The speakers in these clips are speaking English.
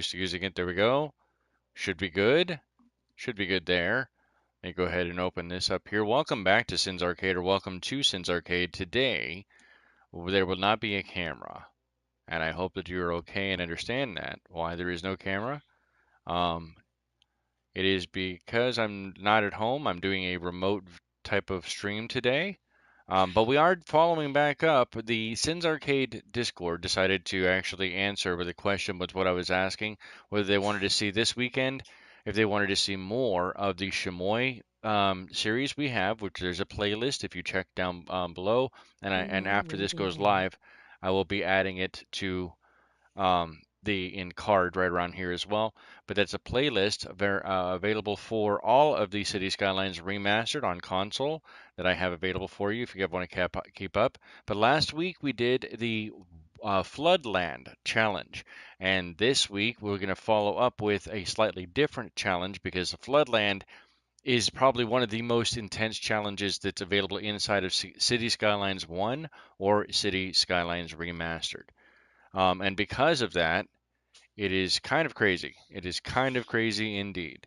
used to using it. There we go. Should be good. Should be good there. Let me go ahead and open this up here. Welcome back to Sins Arcade, or welcome to Sins Arcade. Today, there will not be a camera, and I hope that you're okay and understand that. Why there is no camera? Um, it is because I'm not at home. I'm doing a remote type of stream today. But we are following back up. The Sins Arcade Discord decided to actually answer with a question with what I was asking, whether they wanted to see this weekend, if they wanted to see more of the Chamoy series we have, which there's a playlist if you check down below, and after this goes live, I will be adding it to the in card right around here as well. But that's a playlist available for all of the City Skylines Remastered on console that I have available for you if you want to keep up. But last week we did the Floodland challenge, and this week we're going to follow up with a slightly different challenge because the Floodland is probably one of the most intense challenges that's available inside of City Skylines 1 or City Skylines Remastered. And because of that, it is kind of crazy. It is kind of crazy indeed.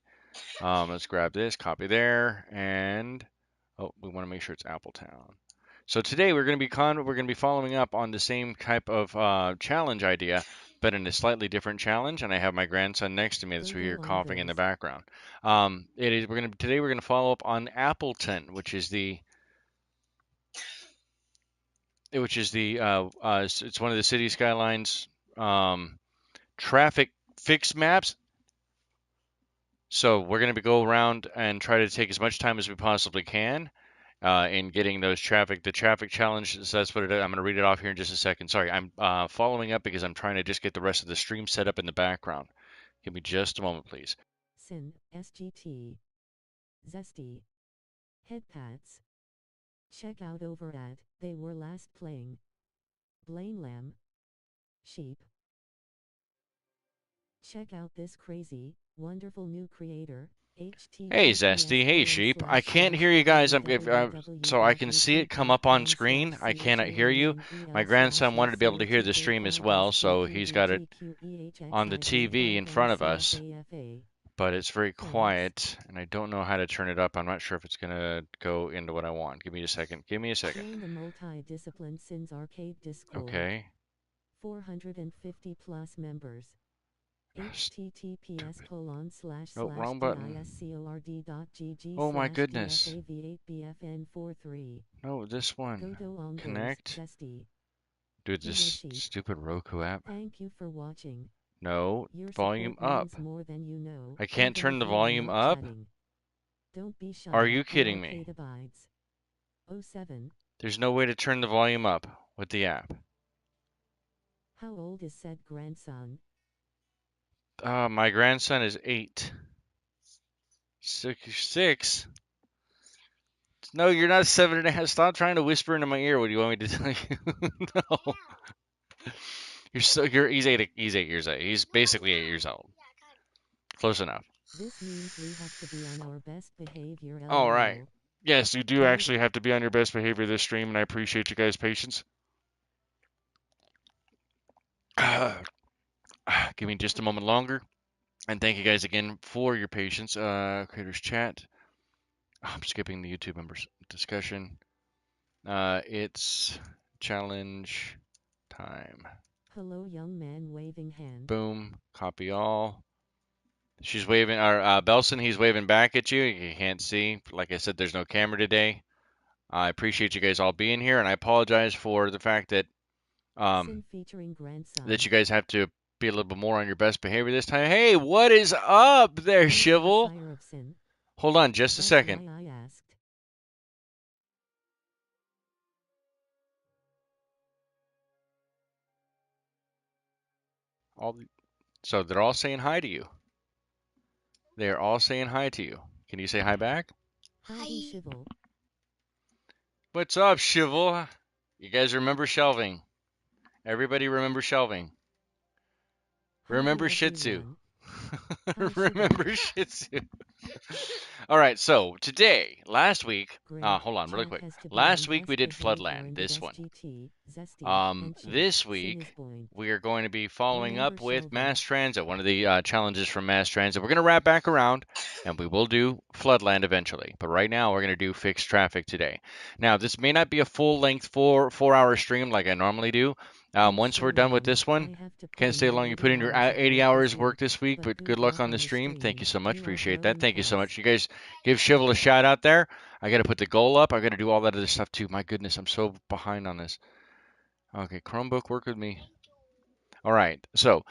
Let's grab this, copy there, and oh, we want to make sure it's Appletown. So today we're going to be following up on the same type of challenge idea, but in a slightly different challenge. And I have my grandson next to me that's here coughing in the background. Today we're going to follow up on Appleton, which is it's one of the City Skylines traffic fix maps. So we're going to go around and try to take as much time as we possibly can in getting the traffic challenge. So that's what it is. I'm going to read it off here in just a second. Sorry, I'm following up because I'm trying to just get the rest of the stream set up in the background. Give me just a moment, please. Sin, SGT, Zesty, Headpads. Check out over at They Were Last Playing. Blame Lamb. Sheep. Check out this crazy, wonderful new creator. Hey Zesty, hey Sheep. I can't hear you guys. So I can see it come up on screen. I cannot hear you. My grandson wanted to be able to hear the stream as well, so he's got it on the TV in front of us. But it's very quiet, and I don't know how to turn it up. I'm not sure if it's gonna go into what I want. Give me a second. Give me a second. Join the multi-discipline Sins Arcade Discord. Okay. 450 plus members. https:// Nope, wrong button. Oh my goodness. No, this one. Connect. Dude, this stupid Roku app. Thank you for watching. No, volume up. More than you know. I can't turn the volume up? Don't be shy. Are you kidding me? 07. There's no way to turn the volume up with the app. How old is said grandson? My grandson is 8. 6. No, you're not 7.5. Stop trying to whisper into my ear. What do you want me to tell you? No. He's 8 years old. He's basically 8 years old. Close enough. This means we have to be on our best behavior. All right. Yes, you do actually have to be on your best behavior this stream, and I appreciate you guys' patience. Give me just a moment longer. And thank you guys again for your patience. Creators chat. I'm skipping the YouTube members discussion. It's challenge time. Hello, young man waving hand. Boom. Copy all. She's waving. Belson, he's waving back at you. You can't see. Like I said, there's no camera today. I appreciate you guys all being here, and I apologize for the fact that that you guys have to be a little bit more on your best behavior this time. Hey, what is up there, Shivel? Hold on just a second. So they're all saying hi to you. They're all saying hi to you. Can you say hi back? Hi. What's up, Shivel? You guys remember shelving? Everybody remember shelving. Remember Shih Tzu. Remember Shih Tzu. All right, so today, last week, hold on really quick. Last week we did Floodland, this one. This week we are going to be following up with Mass Transit, one of the challenges from Mass Transit. We're going to wrap back around, and we will do Floodland eventually. But right now we're going to do Fixed Traffic today. Now this may not be a full-length 4-hour stream like I normally do. Once we're done with this one, can't say how long you put in your 80 hours work this week, but good luck on the stream. Thank you so much. Appreciate that. Thank you so much. You guys give Shivel a shout out there. I got to put the goal up. I got to do all that other stuff too. My goodness, I'm so behind on this. Okay, Chromebook, work with me. All right, so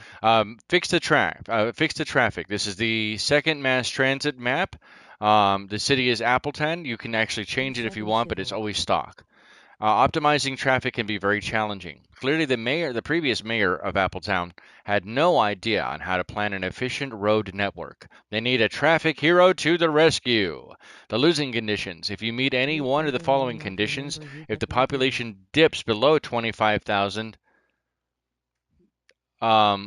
fix the traffic. This is the second mass transit map. The city is Appletown. You can actually change it if you want, but it's always stock. Optimizing traffic can be very challenging. Clearly, the previous mayor of Appletown, had no idea on how to plan an efficient road network. They need a traffic hero to the rescue. The losing conditions. If you meet any one of the following conditions, if the population dips below 25,000, yeah,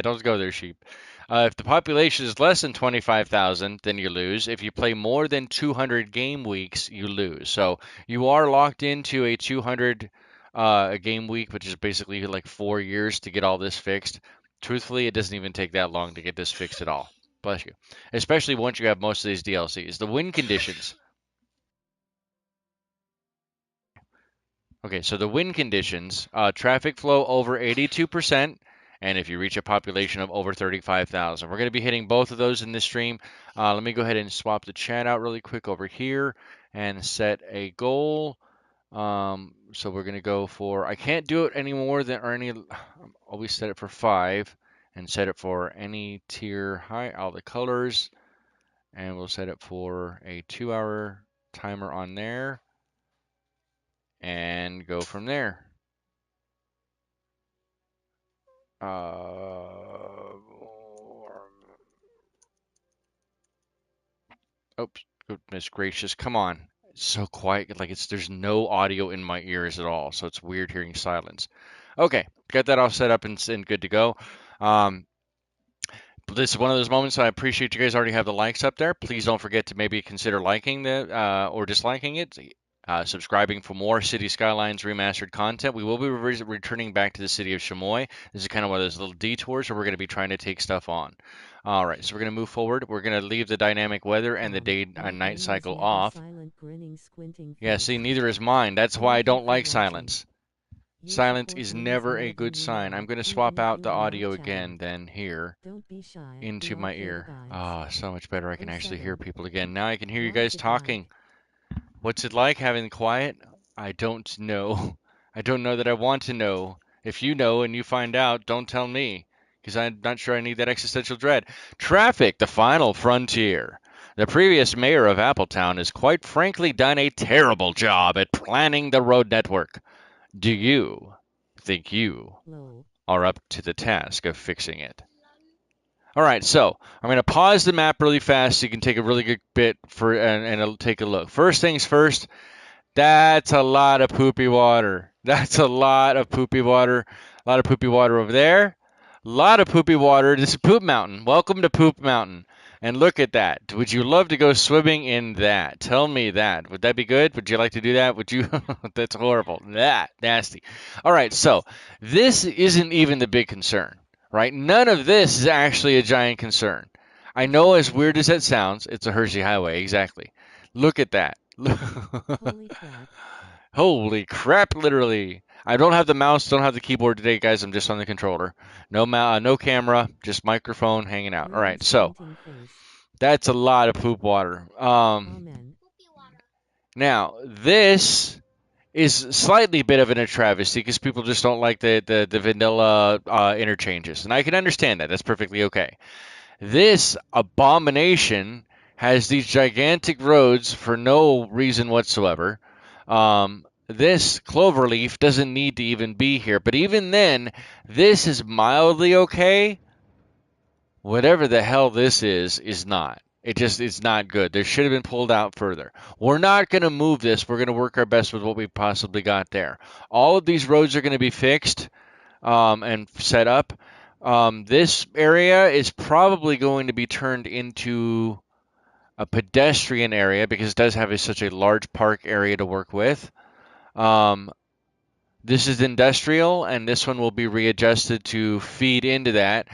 don't go there, sheep. If the population is less than 25,000, then you lose. If you play more than 200 game weeks, you lose. So you are locked into a 200 game week, which is basically like 4 years to get all this fixed. Truthfully, it doesn't even take that long to get this fixed at all. Bless you. Especially once you have most of these DLCs. The win conditions. Okay, so the win conditions, traffic flow over 82%, and if you reach a population of over 35,000. We're going to be hitting both of those in this stream. Let me go ahead and swap the chat out really quick over here and set a goal. So we're going to go for, I can't do it any more than, or any, always set it for 5 and set it for any tier high, all the colors, and we'll set it for a 2-hour timer on there. And go from there. Oops, goodness gracious, come on. It's so quiet, like there's no audio in my ears at all, so it's weird hearing silence. Okay, got that all set up and good to go. This is one of those moments I appreciate you guys already have the likes up there. Please don't forget to maybe consider liking the or disliking it. Subscribing for more City Skylines Remastered content. We will be returning back to the city of Chamois. This is kind of one of those little detours where we're going to be trying to take stuff on. All right, so we're going to move forward. We're going to leave the dynamic weather and the day and night cycle off. Yeah, see, neither is mine. That's why I don't like silence. Silence is never a good sign. I'm going to swap out the audio again then here into my ear. Ah, so much better. I can actually hear people again. Now I can hear you guys talking. What's it like having quiet? I don't know. I don't know that I want to know. If you know and you find out, don't tell me, because I'm not sure I need that existential dread. Traffic, the final frontier. The previous mayor of Appletown has quite frankly done a terrible job at planning the road network. Do you think you are up to the task of fixing it? All right, so I'm going to pause the map really fast so you can take a really good bit and it'll take a look. First things first, that's a lot of poopy water. That's a lot of poopy water. A lot of poopy water over there. A lot of poopy water. This is Poop Mountain. Welcome to Poop Mountain. And look at that. Would you love to go swimming in that? Tell me that. Would that be good? Would you like to do that? Would you? That's horrible. That nasty. All right, so this isn't even the big concern. Right? None of this is actually a giant concern. I know, as weird as that sounds, it's a Hershey Highway. Exactly. Look at that. Holy crap. Holy crap, literally. I don't have the mouse, don't have the keyboard today, guys. I'm just on the controller. No camera, just microphone hanging out. All right, so that's a lot of poop water. Now, this is slightly bit of a travesty because people just don't like the vanilla interchanges. And I can understand that. That's perfectly okay. This abomination has these gigantic roads for no reason whatsoever. This cloverleaf doesn't need to even be here. But even then, this is mildly okay. Whatever the hell this is not. It's not good. There should have been pulled out further. We're not going to move this. We're going to work our best with what we possibly got there. All of these roads are going to be fixed and set up. This area is probably going to be turned into a pedestrian area because it does have such a large park area to work with. Um, this is industrial, and this one will be readjusted to feed into that.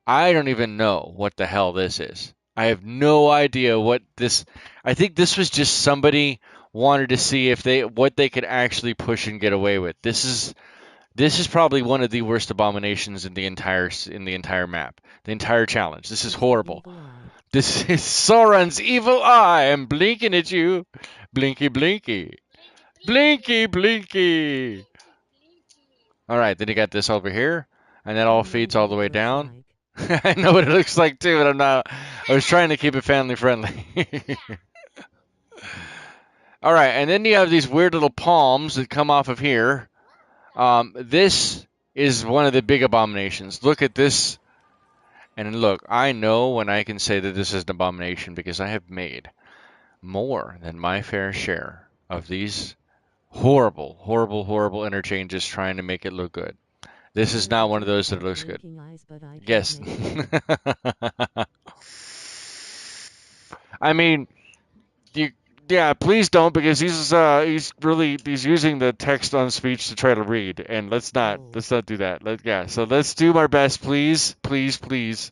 I don't even know what the hell this is. I have no idea what this. I think this was just somebody wanted to see if they what they could actually push and get away with. This is probably one of the worst abominations in the entire map, the entire challenge. This is It's the horrible. evil eye. This is Sauron's evil eye. I'm blinking at you. Blinky, blinky. Blinky, blinky. All right, then you got this over here, and that I all know feeds what all it the way looks down. like. I know what it looks like too, but I'm not. I was trying to keep it family friendly. All right, and then you have these weird little palms that come off of here. This is one of the big abominations. Look at this. And look, I know when I can say that this is an abomination because I have made more than my fair share of these horrible, horrible, horrible interchanges trying to make it look good. This is There's a not one of joke those that about looks good. blinking eyes, but I can't Yes. make it. I mean, you, yeah, please don't because he's using the text on speech to try to read, and Oh, let's not do that. So let's do our best, please, please, please.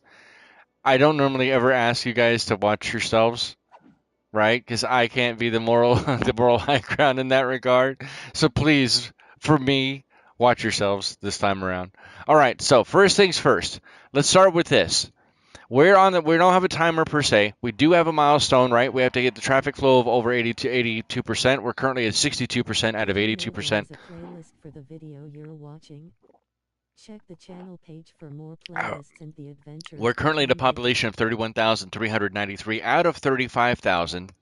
I don't normally ever ask you guys to watch yourselves, right? Because I can't be the moral the moral high ground in that regard. So please, for me, watch yourselves this time around. All right. So first things first. Let's start with this. We don't have a timer per se. We do have a milestone, right? We have to get the traffic flow of over 80 to 82%. We're currently at 62% out of did you know there 82%. is a playlist for the video you're watching? Check the channel page for more Uh, playlists and the adventures We're currently at a begin here. population of 31,393 out of 35,000.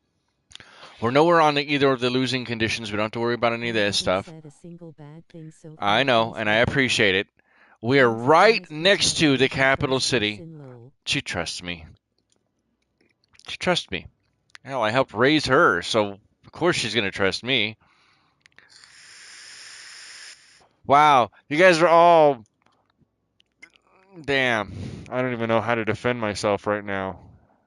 We're nowhere on either of the losing conditions. We don't have to worry about any of I this haven't stuff. said a single bad thing so I far know, this and I video. appreciate it. We are I'm right surprised we next haven't to the taken capital first place city. in LoL. She trusts me. She trusts me. Hell, I helped raise her, so of course she's going to trust me. Wow, you guys are all. Damn. I don't even know how to defend myself right now.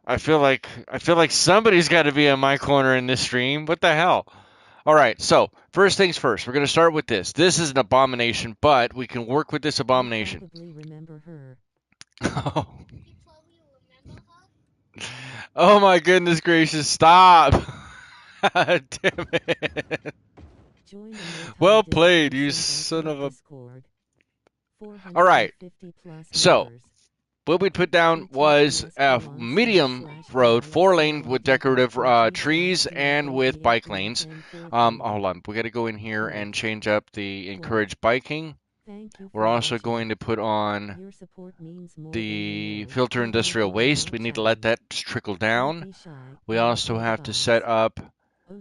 I feel like somebody's got to be in my corner in this stream. What the hell? All right, so first things first, we're going to start with this. This is an abomination, but we can work with this You abomination. probably remember her. Oh my goodness gracious, stop. Damn it. Join the Well played, multi-discipline you Sims son Arcade of a. Discord. All right, 450 plus so members. what we put down was a medium road, 4 lane with decorative trees and with bike lanes. Hold on, we got to go in here and change up the encourage biking. Thank you We're for also watching. going to put on Your support means more than you the know. filter Have a industrial lovely day waste. We need to let outside. that trickle Don't down. be shy. We No also fake have to set vibes. up.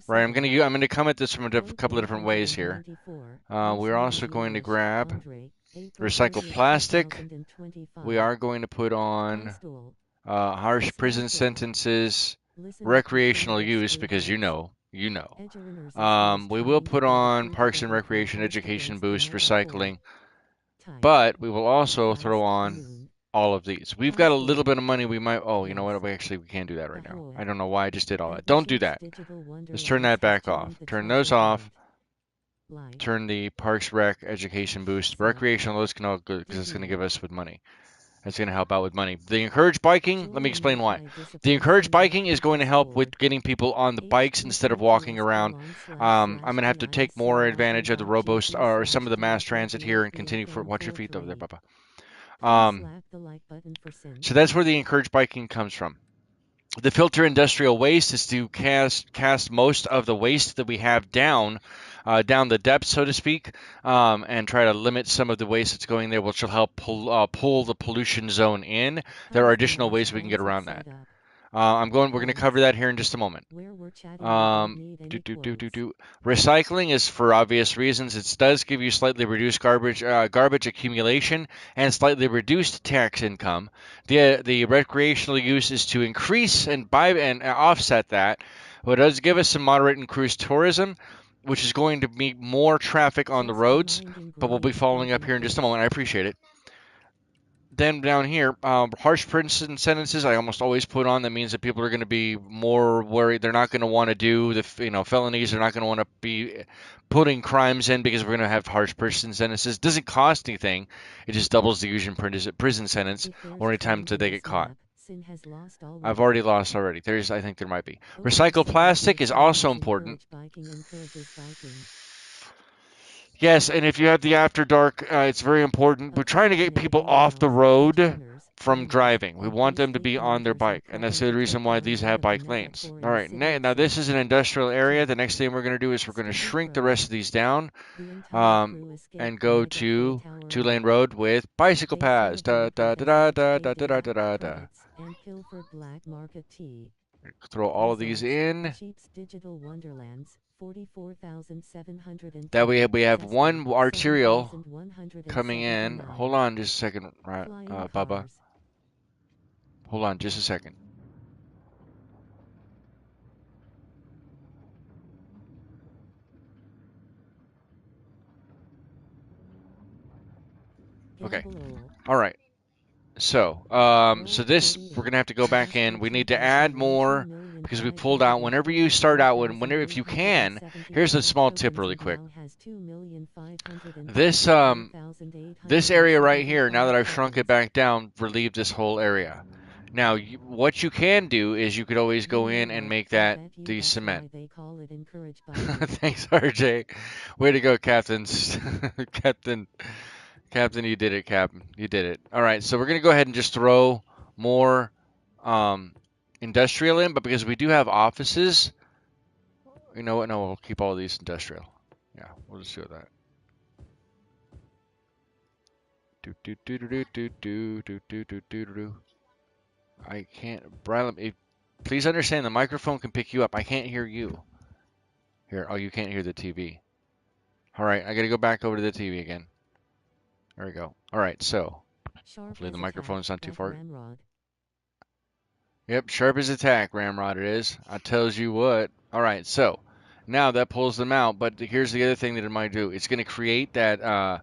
Right, OCD. I'm gonna come at this from a couple of different ways here. 194. We're Listeners also going to English. grab Andre. April recycled 30th, plastic. We 2025. are going to put on Coastal. harsh prison Skyfall. sentences, Listen up for some of recreational the use screw because you vibes. know, you know. Edge earners is always We will trying to put be the on fruit of the parks and loom and recreation, host education against the boost, mega poor. recycling, Type. but we will also throw Last on Loon. all of these. We've got a little Coastal. bit of money. We might. Oh, you know what? Yes. We can't do that right now. Ahoy. I don't know why I just did all that. Don't do Ambition's that. Digital Let's turn Wonderlands that has back off. joined the Turn those treasure off. hunt. Like. Turn the Parks Rec education boost. Sub. Recreational, those can all good because Did it's going to you? give us with money. That's going to help out with money. The encourage biking, let me Join the explain why. The multi-discipline encourage Sims biking is Arcade going to help Discord. with getting people on the bikes instead of walking around. I'm going to have to take more advantage of the or some of the mass transit here and continue for. Watch your feet over there, Papa. Please Um, slap the like button for Sims. so that's where the encourage biking comes from. The filter industrial waste is to cast most of the waste that we have down the depth, so to speak, and try to limit some of the waste that's going there, which will help pull the pollution zone in. There are How's the additional most ways we can get transit around that. setup? We're going to cover that here in just a moment. Where we're chatting, we don't Um, need any quotes. Recycling is for obvious reasons. It does give you slightly reduced garbage accumulation and slightly reduced tax income. The recreational use is to increase and offset that. But it does give us some moderate and cruise tourism, which is going to be more traffic on the Just roads. reminding But we'll be growing following up squadron here in just a kids. moment. I appreciate it. Then down here, harsh prison sentences I almost always put on. That means that people are going to be more worried. They're not going to want to do the felonies. They're not going to want to be putting crimes in because we're going to have harsh prison sentences. Doesn't cost anything. It just doubles the usual prison sentence If there's or any time change that in they this get caught. map, Sin has lost I've already. already lost already. I think there might be. Okay, Recycled so plastic is also Appletown important. encourages biking. Yes, and if you have the after dark, it's very important. We're trying to get people Approximately off the miles, each road runners, from runners, driving. We at want least them to be 8 on their kilometers are bike, and that's prepping the to reason take why down these one have of the bike mega lanes. All foreign right, city now this is an exits. industrial area. The Check. next thing we're going to do is we're going to Steady shrink the pro. rest of these down, The entire um, crew escaped and the go mega toy to tower two-lane alive. road with bicycle They paths. Da celebrated da with da as da much da da da ADA, da da. credits, and pilfered black market tea. Throw all of these Results, in. Cheap's Digital Wonderlands, 44,710. That we have Zesty, one arterial coming in. 7,179. Hold on just a second, Flying Bubba. cars. Hold on just a second. Okay. Gamble. All right. So, Roll this we're 48. gonna have to go back in. We need to add more because we pulled out. Whenever you start out, whenever if you can, here's a small tip, really quick. Now has This this area right here. Now that I've shrunk it tokens. back down, relieved this whole area. Now, what you can do is you could always You go know in and what? make I that bet you the that's cement. why they call it encourage biking. Thanks, RJ. Way to go, captains. Captain. Captain, you did it, Captain. You did it. All right, so we're going to go ahead and just throw more um, industrial in, but because we do have offices, you know what? No, we'll keep all these industrial. Yeah, we'll just do that. Do do do do do do do do do do do. I can't, Brylan. Please understand the microphone can pick you up. I can't hear you. Here, oh, you can't hear the TV. All right, I got to go back over to the TV again. There we go. All right, so Sharp hopefully the as attack, microphone's not too like far. Ramrod. Yep, sharp as attack, Ramrod it is. I tells you what. All right, so now that pulls them out, but here's the other thing that it might do. It's going to create that,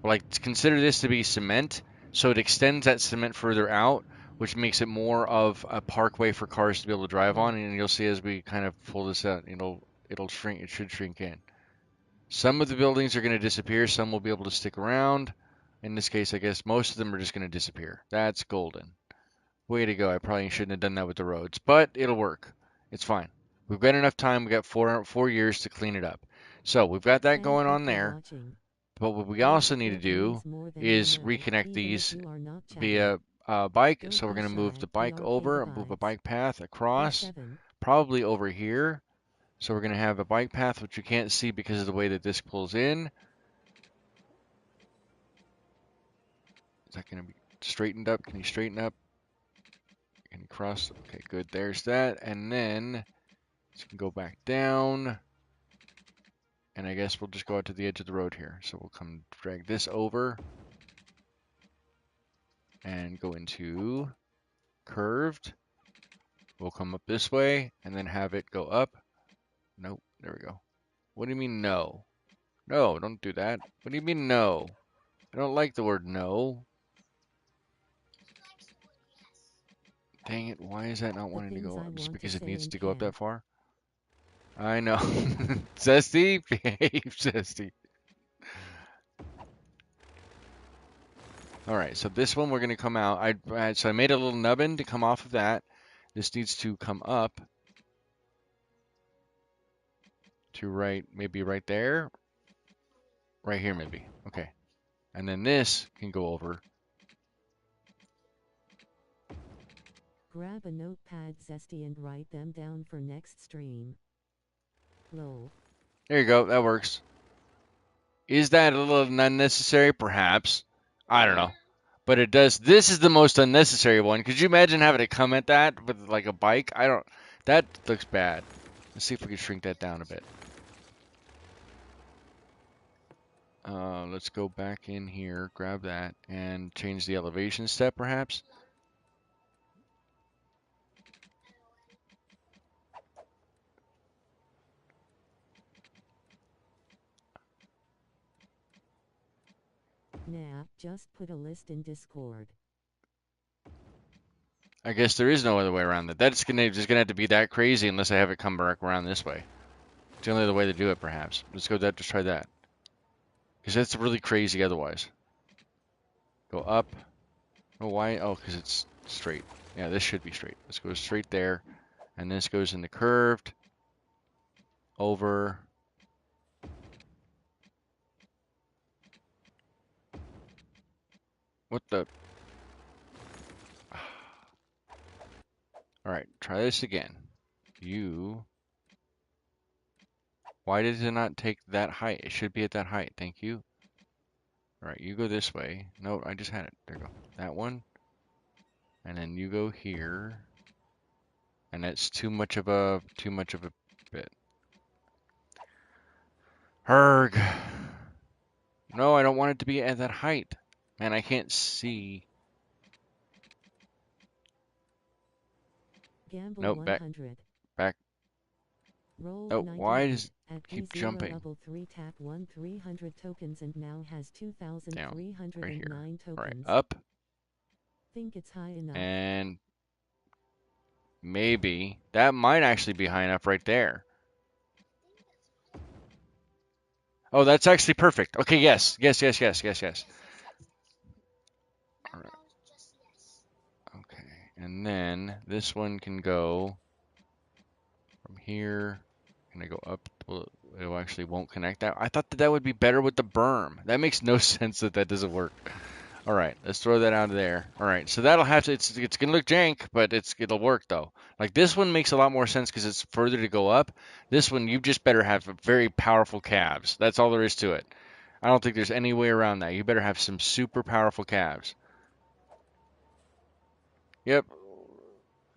like, consider this to be cement, so it extends that cement further out, which makes it more of a parkway for cars to be able to drive on, and you'll see as we kind of pull this out, it'll shrink, it should shrink in. Some of the buildings are going to disappear, some will be able to stick around. In this case, I guess most of them are just going to disappear. That's golden. Way to go. I probably shouldn't have done that with the roads, but it'll work. It's fine. We've got enough time. We've got four years to clean it up. So we've got that Thank going you on for there. watching. But what we Hope also need to it do means more than you is know, reconnect even if these you are not chatting. via bike. Don't So we're be going to move shy, the the bike arcade over and move a abides. bike path across, B7. probably over here. So we're going to have a bike path, which you can't see because of the way the disc pulls in. Is that going to be straightened up? Can you straighten up? Can you cross? Okay, good. There's that. And then you can go back down. And I guess we'll just go out to the edge of the road here. So we'll come drag this over and go into curved. We'll come up this way and then have it go up. Nope, there we go. What do you mean no? No, don't do that. What do you mean no? I don't like the word no. Dang it, why is that not The wanting to things go I up? Just want to because it say needs and to go up that can't. far? I know. Zesty? Behave, Zesty. Alright, so this one we're going to come out. So I made a little nubbin to come off of that. This needs to come up to maybe right there. Right here, maybe. Okay. And then this can go over. Grab a notepad, Zesty, and write them down for next stream. Lol. There you go. That works. Is that a little unnecessary? Perhaps. I don't know. But it does. This is the most unnecessary one. Could you imagine having to come at that with like a bike? I don't. That looks bad. Let's see if we can shrink that down a bit. Let's go back in here, grab that, and change the elevation step, perhaps. Nah, just put a list in Discord. I guess there is no other way around that. That's just gonna have to be that crazy unless I have it come back around this way. It's the only other way to do it, perhaps. Let's go that. Just try that. Because that's really crazy otherwise. Go up. Oh, why? Oh, because it's straight. Yeah, this should be straight. Let's go straight there. And this goes in the curved. Over. What the? Alright, try this again. You. Why does it not take that height? It should be at that height. Thank you. Alright, you go this way. No, I just had it. There you go. That one. And then you go here. And that's too much of a bit. Herg. No, I don't want it to be at that height. Man, I can't see. Gamble Nope, back. 100. Back. Roll Oh, 90 why does at keep P0 jumping? level 3 tap 1 300 tokens and now has Down. Right here. 2,309 Alright, tokens. up. Think it's high enough. And maybe. That might actually be high enough right there. Oh, that's actually perfect. Okay, yes. Yes, yes, yes, yes, yes. All right. Okay. And then this one can go from here. Can I go up? Well, it actually won't connect that. I thought that would be better with the berm. That makes no sense that doesn't work. All right, let's throw that out of there. All right, so that'll have to. It's gonna look jank, but it'll work though. Like this one makes a lot more sense because it's further to go up. This one you just better have very powerful calves. That's all there is to it. I don't think there's any way around that. You better have some super powerful calves. Yep.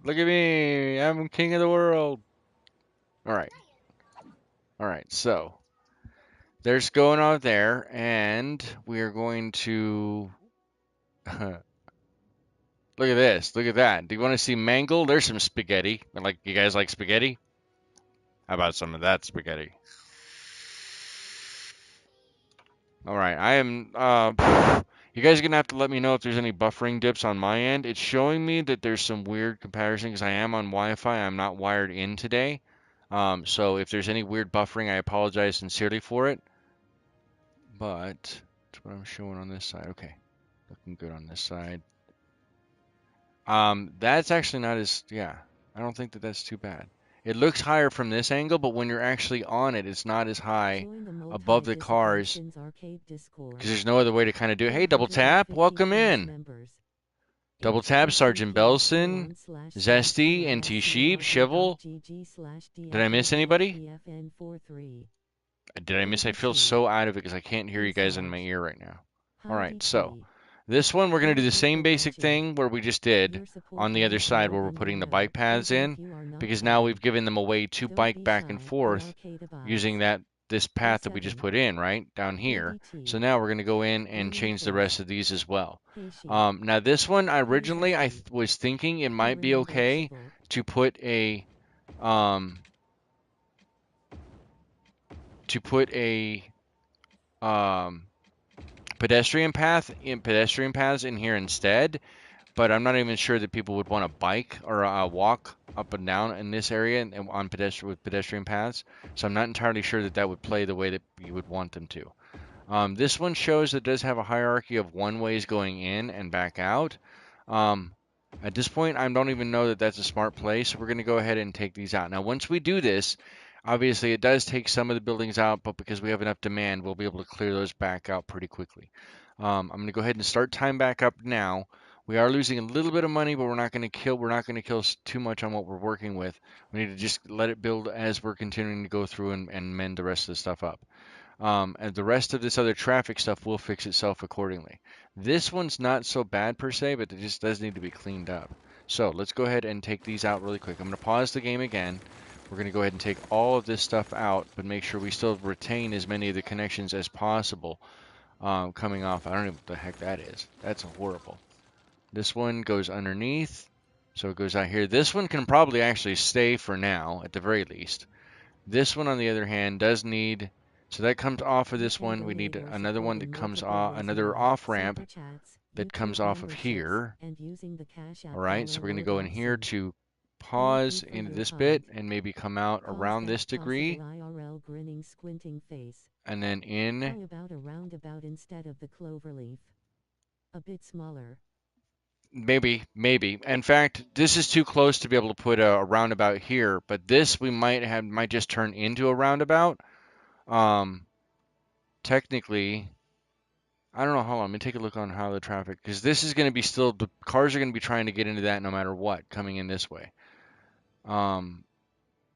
Look at me. I'm king of the world. All right. All right. So there's going on there, and we are going to. Look at this. Look at that. Do you want to see mangle? There's some spaghetti. Like you guys like spaghetti? How about some of that spaghetti? All right. I am. You guys are gonna have to let me know if there's any buffering dips on my end. It's showing me that there's some weird comparison because I am on Wi-Fi. I'm not wired in today. So if there's any weird buffering, I apologize sincerely for it. But that's what I'm showing on this side. Okay, looking good on this side. That's actually not as, yeah, I don't think that that's too bad. It looks higher from this angle, but when you're actually on it, it's not as high above the cars because there's no other way to kind of do it. Hey, double tap, welcome in. Double tap, Sergeant Belson, Zesty, NT Sheep, Shivel. Did I miss anybody? Did I miss? I feel so out of it because I can't hear you guys in my ear right now. All right, so this one we're going to do the same basic thing where we just did on the other side where we're putting the bike paths in because now we've given them a way to bike back and forth using this path that we just put in right down here. So now we're going to go in and change the rest of these as well. Now this one originally I was thinking it might be okay to put a to put a pedestrian paths in here instead, but I'm not even sure that people would want to bike or walk up and down in this area and on pedestrian paths. So I'm not entirely sure that would play the way that you would want them to. This one shows that it does have a hierarchy of one ways going in and back out. At this point, I don't even know that that's a smart play, so we're going to go ahead and take these out. Now, once we do this, obviously it does take some of the buildings out, but because we have enough demand, we'll be able to clear those back out pretty quickly. I'm going to go ahead and start time back up now. We are losing a little bit of money, but we're not going to kill too much on what we're working with. We need to just let it build as we're continuing to go through and mend the rest of the stuff up. And the rest of this other traffic stuff will fix itself accordingly. This one's not so bad per se, but it just does need to be cleaned up. So let's go ahead and take these out really quick. I'm going to pause the game again. We're going to go ahead and take all of this stuff out, but make sure we still retain as many of the connections as possible coming off. I don't know what the heck that is. That's horrible. This one goes underneath, so it goes out here. This one can probably actually stay for now, at the very least. This one, on the other hand, does need... So that comes off of this one. We need another one that comes off, another off ramp that comes YouTube off of memberships, here. and using the Cash App All right, so we're going to go in here $option. to Thank pause you for into your this hug. bit and maybe come out Pause around that this possible degree IRL grinning squinting face. and then in. How about a roundabout instead of the cloverleaf? A bit smaller. Maybe. In fact, this is too close to be able to put a roundabout here, but this we might just turn into a roundabout. Um, Technically, I don't know. Hold on, let me take a look on how the traffic, because this is going to be still, the cars are going to be trying to get into that no matter what, coming in this way. Um,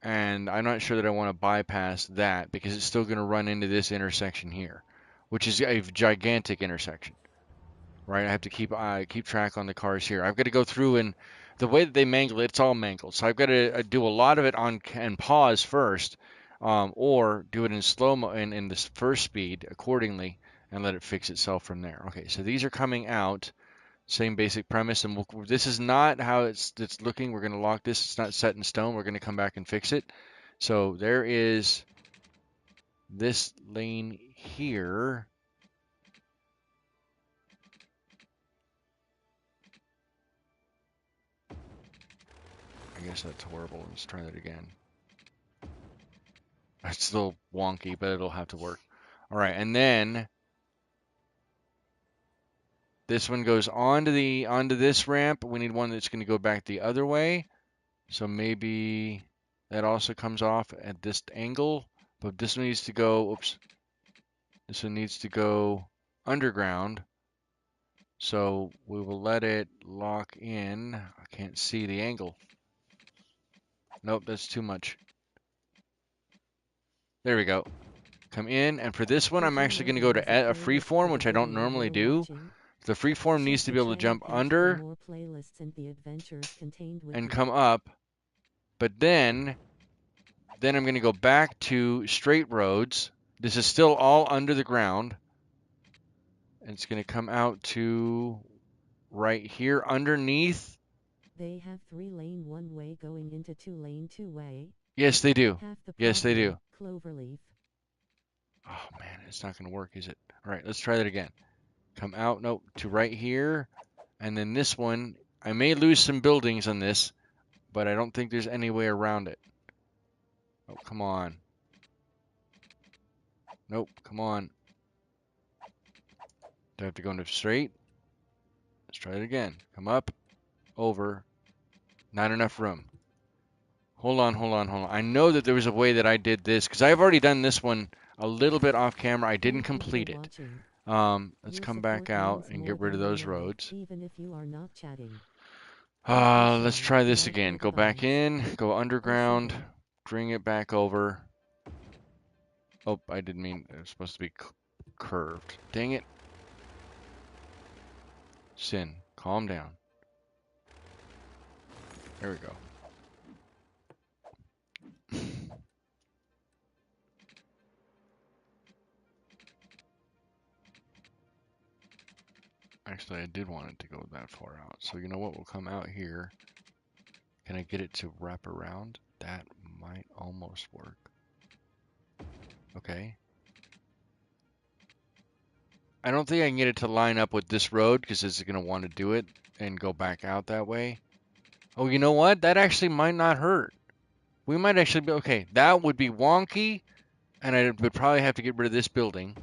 and I'm not sure that I want to bypass that because it's still going to run into this intersection here, which is a gigantic intersection. Right? I have to keep track on the cars here. I've got to go through, and the way that they mangle it, it's all mangled. So I've got to do a lot of it on and pause first, or do it in slow mo in this first speed accordingly, and let it fix itself from there. Okay, so these are coming out. Same basic premise, and this is not how it's looking. We're going to lock this. It's not set in stone. We're going to come back and fix it. So there is this lane here. I guess that's horrible. Let's try that again. It's still wonky, but it'll have to work. All right, and then this one goes onto this ramp. We need one that's going to go back the other way. So maybe that also comes off at this angle, but this one needs to go, oops. This one needs to go underground. So we will let it lock in. I can't see the angle. Nope, that's too much. There we go. Come in, and for this one, Did I'm you actually know going to there go was to a playlist for freeform, the which I don't video normally you're do. watching? The freeform Check needs to the be able to channel jump page for under more playlists and the adventures contained and within. come up, but then I'm going to go back to straight roads. This is still all under the ground. And it's going to come out to right here underneath. They have 3-lane one-way going into 2-lane two-way. Yes, they do. Half the Yes, they do. problem, cloverleaf. Oh man, it's not going to work, is it? All right, let's try that again. Come out, nope, to right here. And then this one, I may lose some buildings on this, but I don't think there's any way around it. Oh, come on. Nope, come on. Do I have to go into straight? Let's try it again. Come up, over. Not enough room. Hold on. I know that there was a way that I did this, because I've already done this one a little bit off camera. I didn't complete it. Let's come back out and get rid of those roads. Even if you are not chatting. Let's try this again. Go back in, go underground, bring it back over. Oh, I didn't mean it was supposed to be curved. Dang it. Sin, calm down. There we go. Actually, I did want it to go that far out. So you know what? We'll come out here. Can I get it to wrap around? That might almost work. Okay. I don't think I can get it to line up with this road because it's going to want to do it and go back out that way. Oh, you know what? That actually might not hurt. We might actually be okay. That would be wonky, and I would probably have to get rid of this building.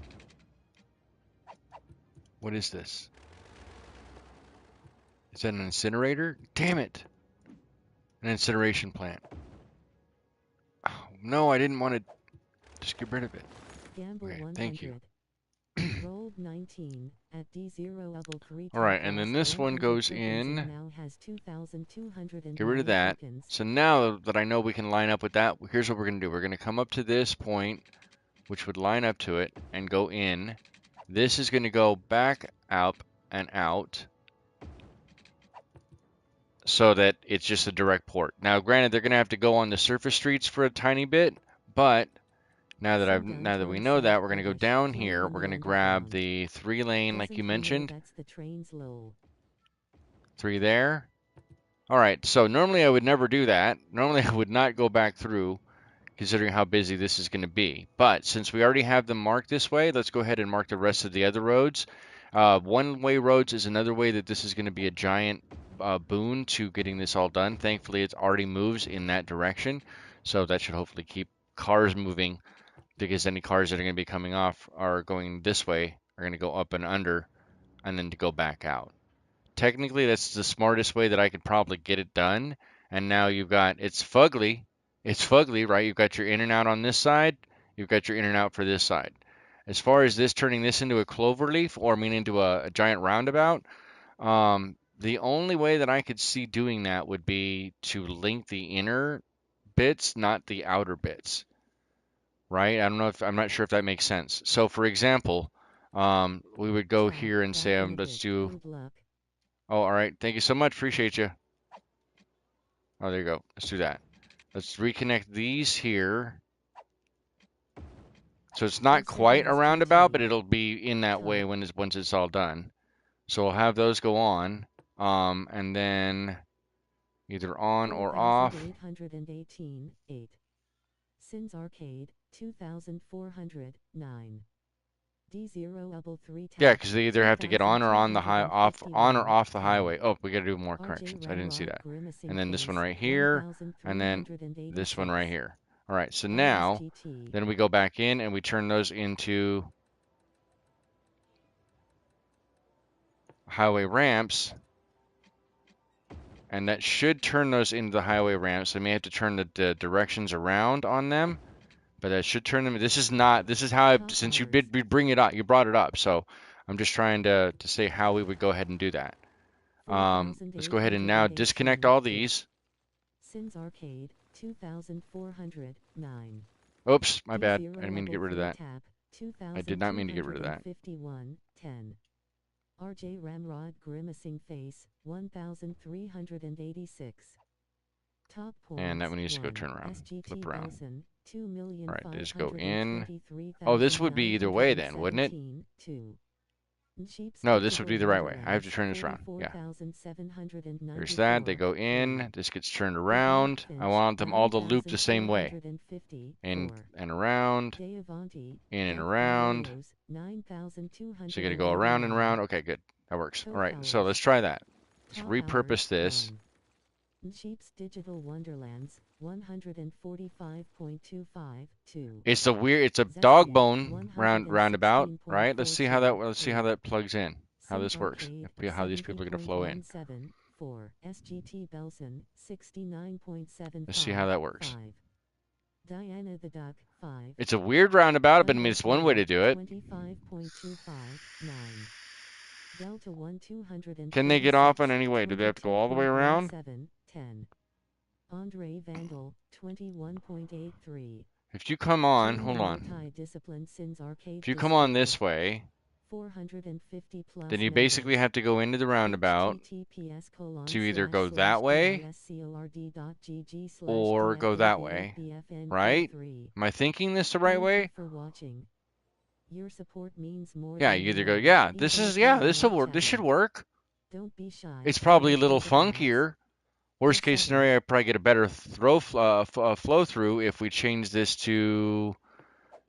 What is this? Is that an incinerator? Damn it! An incineration plant. Oh, no, I didn't want to just get rid of it. Gamble Okay, 100. thank you. Rolled 19 at D0 level 3. All right, and then this one goes in. Now has 2,209 Get rid of that. tokens. So now that I know we can line up with that, here's what we're going to do. We're going to come up to this point, which would line up to it, and go in. This is going to go back up and out so that it's just a direct port. Now, granted, they're going to have to go on the surface streets for a tiny bit, but now that we know that, we're going to go down here. We're going to grab the 3-lane like you mentioned. That's the train's low. 3 there. All right, so normally I would never do that. Normally I would not go back through, considering how busy this is going to be. But since we already have them marked this way, let's go ahead and mark the rest of the other roads. One-way roads is another way that this is going to be a giant boon to getting this all done. Thankfully, it already moves in that direction, so that should hopefully keep cars moving because any cars that are going to be coming off are going this way are going to go up and under and then to go back out. Technically, that's the smartest way that I could probably get it done. And now you've got it's fugly, right? You've got your in and out on this side, you've got your in and out for this side. As far as this turning this into a clover leaf or mean into a giant roundabout, the only way that I could see doing that would be to link the inner bits, not the outer bits, right? I don't know if I'm not sure if that makes sense. So, for example, we would go Ciao, here and say, back in a let's bit. do. Good luck. Oh, all right. Thank you so much. Appreciate you. Oh, there you go. Let's do that. Let's reconnect these here. So it's not quite a Listeners roundabout, but GG. it'll be in that way Top. once it's all done. So we'll have those go on, and then either on or off. 4818 8. Sins Arcade 2409. D0 Double 3 Yeah, Tap because they either have to get on or on the high, on or 2251 off the 10. highway. Oh, we got to do more RJ corrections. I didn't see Ramrod that. And Grimacing then this one Face right here, and then this one 1386. right here. All right, so now, RSGT. then we go back in and we turn those into highway ramps, and that should turn those into the highway ramps. I may have to turn the directions around on them, but that should turn them. This is how since you bring it up, you brought it up, so I'm just trying to say how we would go ahead and do that. Let's go ahead and now disconnect all these. Sins Arcade 2409. Oops, my bad. I didn't mean to get rid of that. Tap I did not mean to get rid of that. 10. RJ Ramrod Grimacing Face 1386. Top points. And that one needs to go turn around, SGT flip around. Belson, All right, just go in. Oh, this would be either way then, wouldn't it? No, this would be the right way. I have to turn this around. Yeah. There's that. They go in. This gets turned around. I want them all to loop the same way. In and around. In and around. So you got to go around and around. Okay, good. That works. All right, so let's try that. Let's repurpose this. Sheep's Digital Wonderlands 145.252. It's a dog bone roundabout, right? Let's see how that plugs in. How this works. How these people are going to flow in. SGT Belson 69.7. Let's see how that works. Diana the Duck 5. It's a weird roundabout, but I mean it's one way to do it. 25.259. Delta 1 200. Can they get off on any way? Do they have to go all the way around? 10. Andre Vandal 21.83. If you come on, hold on. If you come on this way, 450 plus then you basically have to go into the roundabout to either go that way or go that way, right? Am I thinking this the right way? Your support means more. Yeah, you either go, yeah, this will work. This should work. Don't be shy. It's probably a little funkier. Worst case scenario, I probably get a better flow through if we change this to,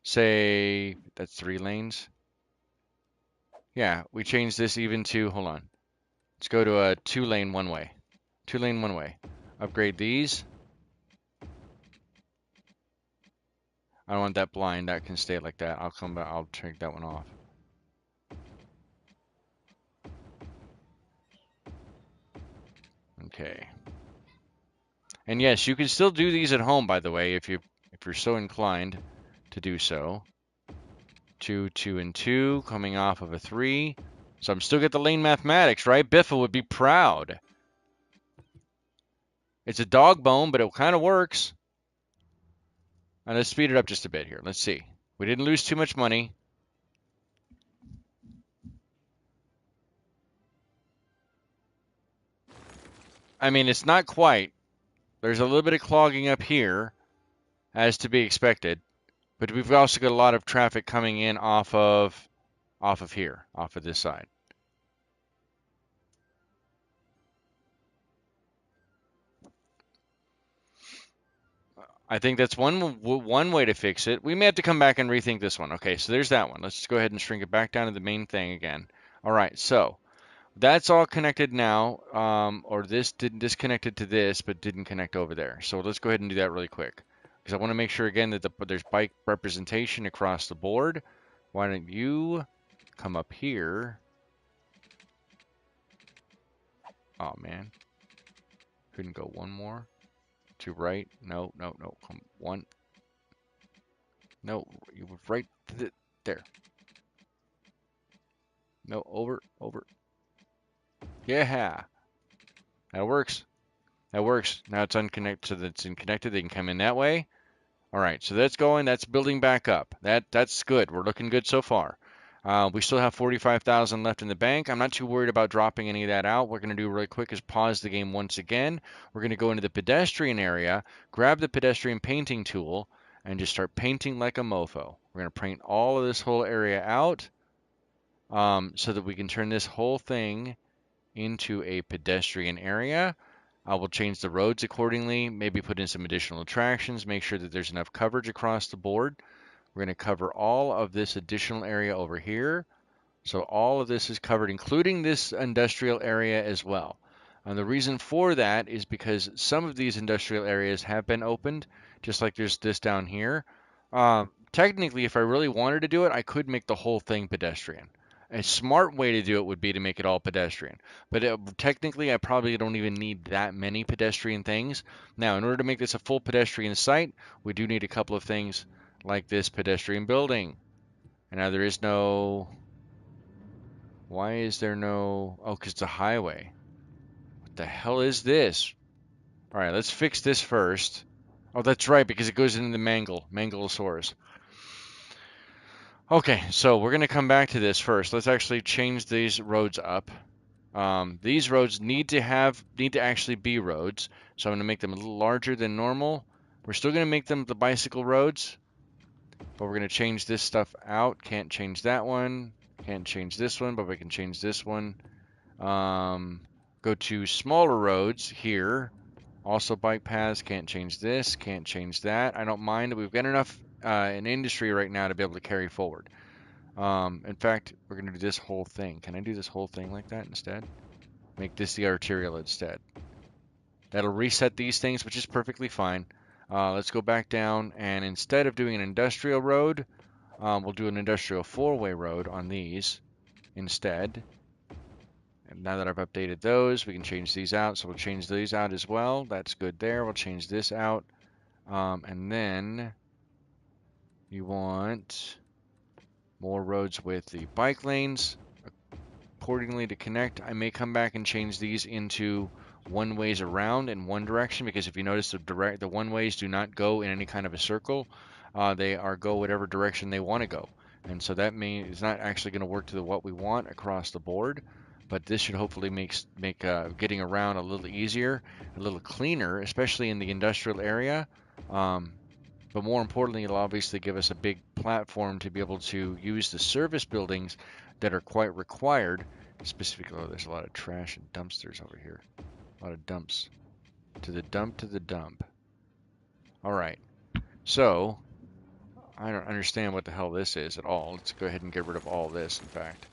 say, that's 3 lanes. Yeah, we change this even to, hold on. Let's go to a 2-lane one-way. 2-lane one-way. Upgrade these. I don't want that blind. That can stay like that. I'll come back. I'll take that one off. Okay. And yes, you can still do these at home, by the way, if you're so inclined to do so. 2, 2, and 2, coming off of a 3. So I'm still get the lane mathematics, right? Biffa would be proud. It's a dog bone, but it kind of works. And let's speed it up just a bit here. Let's see. We didn't lose too much money. I mean, it's not quite. There's a little bit of clogging up here, as to be expected. But we've also got a lot of traffic coming in off of here, off of this side. I think that's one way to fix it. We may have to come back and rethink this one. Okay, so there's that one. Let's go ahead and shrink it back down to the main thing again. All right, so that's all connected now, or this didn't disconnected to this, but didn't connect over there. So let's go ahead and do that really quick, because I want to make sure again that there's bike representation across the board. Why don't you come up here? Oh man, couldn't go one more to right. No, no, no. Come one. No, you were right there. No, over, over. Yeah, that works. That works. Now it's unconnected, so that's connected. They can come in that way. All right, so that's going. That's building back up. That's good. We're looking good so far. We still have 45,000 left in the bank. I'm not too worried about dropping any of that out. What we're going to do really quick is pause the game once again. We're going to go into the pedestrian area, grab the pedestrian painting tool, and just start painting like a mofo. We're going to paint all of this whole area out so that we can turn this whole thing into a pedestrian area. I will change the roads accordingly, maybe put in some additional attractions, make sure that there's enough coverage across the board. We're going to cover all of this additional area over here. So all of this is covered, including this industrial area as well. And the reason for that is because some of these industrial areas have been opened, just like there's this down here. Technically, if I really wanted to do it, I could make the whole thing pedestrian. A smart way to do it would be to make it all pedestrian. But technically, I probably don't even need that many pedestrian things. Now, in order to make this a full pedestrian site, we do need a couple of things like this pedestrian building. And now there is no... Why is there no... Oh, because it's a highway. What the hell is this? All right, let's fix this first. Oh, that's right, because it goes into the Mangalosaurus. Okay, so we're going to come back to this first. Let's actually change these roads up. These roads need to actually be roads, so I'm going to make them a little larger than normal. We're still going to make them the bicycle roads, but we're going to change this stuff out. Can't change that one. Can't change this one, but we can change this one. Go to smaller roads here. Also bike paths. Can't change this. Can't change that. I don't mind. We've got enough in industry right now to be able to carry forward. In fact, we're going to do this whole thing. Can I do this whole thing like that instead? Make this the arterial instead. That'll reset these things, which is perfectly fine. Let's go back down, and instead of doing an industrial road, we'll do an industrial four-way road on these instead. And now that I've updated those, we can change these out. So we'll change these out as well. That's good there. We'll change this out. And then you want more roads with the bike lanes accordingly to connect. I may come back and change these into one ways around in one direction, because if you notice the one ways do not go in any kind of a circle. They go whatever direction they want to go. And so that means it's not actually going to work to what we want across the board. But this should hopefully make getting around a little easier, a little cleaner, especially in the industrial area. But more importantly, it'll obviously give us a big platform to be able to use the service buildings that are quite required. Specifically, oh, there's a lot of trash and dumpsters over here. A lot of dumps. To the dump, to the dump. All right. So, I don't understand what the hell this is at all. Let's go ahead and get rid of all this, in fact.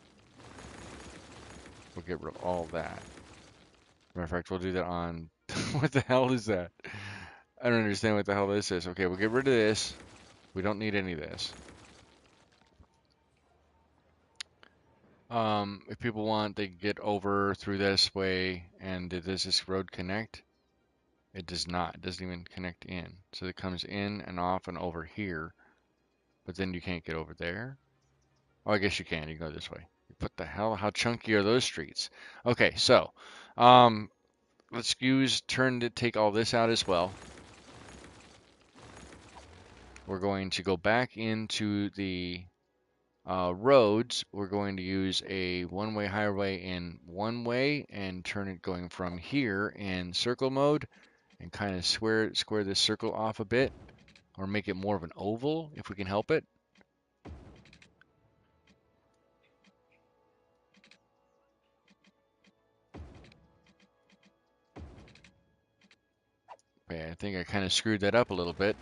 We'll get rid of all that. Matter of fact, we'll do that on... What the hell is that? I don't understand what the hell this is. Okay, we'll get rid of this. We don't need any of this. If people want, they can get over through this way. And does this road connect? It does not. It doesn't even connect in. So it comes in and off and over here. But then you can't get over there. Oh, I guess you can. You can go this way. What the hell? How chunky are those streets? Okay, so let's take all this out as well. We're going to go back into the roads. We're going to use a one-way highway in one way and turn it going from here in circle mode and kind of square this circle off a bit, or make it more of an oval if we can help it. Okay, I think I kind of screwed that up a little bit.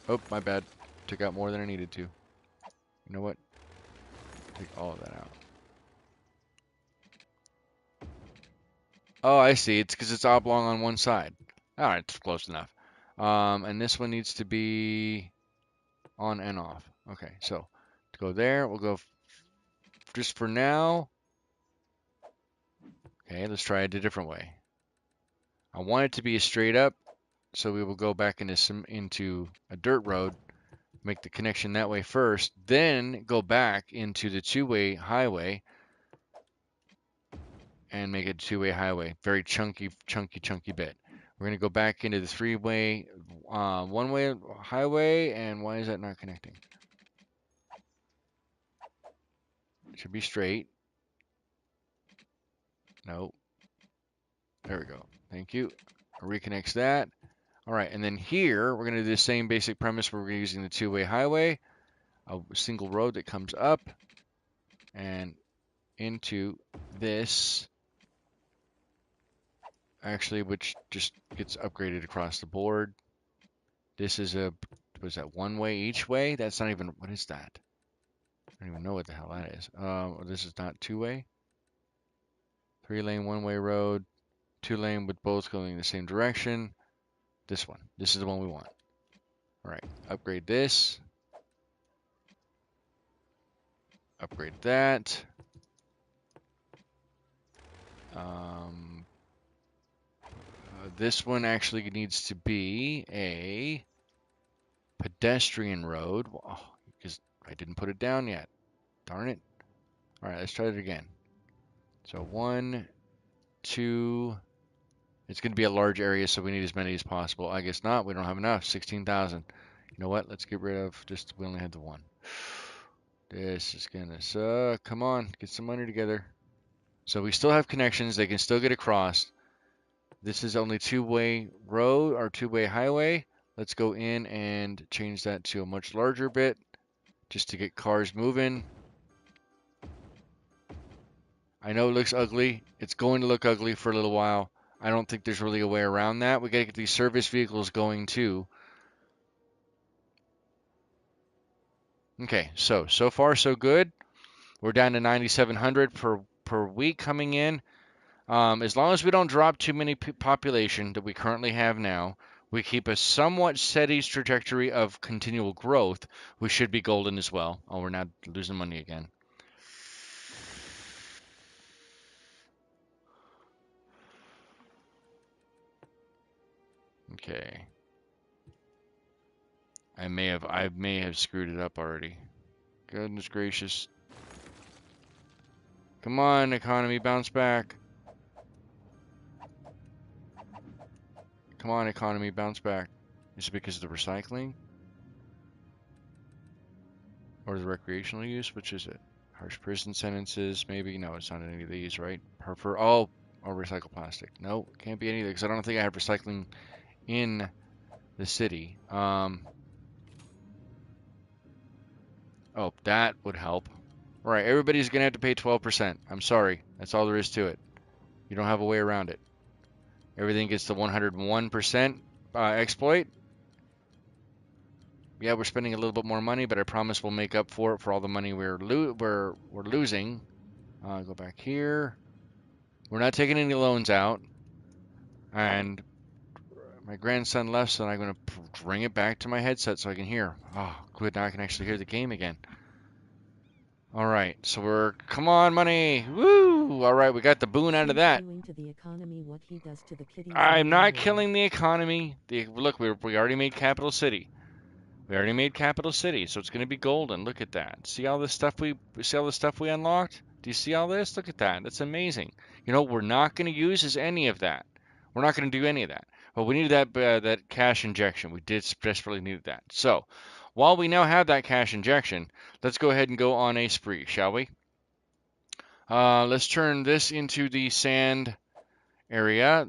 Oh, my bad. Took out more than I needed to. You know what? Take all of that out. Oh, I see. It's because it's oblong on one side. All right, it's close enough. And this one needs to be on and off. Okay, so to go there, we'll go just for now. Okay, let's try it a different way. I want it to be a straight up, so we will go back into a dirt road, make the connection that way first, then go back into the two-way highway and make it a two-way highway. Very chunky, chunky, chunky bit. We're gonna go back into the three-way, one-way highway, and why is that not connecting? It should be straight. No, there we go. Thank you. Reconnects that. All right, and then here we're gonna do the same basic premise where we're using the two-way highway, a single road that comes up and into this, actually, which just gets upgraded across the board. This is a, was that one way each way? That's not even, what is that? I don't even know what the hell that is. This is not two-way. Three-lane, one-way road, two-lane with both going in the same direction. This one. This is the one we want. All right, upgrade this. Upgrade that. This one actually needs to be a pedestrian road. Oh, because I didn't put it down yet. Darn it. All right, let's try it again. So 1, 2. It's going to be a large area, so we need as many as possible. I guess not. We don't have enough. 16,000. You know what? Let's get rid of just, we only had the one. This is going to suck. Come on, get some money together. So we still have connections. They can still get across. This is only two-way road or two-way highway. Let's go in and change that to a much larger bit just to get cars moving. I know it looks ugly. It's going to look ugly for a little while. I don't think there's really a way around that. We got to get these service vehicles going too. Okay, so far so good. We're down to 9,700 per week coming in. As long as we don't drop too many population that we currently have now, we keep a somewhat steady trajectory of continual growth. We should be golden as well. Oh, we're not losing money again. Okay. I may have screwed it up already. Goodness gracious. Come on, economy, bounce back. Come on, economy, bounce back. Is it because of the recycling? Or the recreational use? Which is it? Harsh prison sentences, maybe? No, it's not any of these, right? Oh, or recycle plastic. No, can't be any of these because I don't think I have recycling in the city. Oh, that would help. All right, everybody's gonna have to pay 12%. I'm sorry. That's all there is to it. You don't have a way around it. Everything gets the 101% exploit. Yeah, we're spending a little bit more money, but I promise we'll make up for it for all the money we're losing. Go back here. We're not taking any loans out. And my grandson left, so I'm going to bring it back to my headset so I can hear. Oh, good. Now I can actually hear the game again. All right, so come on, money. Woo! All right, we got the boon out of Sin's that. doing to the economy what he does to the kitties in I'm not England. killing the economy. Look, we already made Capital City. We already made Capital City, so it's going to be golden. Look at that. See all this stuff we unlocked? Do you see all this? Look at that. That's amazing. You know, we're not going to use is any of that. We're not going to do any of that. But we needed that cash injection. We desperately needed that. So, while we now have that cash injection, let's go ahead and go on a spree, shall we? Let's turn this into the sand area.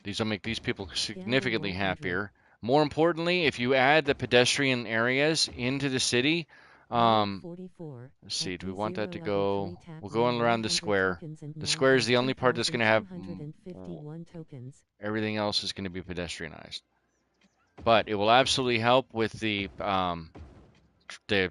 These will make these people Gamble significantly 100. happier. More importantly, if you add the pedestrian areas into the city, Route um, 44. let's see, At do we want that D0 to level go? 3 tap We'll go win on around the 100 square. tokens and The now square is have the only part that's going to have. 2,251 tokens. Everything else is going to be pedestrianized. but it will absolutely help with the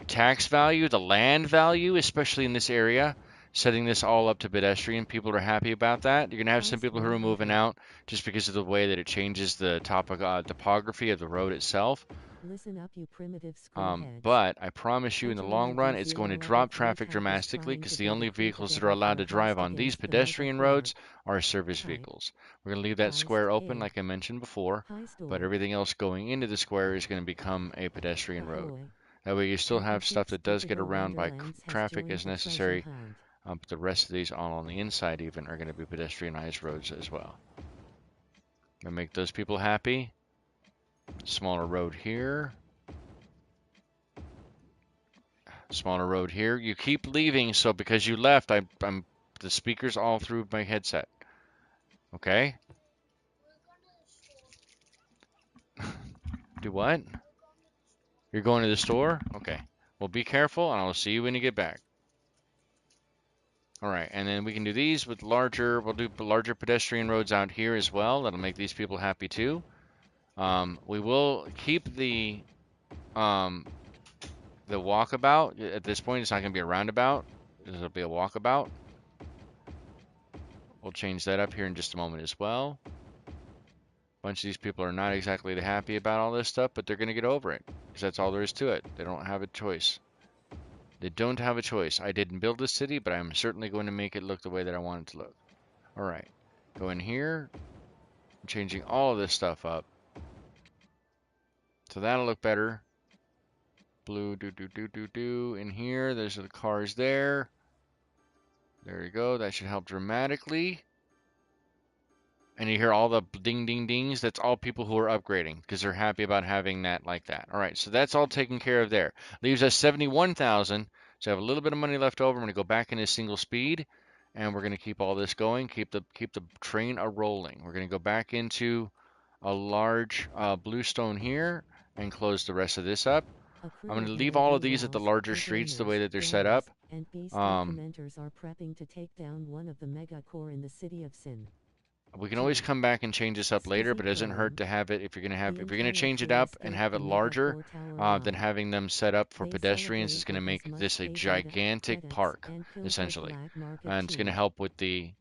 tax value, the land value, especially in this area. Setting this all up to pedestrian, people are happy about that. You're gonna have some Fast people who are road moving ahead. out just because of the way that it changes the topography of the road itself. Listen up, you primitive screwheads. But I promise you, in the Enter long run, it's going to ID0 every drop 3 traffic tappers dramatically trying because to the get only it through vehicles that are together allowed to fought drive best on these against the mega pedestrian core. roads are service Type. vehicles. We're going to leave that Heist square open, id. like I mentioned before, High but store. everything else going into the square is going to become a pedestrian road. Ahoy. That way, you still have stuff MP6 that does get Digital around by Wonderlands has traffic joined as the treasure necessary, hunt. but the rest of these all on the inside even are going to be pedestrianized roads as well. And make those people happy. Smaller road here. Smaller road here. You keep leaving, so because you left, I'm the speakers all through my headset. Okay? Do what? You're going to the store? Okay. Well, be careful, and I'll see you when you get back. All right, and then we can do these with larger. We'll do larger pedestrian roads out here as well. That'll make these people happy too. We will keep um, the walkabout. At this point, it's not going to be a roundabout. It'll be a walkabout. We'll change that up here in just a moment as well. A bunch of these people are not exactly happy about all this stuff, but they're going to get over it because that's all there is to it. They don't have a choice. They don't have a choice. I didn't build this city, but I'm certainly going to make it look the way that I want it to look. All right. Go in here. I'm changing all of this stuff up. So that'll look better. Blue, do. In here, there's the cars there. There you go. That should help dramatically. And you hear all the ding, ding, dings. That's all people who are upgrading because they're happy about having that like that. All right, so that's all taken care of there. Leaves us 71,000. So I have a little bit of money left over. I'm going to go back into single speed, and we're going to keep all this going. Keep the train a rolling. We're going to go back into a large bluestone here and close the rest of this up. A I'm crew going to of leave all of ne'er-do these at the wells, larger streets the way designers, that they're set builders, up. and beast Um, incrementers are prepping to take down one of the mega core in the city of Sin. We can always 2. come back and change this up later, Skizzy but it doesn't hurt Crone. to have it The if you're gonna internal change it crew up and escaped have the it mega larger core tower than alive. having them set up for They pedestrians is celebrate gonna with as make much this a K-Beta, gigantic credits, park and filtered essentially, black market and it's gonna cheese. help with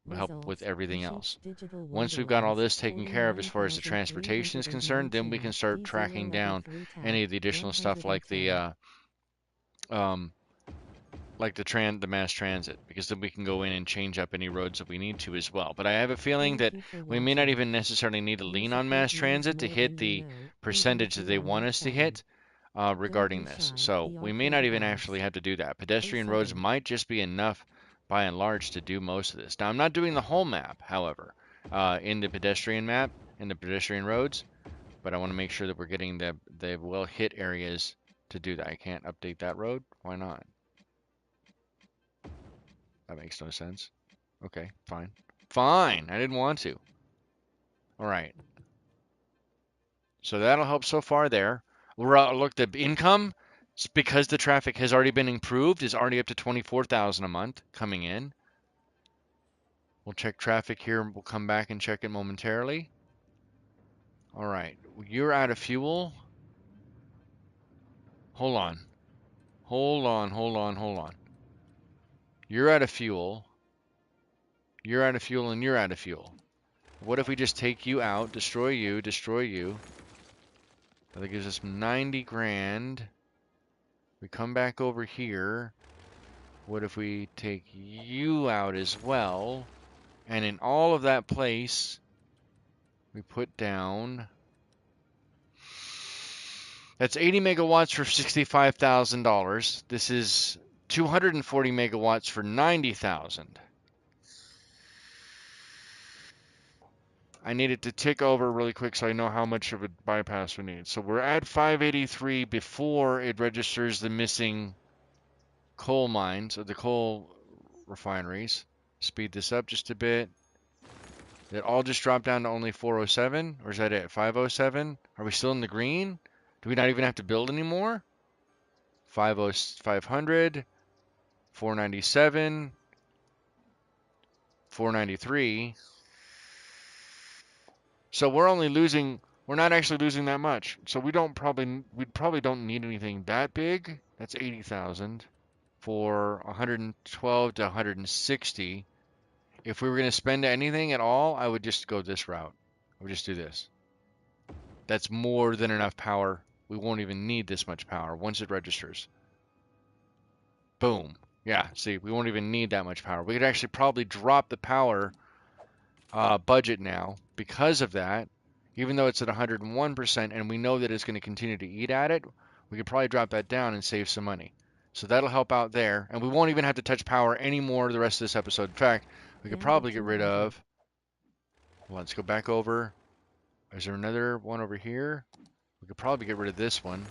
Results, everything P6 else. Digital Once we've got all Wonderlands, this taken care of as far as the transportation is concerned, then we can 49,319, start tracking D0 every down 3 tap, any of the additional stuff um, like the mass transit, because then we can go in and change up any roads that we need to as well. But I have a feeling Thank that you for we may not watching. even necessarily need to Your lean on mass support means transit to more hit than you the know, even percentage if that you they are want not us to followed. hit Don't regarding be this. shy, So the we may not arcade even gods. actually have to do that. Pedestrian roads A7. might just be enough by and large to do most of this. Now I'm not doing the whole map, however, in the pedestrian map, in the pedestrian roads, but I want to make sure that we're getting the well hit areas to do that. I can't update that road. Why not? That makes no sense. Okay, fine. Fine, I didn't want to. All right, so that'll help so far there. Look, the income, because the traffic has already been improved, is already up to 24,000 a month coming in. We'll check traffic here. We'll come back and check it momentarily. All right, you're out of fuel. Hold on. Hold on. You're out of fuel. You're out of fuel, and you're out of fuel. What if we just take you out, destroy you, destroy you? That gives us 90 grand. We come back over here. What if we take you out as well? And in all of that place, we put down. That's 80 megawatts for $65,000. This is 240 megawatts for 90,000. I need it to tick over really quick so I know how much of a bypass we need. So we're at 583 before it registers the missing coal mines or the coal refineries. Speed this up just a bit. Did it all just drop down to only 407? Or is that it? 507? Are we still in the green? Do we not even have to build anymore? 500, 497, 493. So we're only losing We're not actually losing that much. So we probably don't need anything that big. That's 80,000 for 112 to 160. If we were going to spend anything at all, I would just go this route. I would just do this. That's more than enough power. We won't even need this much power once it registers. Boom. Yeah, see, we won't even need that much power. We could actually probably drop the power budget now because of that. Even though it's at 101% and we know that it's going to continue to eat at it, we could probably drop that down and save some money. So that'll help out there. And we won't even have to touch power anymore the rest of this episode. In fact, we could probably get rid of... Let's go back over. Is there another one over here? We could probably get rid of this one.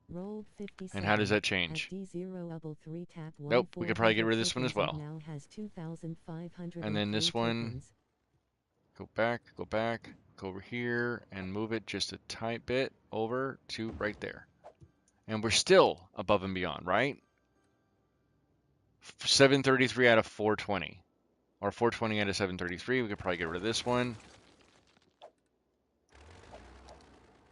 Rolled 57. And how does that change? Nope, we could probably get rid of this one as well. Now has And then this one, tokens. go back, go over here, and move it just a tight bit over to right there. And we're still above and beyond, right? 733 out of 420. Or 420 out of 733. We could probably get rid of this one.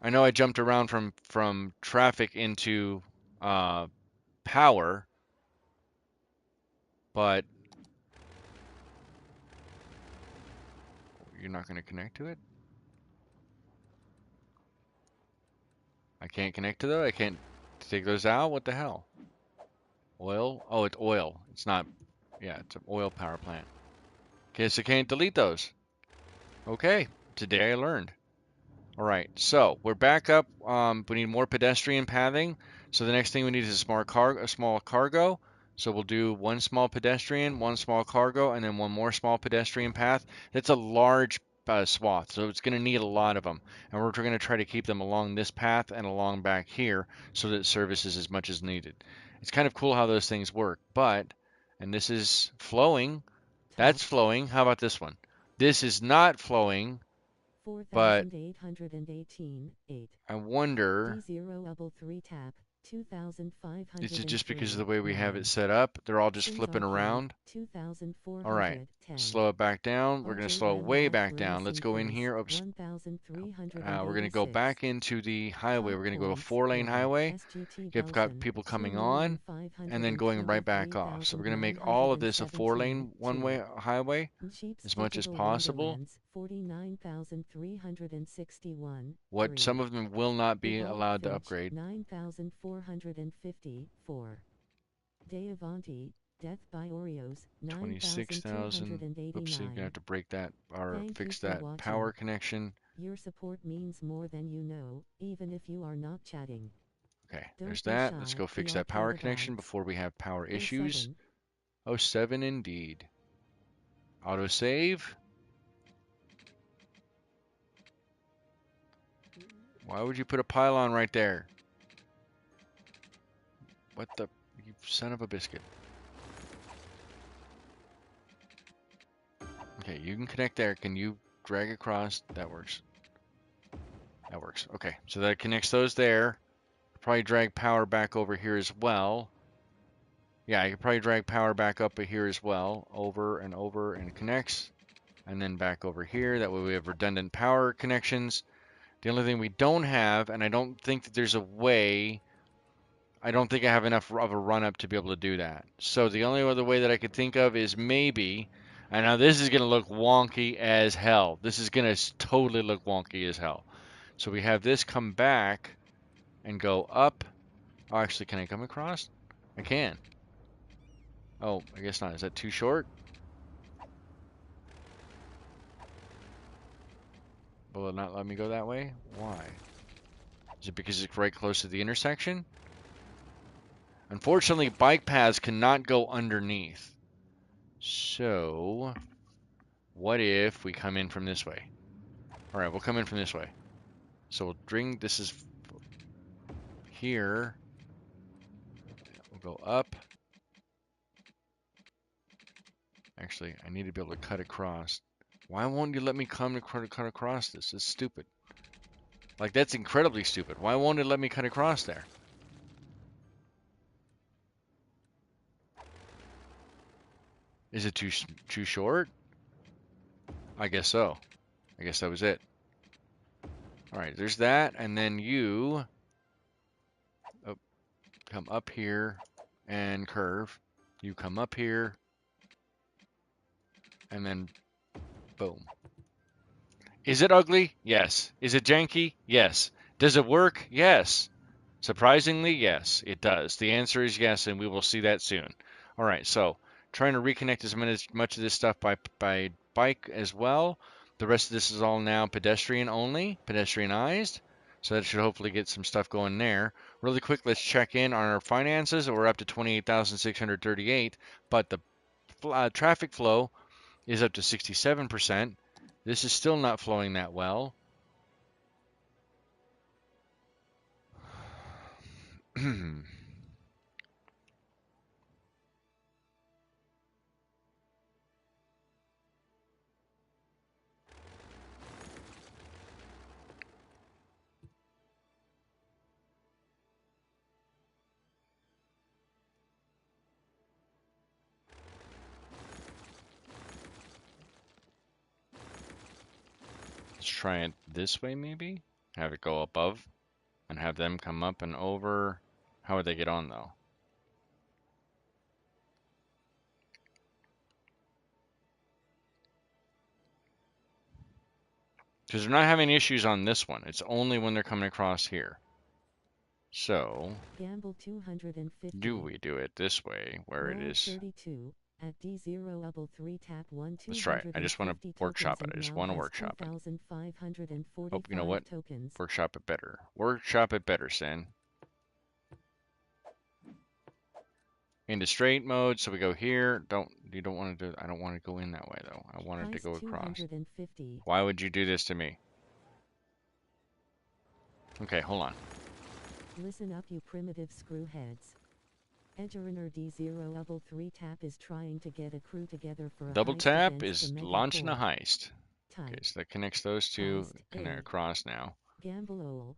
I know I jumped around from traffic into power, but you're not going to connect to it? I can't connect to those? I can't take those out? What the hell? Oil? Oh, it's oil. It's not... Yeah, it's an oil power plant. Okay, so can't delete those. Okay, today I learned. All right, so we're back up. We need more pedestrian pathing. So the next thing we need is a small cargo. So we'll do one small pedestrian, one small cargo, and then one more small pedestrian path. That's a large swath, so it's going to need a lot of them. And we're going to try to keep them along this path and along back here so that it services as much as needed. It's kind of cool how those things work, but, and this is flowing. That's flowing. How about this one? This is not flowing. But 4,818.8. I wonder, D0 tap. is it just because of the way we have it set up? They're all just flipping around. All right, slow it back down. We're going to slow it way back down. Let's go in here. Oops. We're going to go back into the highway. We're going to go to a 4-lane highway. You've got people coming on and then going right back off. So we're going to make all of this a 4-lane one-way highway as much as possible. What some of them will not be allowed to upgrade. 9,454. Deavanti, Death by Oreos, 26,000. Oops, you're gonna have to break that or fix that power connection. Your support means more than you know, even if you are not chatting. Okay, there's that. Let's go fix that power connection before we have power issues. 07 indeed. Autosave. Why would you put a pylon right there? What the... You son of a biscuit. Okay, you can connect there. Can you drag across? That works. That works. Okay, so that connects those there. Probably drag power back over here as well. Yeah, I could probably drag power back up here as well. Over, and it connects. And then back over here. That way we have redundant power connections. The only thing we don't have, and I don't think that there's a way... I don't think I have enough of a run-up to be able to do that. So the only other way that I could think of is maybe... And now this is going to look wonky as hell. This is going to totally look wonky as hell. So we have this come back and go up. Oh, actually, can I come across? I can. Oh, I guess not. Is that too short? Will it not let me go that way? Why? Is it because it's right close to the intersection? Unfortunately, bike paths cannot go underneath. So, what if we come in from this way? All right, we'll come in from this way. So we'll bring, this is here. We'll go up. Actually, I need to be able to cut across. Why won't you let me come to cut across this? It's stupid. Like, that's incredibly stupid. Why won't it let me cut across there? Is it too short? I guess so. I guess that was it. All right, there's that, and then you come up here and curve. You come up here, and then boom. Is it ugly? Yes. Is it janky? Yes. Does it work? Yes. Surprisingly, yes, it does. The answer is yes, and we will see that soon. All right, so trying to reconnect as much of this stuff by bike as well. The rest of this is all now pedestrian only, pedestrianized. So that should hopefully get some stuff going there. Really quick, let's check in on our finances. We're up to 28,638, but the traffic flow is up to 67%. This is still not flowing that well. Let's try it this way, maybe? Have it go above and have them come up and over. How would they get on, though? Because they're not having issues on this one. It's only when they're coming across here. So, Gamble 250. do we do it this way, where it is? 32. At D0 double 3 tap 1 Let's try it. I just want to workshop it. I just want to workshop it. Oh, you know what? Tokens. Workshop it better. Workshop it better, Sin. Into straight mode, so we go here. You don't want to do. I don't want to go in that way though. I wanted to go across. 250. Why would you do this to me? Okay, hold on. Listen up, you primitive screwheads. Edgeriner D0 double 3 tap is trying to get a crew together for a Double heist tap against is the launching a Megacore. heist. Type. Okay, so that connects those two, Heist and they're A. across now. Gamble all.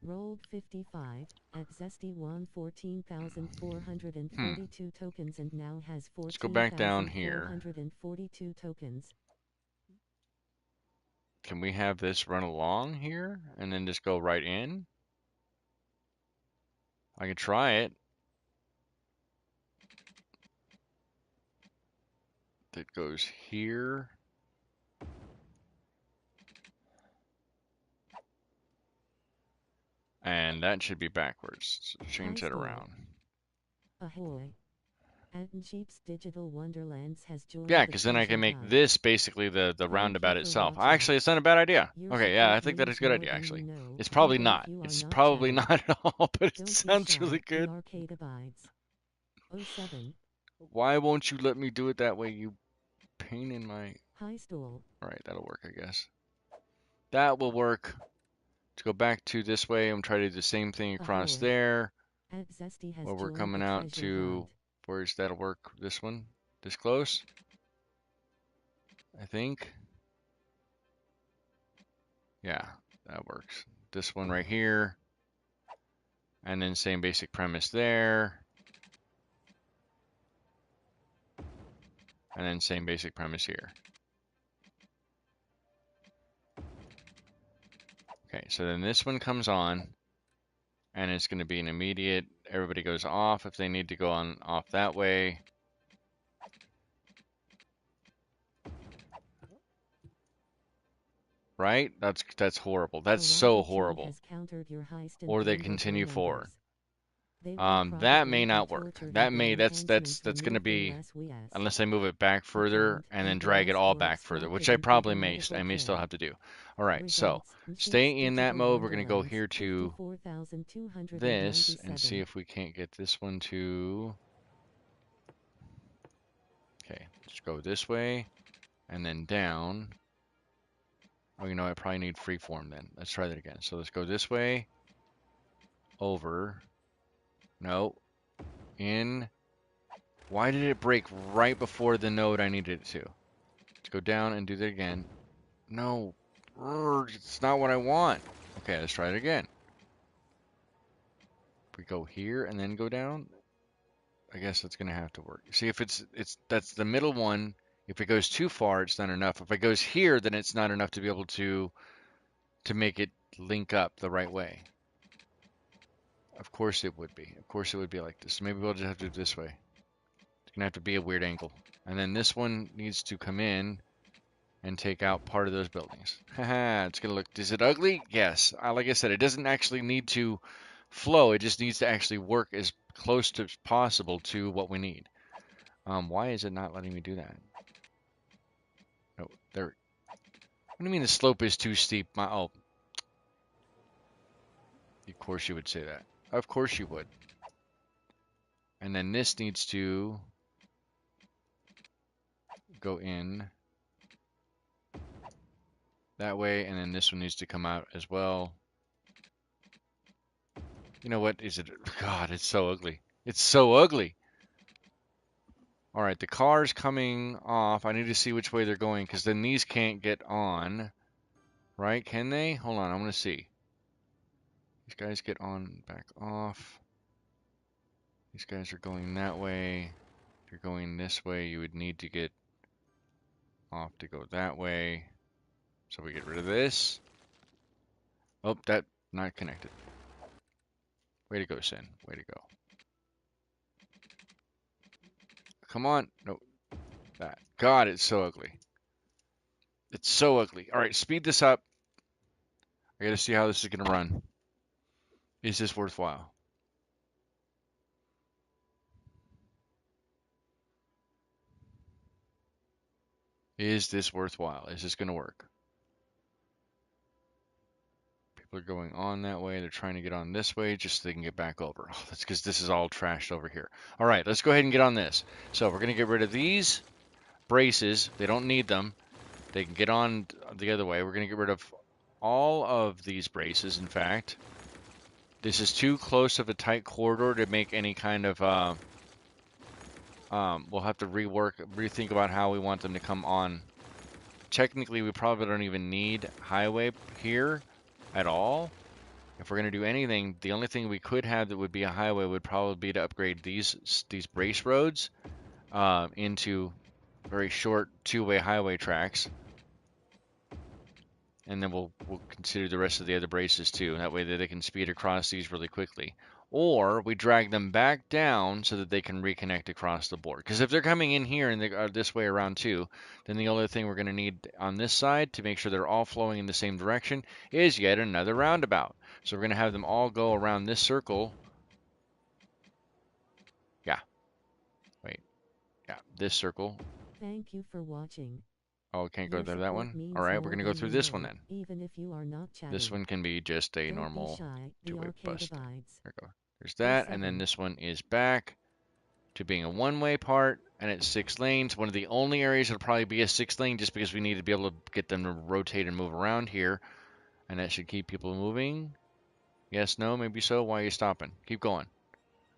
Rolled 55. At Zesty won 14,442 tokens and now has Let's go back down here. 14,442 tokens. Can we have this run along here and then just go right in? I can try it. That goes here. And that should be backwards. So change that around. Ahoy. Cheap's Digital Wonderlands has joined. Yeah, because then I can make this basically the roundabout itself. Actually, it's not a bad idea. Okay, yeah, I think that is a good idea, actually. It's probably not. It's probably not at all, but it sounds really good. Why won't you let me do it that way, you pain in my... Alright, that'll work, I guess. That will work. Let's go back to this way and try to do the same thing across there. Where we're coming out to... Where's that'll work? This one? This close? I think. Yeah, that works. This one right here. And then same basic premise there. And then same basic premise here. Okay, so then this one comes on. And it's going to be an immediate, everybody goes off if they need to go on off that way. Right? That's horrible. That's so horrible. Or they continue forward. That may not work. That's going to be, unless I move it back further and then drag it all back further, which I probably may still have to do. All right, so stay in that mode. We're going to go here to this and see if we can't get this one to, okay, let's go this way and then down. Oh, you know, I probably need freeform then. Let's try that again. So let's go this way, over, no, in. Why did it break right before the node I needed it to? Let's go down and do that again. No, it's not what I want. Okay, let's try it again. If we go here and then go down, I guess that's gonna have to work. See if that's the middle one If it goes too far, it's not enough. If it goes here, then it's not enough to be able to make it link up the right way. Of course it would be. Of course it would be like this. Maybe we'll just have to do it this way. It's gonna have to be a weird angle. And then this one needs to come in and take out part of those buildings. Haha, it's gonna look, is it ugly? Yes. Like I said, it doesn't actually need to flow. It just needs to actually work as close to possible to what we need. Why is it not letting me do that? No, there. What do you mean the slope is too steep? Oh, of course you would say that. Of course you would. And then this needs to go in that way, and then this one needs to come out as well. You know what is it? God, it's so ugly. It's so ugly. All right, the car's coming off. I need to see which way they're going because then these can't get on, right? Can they? Hold on, I'm gonna see. These guys get on, back off. These guys are going that way. If you're going this way, you would need to get off to go that way. So we get rid of this. Oh, that not connected. Way to go, Sin. Way to go. Come on. No, that. God, it's so ugly. It's so ugly. All right, speed this up. I gotta see how this is gonna run. Is this worthwhile? Is this worthwhile? Is this gonna work? People are going on that way. They're trying to get on this way just so they can get back over. Oh, that's because this is all trashed over here. All right, let's go ahead and get on this. So we're gonna get rid of these braces. They don't need them. They can get on the other way. We're gonna get rid of all of these braces, in fact. This is too close of a tight corridor to make any kind of, we'll have to rethink about how we want them to come on. Technically, we probably don't even need highway here at all. If we're going to do anything, the only thing we could have that would be a highway would probably be to upgrade these brace roads into very short two-way highway tracks. And then we'll consider the rest of the other braces too. That way they can speed across these really quickly. Or we drag them back down so that they can reconnect across the board. Because if they're coming in here and they are this way around too, then the only thing we're going to need on this side to make sure they're all flowing in the same direction is yet another roundabout. So we're going to have them all go around this circle. Yeah, wait. Yeah, this circle. Thank you for watching. Oh, can't go Your through that support one? means Alright, we're more going to go than through you this one know, then. even if you are not This chatting. one can be just a Don't be normal shy, the two-way arcade bust. abides. There we go. There's that, and then 7. this one is back to being a one-way part, and it's 6 lanes. One of the only areas that'll probably be a 6 lane just because we need to be able to get them to rotate and move around here, and that should keep people moving. Yes, no, maybe so. Why are you stopping? Keep going.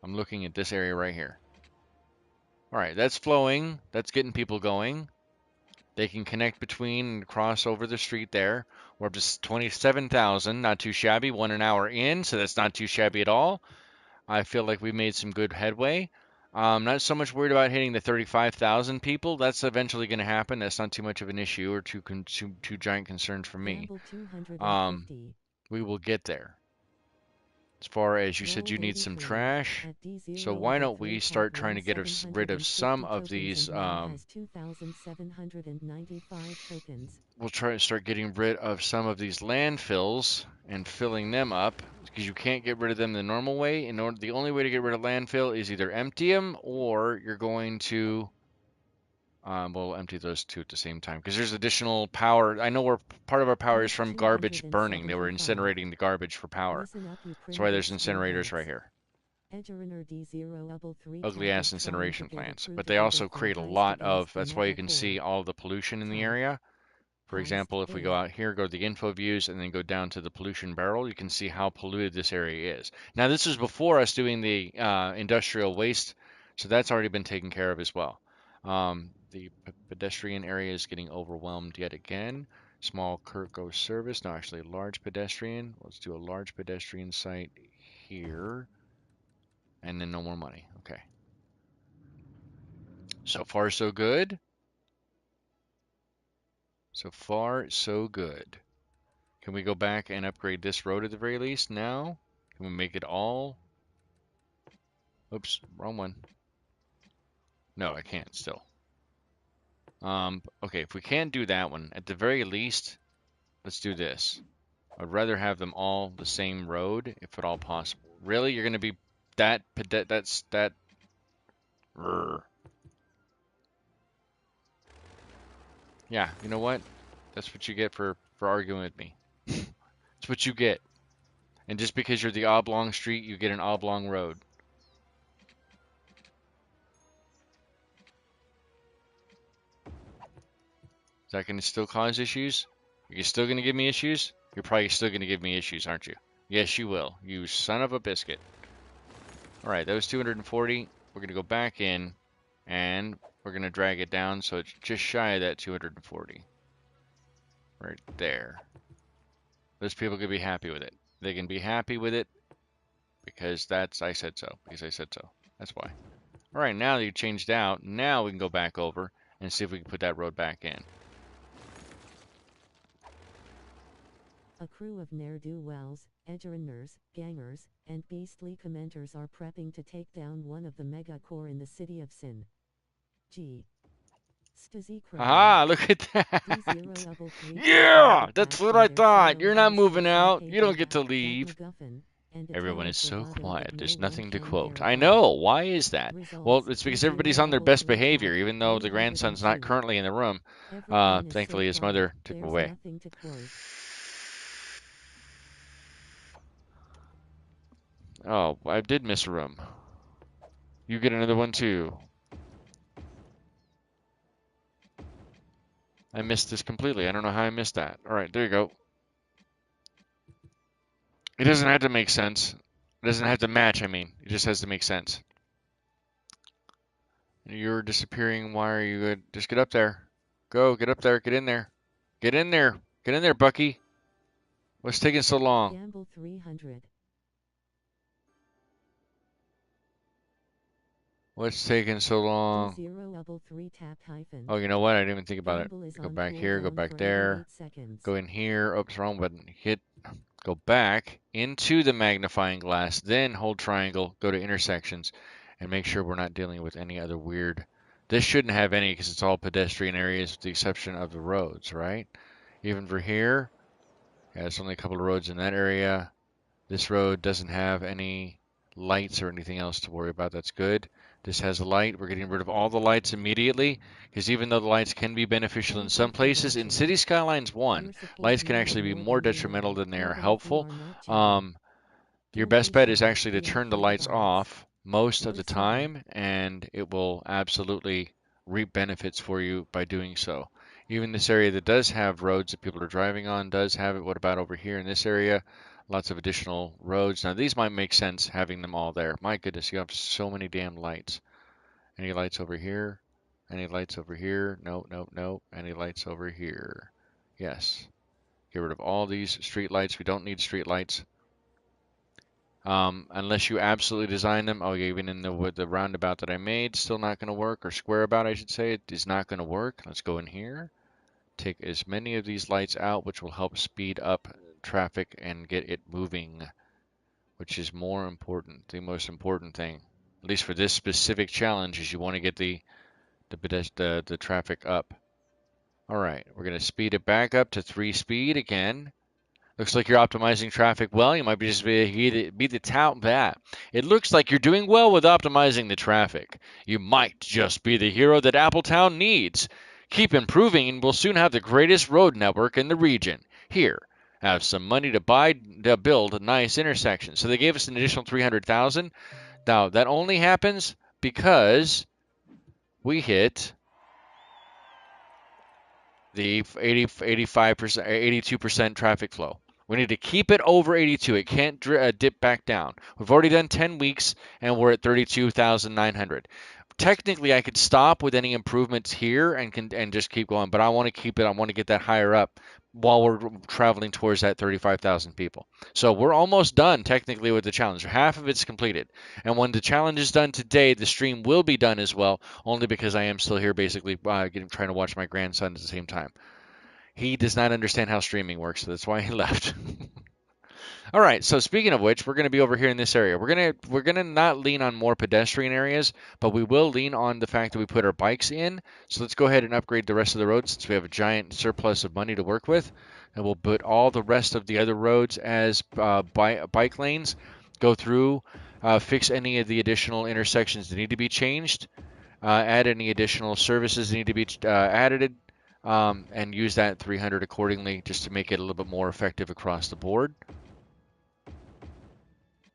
I'm looking at this area right here. All right, that's flowing. That's getting people going. They can connect between and cross over the street there. We're up to 27,000. Not too shabby. 1 hour in, so that's not too shabby at all. I feel like we made some good headway. Not so much worried about hitting the 35,000 people. That's eventually going to happen. That's not too much of an issue or too giant concerns for me. Gamble 250. We will get there. As far as you said, Roll you need baby some please. trash. At So D0 why level don't 3 we tap start trying to get rid of 1750 some of tokens these? and now has 2,795 tokens. We'll try to start getting rid of some of these landfills and filling them up because you can't get rid of them the normal way. The only way to get rid of landfill is either empty them or you're going to we'll empty those two at the same time because there's additional power. I know where part of our power is Boost from garbage burning. They were 275. incinerating the garbage for power. Listen up, you That's why primitive there's incinerators right screwheads. here. Edgerunner D0 level 3 Ugly tap ass is trying to incineration get a plants. crew But they together also for a create a heist lot of, against the that's why you can metalcore. see all the pollution in the Type. area. For Heist example, if we go A. out here, go to the info views, and then go down to the pollution barrel, you can see how polluted this area is. Now, this is before us doing the industrial waste, so that's already been taken care of as well. The pedestrian area is getting overwhelmed yet again. Small Kirko service, no, actually large pedestrian. Let's do a large pedestrian site here, and then no more money. Okay. So far, so good. So far, so good. Can we go back and upgrade this road at the very least now? Can we make it all? Oops, wrong one. No, I can't still. Okay, if we can't do that one, at the very least, let's do this. I'd rather have them all the same road, if at all possible. Really? You're gonna be that's that. Rrr. Yeah, you know what? That's what you get for arguing with me. That's what you get. And just because you're the oblong street, you get an oblong road. Is that gonna still cause issues? Are you still gonna give me issues? You're probably still gonna give me issues, aren't you? Yes, you will. You son of a biscuit. All right, that was 240. We're gonna go back in, and we're gonna drag it down so it's just shy of that 240. Right there. Those people can be happy with it. They can be happy with it because I said so. Because I said so. That's why. All right, now that you changed out, now we can go back over and see if we can put that road back in. A crew of ne'er-do-wells, edgerunners, gangers, and beastly commenters are prepping to take down one of the mega-core in the city of Sin. G. Aha, look at that. Yeah, that's what I thought. You're not moving out. You don't get to leave. Everyone is so quiet. There's nothing to quote. I know. Why is that? Well, it's because everybody's on their best behavior, even though the grandson's not currently in the room. Thankfully, his mother took him away. Oh, I did miss a room. You get another one too. I missed this completely. I don't know how I missed that. All right, there you go. It doesn't have to make sense. It doesn't have to match, I mean. It just has to make sense. You're disappearing. Why are you good? Just get up there. Go, get up there. Get in there. Get in there. Get in there, Bucky. What's taking so long? Gamble 300. What's taking so long? Oh, you know what? I didn't even think about it. Go back here, go back there. Go in here. Oops, wrong button. Go back into the magnifying glass, then hold triangle, go to intersections, and make sure we're not dealing with any other weird. This shouldn't have any because it's all pedestrian areas with the exception of the roads, right? Even for here, yeah, there's only a couple of roads in that area. This road doesn't have any lights or anything else to worry about. That's good. This has a light. We're getting rid of all the lights immediately because even though the lights can be beneficial in some places, in City Skylines 1, lights can actually be more detrimental than they are helpful. Your best bet is actually to turn the lights off most of the time, and it will absolutely reap benefits for you by doing so. Even this area that does have roads that people are driving on does have it. What about over here in this area? Lots of additional roads. Now, these might make sense having them all there. My goodness, you have so many damn lights. Any lights over here? Any lights over here? No, no, no. Any lights over here? Yes. Get rid of all these street lights. We don't need street lights. Unless you absolutely design them. Oh, yeah, even in the roundabout that I made, still not going to work. Or square about, I should say. It is not going to work. Let's go in here. Take as many of these lights out, which will help speed up traffic and get it moving, which is more important. The most important thing, at least for this specific challenge, is you want to get the traffic up. All right, we're going to speed it back up to 3 speed again. Looks like you're optimizing traffic well. You might be just be the tout that. It looks like you're doing well with optimizing the traffic. You might just be the hero that Appletown needs. Keep improving and we'll soon have the greatest road network in the region. Here, have some money to build a nice intersection. So they gave us an additional 300,000. Now, that only happens because we hit the 85%, 82% traffic flow. We need to keep it over 82. It can't dip back down. We've already done 10 weeks and we're at 32,900. Technically, I could stop with any improvements here and just keep going, but I want to keep it. I want to get that higher up while we're traveling towards that 35,000 people. So we're almost done technically with the challenge. Half of it's completed. And when the challenge is done today, the stream will be done as well, only because I am still here basically trying to watch my grandson at the same time. He does not understand how streaming works, so that's why he left. All right, so speaking of which, we're going to be over here in this area. We're going to not lean on more pedestrian areas, but we will lean on the fact that we put our bikes in. So let's go ahead and upgrade the rest of the roads since we have a giant surplus of money to work with. And we'll put all the rest of the other roads as bike lanes. Go through, fix any of the additional intersections that need to be changed, add any additional services that need to be added, and use that 300 accordingly just to make it a little bit more effective across the board.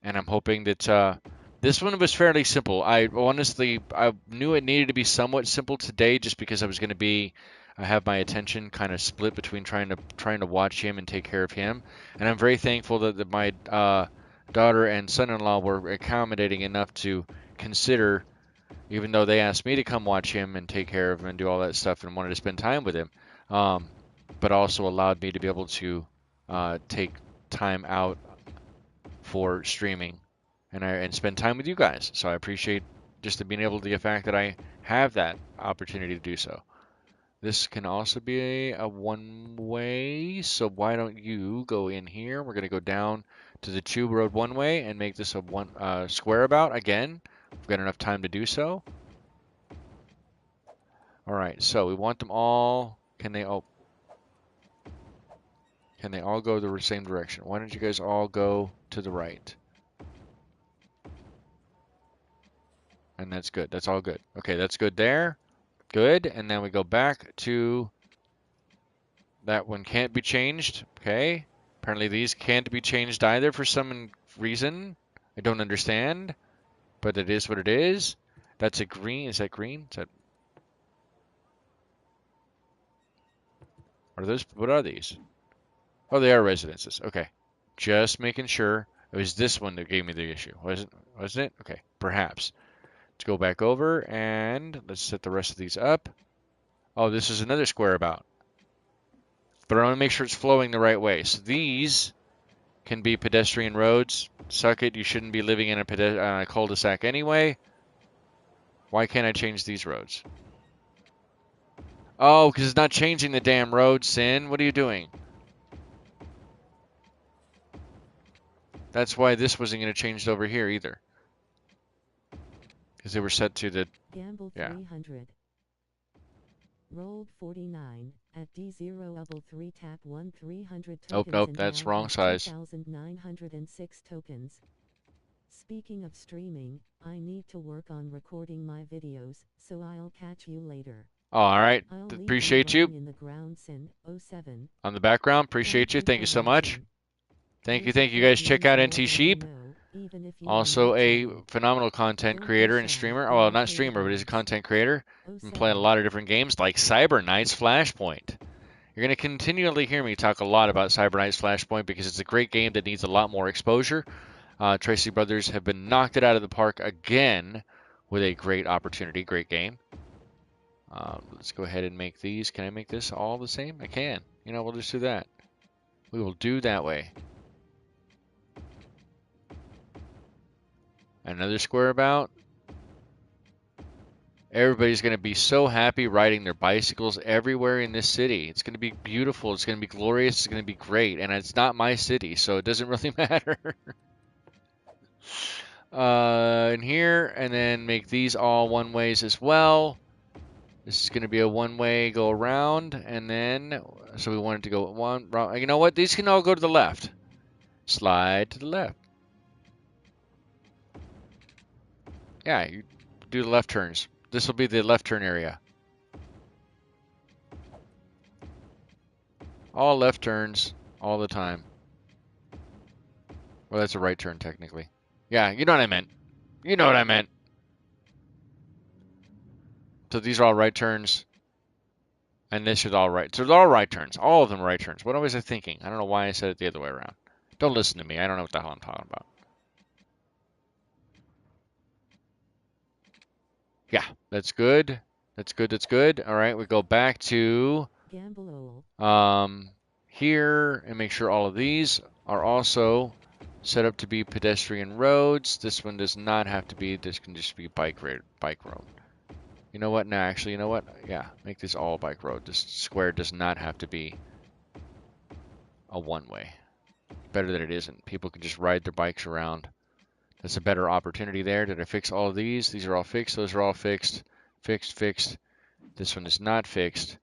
And I'm hoping that this one was fairly simple. I knew it needed to be somewhat simple today, just because I have my attention kind of split between trying to watch him and take care of him. And I'm very thankful that my daughter and son-in-law were accommodating enough to consider, even though they asked me to come watch him and take care of him and do all that stuff and wanted to spend time with him, but also allowed me to be able to take time out for streaming and spend time with you guys. So I appreciate just being able to the fact that I have that opportunity to do so. This can also be a one-way, so why don't you go in here? We're going to go down to the tube road one way and make this a one square about again. We've got enough time to do so. All right, so we want them all. Can they all go the same direction? Why don't you guys all go to the right? And that's good. That's all good. Okay, that's good there. Good. And then we go back to that one can't be changed. Okay. Apparently these can't be changed either for some reason. I don't understand, but it is what it is. That's a green. Is that green? Is that... Are those? What are these? Oh, they are residences. Okay. Just making sure. It was this one that gave me the issue. Wasn't it? Okay. Perhaps. Let's go back over and let's set the rest of these up. Oh, this is another square about. But I want to make sure it's flowing the right way. So these can be pedestrian roads. Suck it, you shouldn't be living in a cul-de-sac anyway. Why can't I change these roads? Oh, because it's not changing the damn road, Sin. What are you doing? That's why this wasn't going to change over here either. Because they were set to the... Gamble 300. Rolled 49. At D0 level 3 tap 1 300 tokens. Oh, nope, that's wrong size. 2,906 tokens. Speaking of streaming, I need to work on recording my videos, so I'll catch you later. Oh, all right. Appreciate you. In the ground, Sin 07. On the background, appreciate you. Thank you so much. Thank you guys. Check out NT Sheep. Also a phenomenal content creator and streamer. Oh, well, not streamer, but he's a content creator. Been playing a lot of different games like Cyber Knights Flashpoint. You're going to continually hear me talk a lot about Cyber Knights Flashpoint because it's a great game that needs a lot more exposure. Tracy Brothers have been knocked it out of the park again with a great opportunity, great game. Let's go ahead and make these. Can I make this all the same? I can. You know, we'll just do that. We will do that way. Another square about. Everybody's going to be so happy riding their bicycles everywhere in this city. It's going to be beautiful. It's going to be glorious. It's going to be great. And it's not my city, so it doesn't really matter. In here, and then make these all one ways as well. This is going to be a one-way go around, and then, so we want it to go one, you know what? These can all go to the left. Slide to the left. Yeah, you do the left turns. This will be the left turn area. All left turns all the time. Well, that's a right turn technically. Yeah, you know what I meant. You know what I meant. So these are all right turns. And this is all right. So they're all right turns. All of them are right turns. What was I thinking? I don't know why I said it the other way around. Don't listen to me. I don't know what the hell I'm talking about. Yeah, that's good. That's good. That's good. All right, we go back to here and make sure all of these are also set up to be pedestrian roads. This one does not have to be. This can just be bike road. You know what? No, actually, you know what? Yeah, make this all bike road. This square does not have to be a one-way. Better that it isn't. People can just ride their bikes around. That's a better opportunity there. Did I fix all of these? These are all fixed. Those are all fixed. Fixed. This one is not fixed.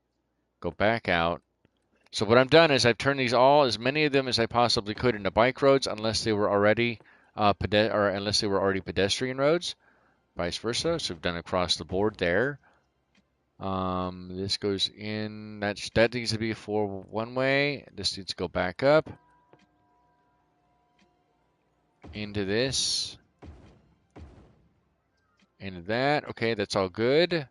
Go back out. So what I've done is I've turned these all, as many of them as I possibly could, into bike roads, unless they were already pedestrian roads. Vice versa. So we've done across the board there. This goes in. That needs to be for one way. This needs to go back up into this, into that. Okay, that's all good.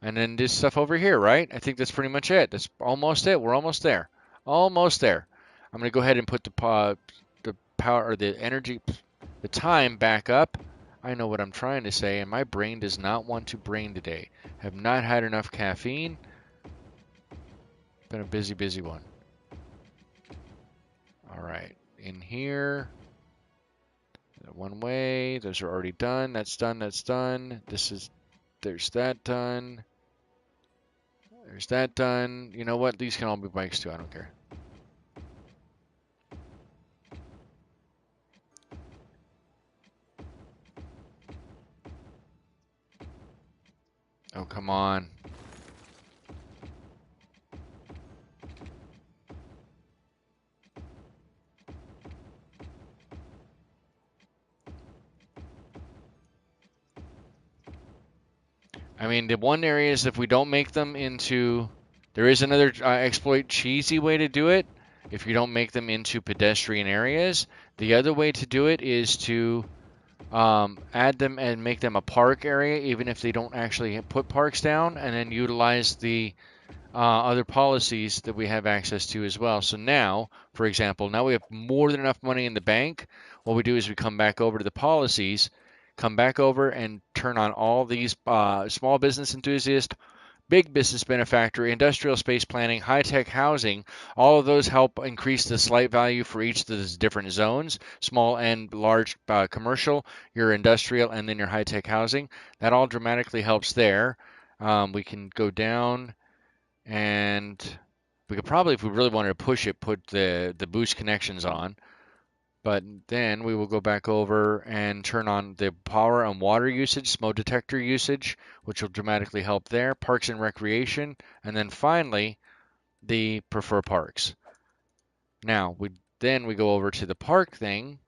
And then this stuff over here, right? I think that's pretty much it. That's almost it. We're almost there. Almost there. I'm gonna go ahead and put the power or the energy, the time back up. I know what I'm trying to say, and my brain does not want to brain today. Have not had enough caffeine. Been a busy one. All right, in here, one way. Those are already done. That's done. That's done. There's that done. There's that done. You know what? These can all be bikes too. I don't care. Oh, come on. I mean, the one area is if we don't make them into... There is another exploit cheesy way to do it. If you don't make them into pedestrian areas. The other way to do it is to add them and make them a park area, even if they don't actually put parks down, and then utilize the other policies that we have access to as well. So now, for example, now we have more than enough money in the bank. What we do is we come back over to the policies, come back over and turn on all these small business enthusiast, big business benefactor, industrial space planning, high-tech housing. All of those help increase the slight value for each of those different zones, small and large commercial, your industrial, and then your high-tech housing. That all dramatically helps there. We can go down and we could probably, if we really wanted to push it, put the boost connections on. But then we will go back over and turn on the power and water usage, smoke detector usage, which will dramatically help there. Parks and recreation, and then finally the prefer parks. Now we go over to the park thing,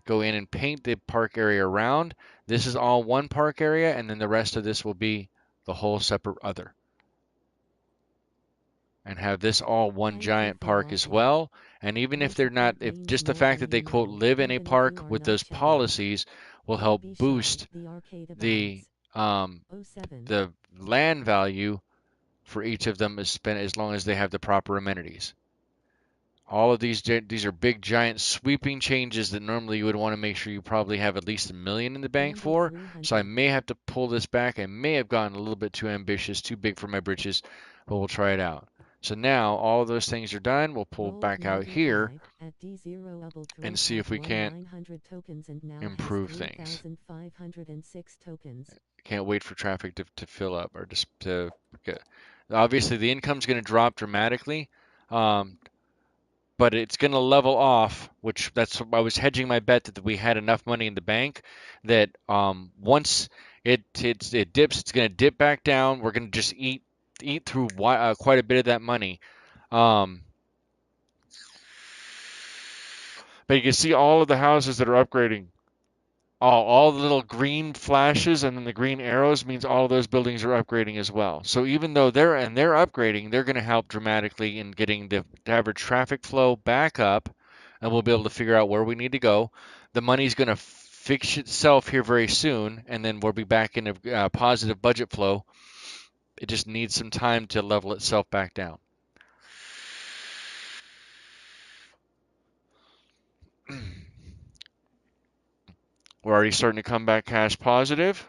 go in and paint the park area around. This is all one park area, and then the rest of this will be the whole separate other. And have this all one giant park as well. And even if they're not, if just the fact that they quote live in a park with those policies will help boost the the land value for each of them as long as they have the proper amenities. All of these are big, giant, sweeping changes that normally you would want to make sure you probably have at least $1 million in the bank for. So I may have to pull this back. I may have gotten a little bit too ambitious, too big for my britches, but we'll try it out. So now all of those things are done. We'll pull back out here and see if we can't improve things. Can't wait for traffic to fill up or just to get. Obviously, the income's going to drop dramatically, but it's going to level off. Which that's I was hedging my bet that we had enough money in the bank that once it dips, it's going to dip back down. We're going to just eat through quite a bit of that money. But you can see all of the houses that are upgrading. All the little green flashes and then the green arrows means all of those buildings are upgrading as well. So even though they're upgrading, they're going to help dramatically in getting the average traffic flow back up, and we'll be able to figure out where we need to go. The money's going to fix itself here very soon, and then we'll be back in a positive budget flow. It just needs some time to level itself back down. We're already starting to come back cash positive.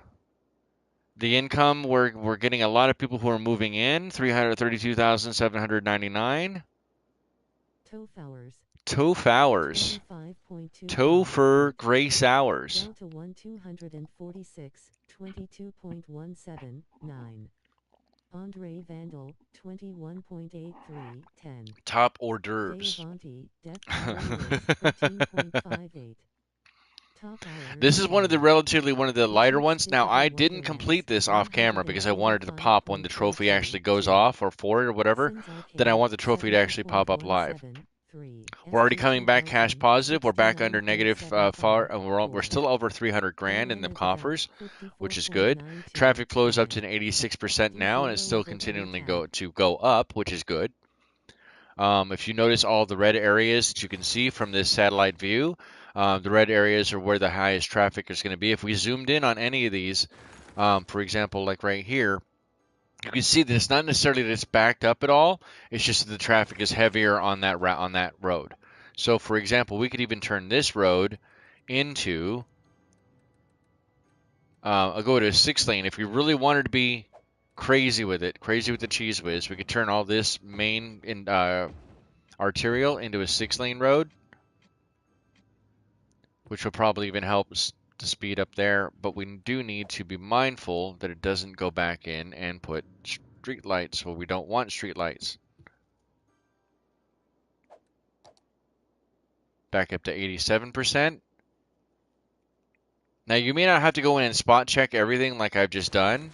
The income, we're getting a lot of people who are moving in, 332,799. TOEF hours. Topher grace hours. Down to 1 246, 22.179. Andre Vandal, 21.8310. Top hors d'oeuvres. Deavanti, Death by Daylight, 13.58. Top Iron, This is one of the 10. relatively one of the The lighter Cheap ones. Now, I Stupid didn't complete Wonderlands, this off camera because I wanted it to pop when the trophy actually goes 145.42. off or for it or whatever. Sins Then I Arcade, want the trophy to actually pop up live. 70.173. We're already SG coming back cash 2000, positive. We're back under negative far. We're 69.7554. still over 300 grand in the Diana Devout, coffers, which is good. Traffic flow is up 54.925. to an 86% now, and it's Gizero still Vippity continuing Tab. to go up, which is good. If you notice all the red areas that you can see from this satellite view, the red areas are where the highest traffic is going to be. If we zoomed in on any of these, for example, like right here, you can see that it's not necessarily that it's backed up at all. It's just that the traffic is heavier on that road. So, for example, we could even turn this road into I'll go to a 6 lane. If we really wanted to be crazy with it, crazy with the cheese whiz, we could turn all this main arterial into a 6 lane road, which will probably even help to speed up there. But we do need to be mindful that it doesn't go back in and put street lights where we don't want street lights. Back up to 87%. Now you may not have to go in and spot check everything like I've just done,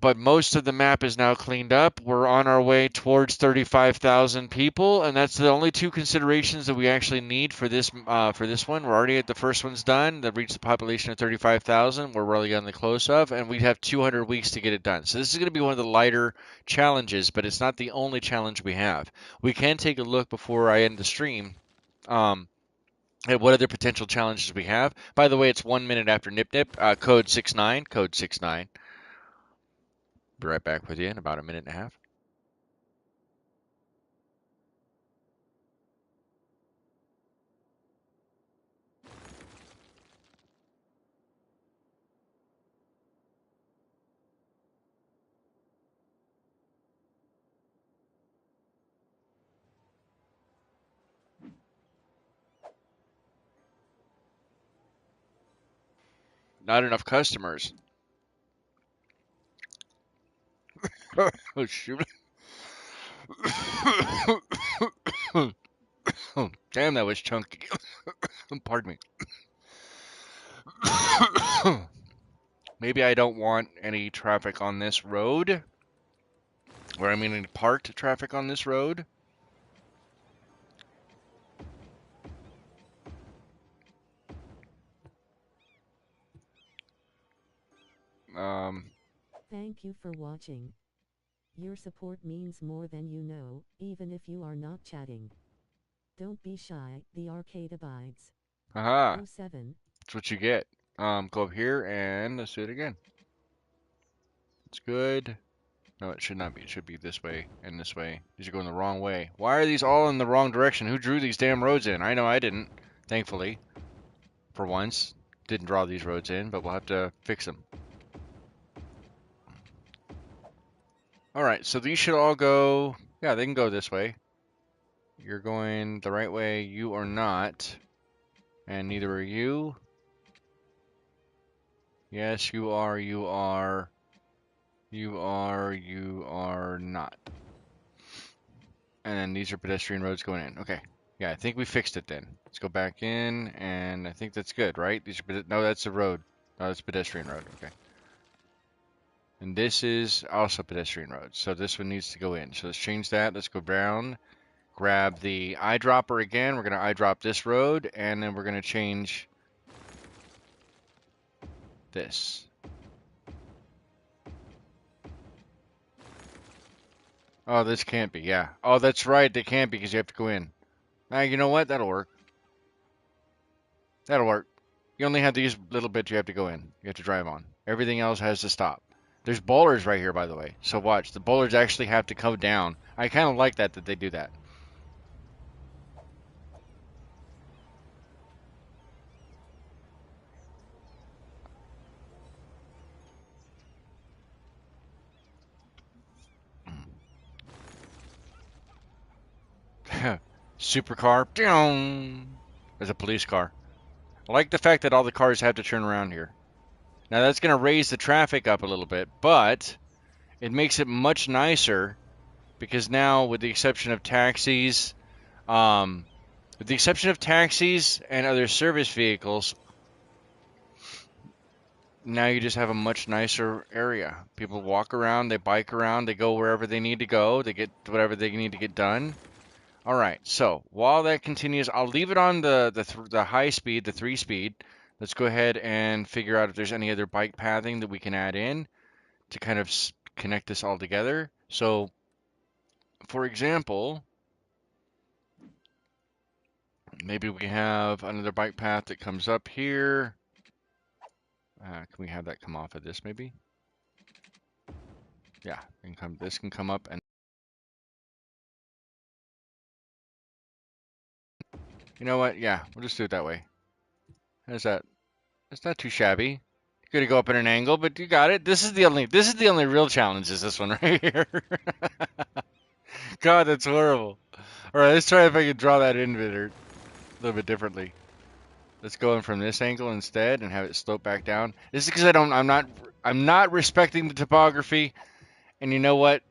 but most of the map is now cleaned up. We're on our way towards 35,000 people, and that's the only two considerations that we actually need for this one. We're already at the first one's done. That reached the population of 35,000. We're really on the close of, and we have 200 weeks to get it done. So this is going to be one of the lighter challenges, but it's not the only challenge we have. We can take a look before I end the stream. At what other potential challenges we have. By the way, it's 1 minute after Nip Nip. Code 69. Code 69. Be right back with you in about a minute and a half. Not enough customers. Oh, shoot. Damn, that was chunky. Pardon me. Maybe I don't want any traffic on this road. Or I mean any parked traffic on this road. Thank you for watching. Your support means more than you know, even if you are not chatting. Don't be shy, the arcade abides. Aha. 07. That's what you get. Go up here and let's do it again. It's good. No, it should not be. It should be this way and this way. These are going the wrong way. Why are these all in the wrong direction? Who drew these damn roads in? I know I didn't, thankfully. For once. Didn't draw these roads in, but we'll have to fix them. Alright, so these should all go... Yeah, they can go this way. You're going the right way. You are not. And neither are you. Yes, you are. You are. You are. You are not. And then these are pedestrian roads going in. Okay. Yeah, I think we fixed it then. Let's go back in, and I think that's good, right? These are no, that's a road. No, that's a pedestrian road. Okay. And this is also pedestrian road. So this one needs to go in. So let's change that. Let's go down. Grab the eyedropper again. We're going to eyedrop this road, and then we're going to change this. Oh, this can't be. Yeah. Oh, that's right. They can't because you have to go in. You know what? That'll work. That'll work. You only have these little bits you have to go in. You have to drive on. Everything else has to stop. There's bowlers right here, by the way. So watch. The bowlers actually have to come down. I kind of like that they do that. Supercar. There's a police car. I like the fact that all the cars have to turn around here. Now that's going to raise the traffic up a little bit, but it makes it much nicer because now, with the exception of taxis, um, and other service vehicles, now you just have a much nicer area. People walk around, they bike around, they go wherever they need to go, they get whatever they need to get done. All right, so while that continues, I'll leave it on the high speed, the 3 speed. Let's go ahead and figure out if there's any other bike pathing that we can add in to kind of connect this all together. So, for example, maybe we have another bike path that comes up here. Can we have that come off of this maybe? Yeah, this can come up, and you know what? Yeah, we'll just do it that way. How's that? It's not too shabby. You gotta go up at an angle, but you got it. This is the only real challenge is this one right here. God, that's horrible. All right, let's try if I can draw that in a little bit differently. Let's go in from this angle instead and have it slope back down. This is because I'm not respecting the topography. And you know what?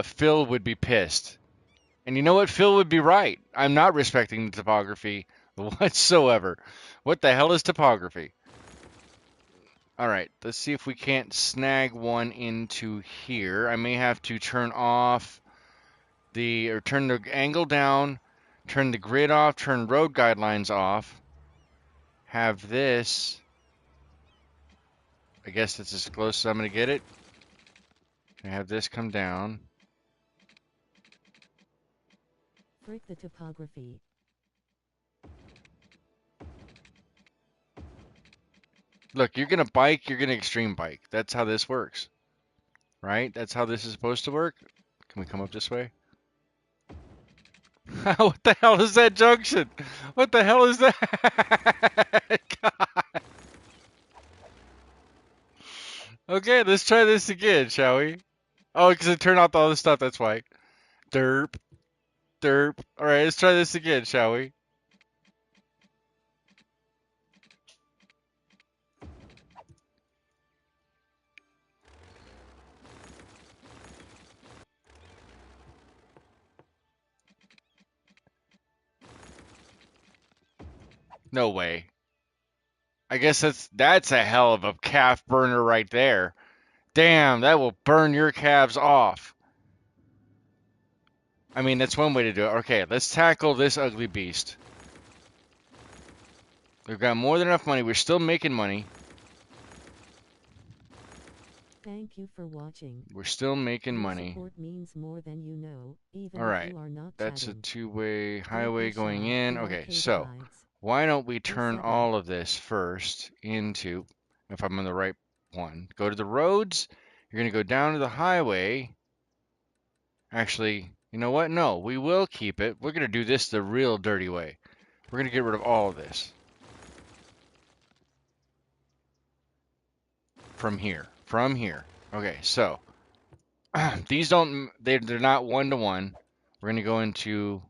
Phil would be pissed. And you know what? Phil would be right. I'm not respecting the topography whatsoever. What the hell is topography? All right, let's see if we can't snag one into here. I may have to turn the angle down, turn the grid off, turn road guidelines off, have this. I guess that's as close as I'm going to get it. I have this come down. Frick the topography. Look, you're going to bike, you're going to extreme bike. That's how this works, right? That's how this is supposed to work. Can we come up this way? What the hell is that junction? What the hell is that? God. Okay, let's try this again, shall we? Oh, because it turned off all the stuff, that's why. Derp, derp. Alright, let's try this again, shall we? No way. I guess that's a hell of a calf burner right there. Damn, that will burn your calves off. I mean, that's one way to do it. Okay, let's tackle this ugly beast. We've got more than enough money. We're still making money. Thank you for watching. We're still making Your money. support means more than you know, even All if right. you are not That's a chatting. two-way Don't highway be going shy, in. the Okay, arcade so abides. why don't we turn Resetting. all of this first into, if I'm on the right one, go to the roads. You're going to go down to the highway. Actually, you know what? No, we will keep it. We're going to do this the real dirty way. We're going to get rid of all of this. From here. From here. Okay, so these they're not one to one. We're going to go into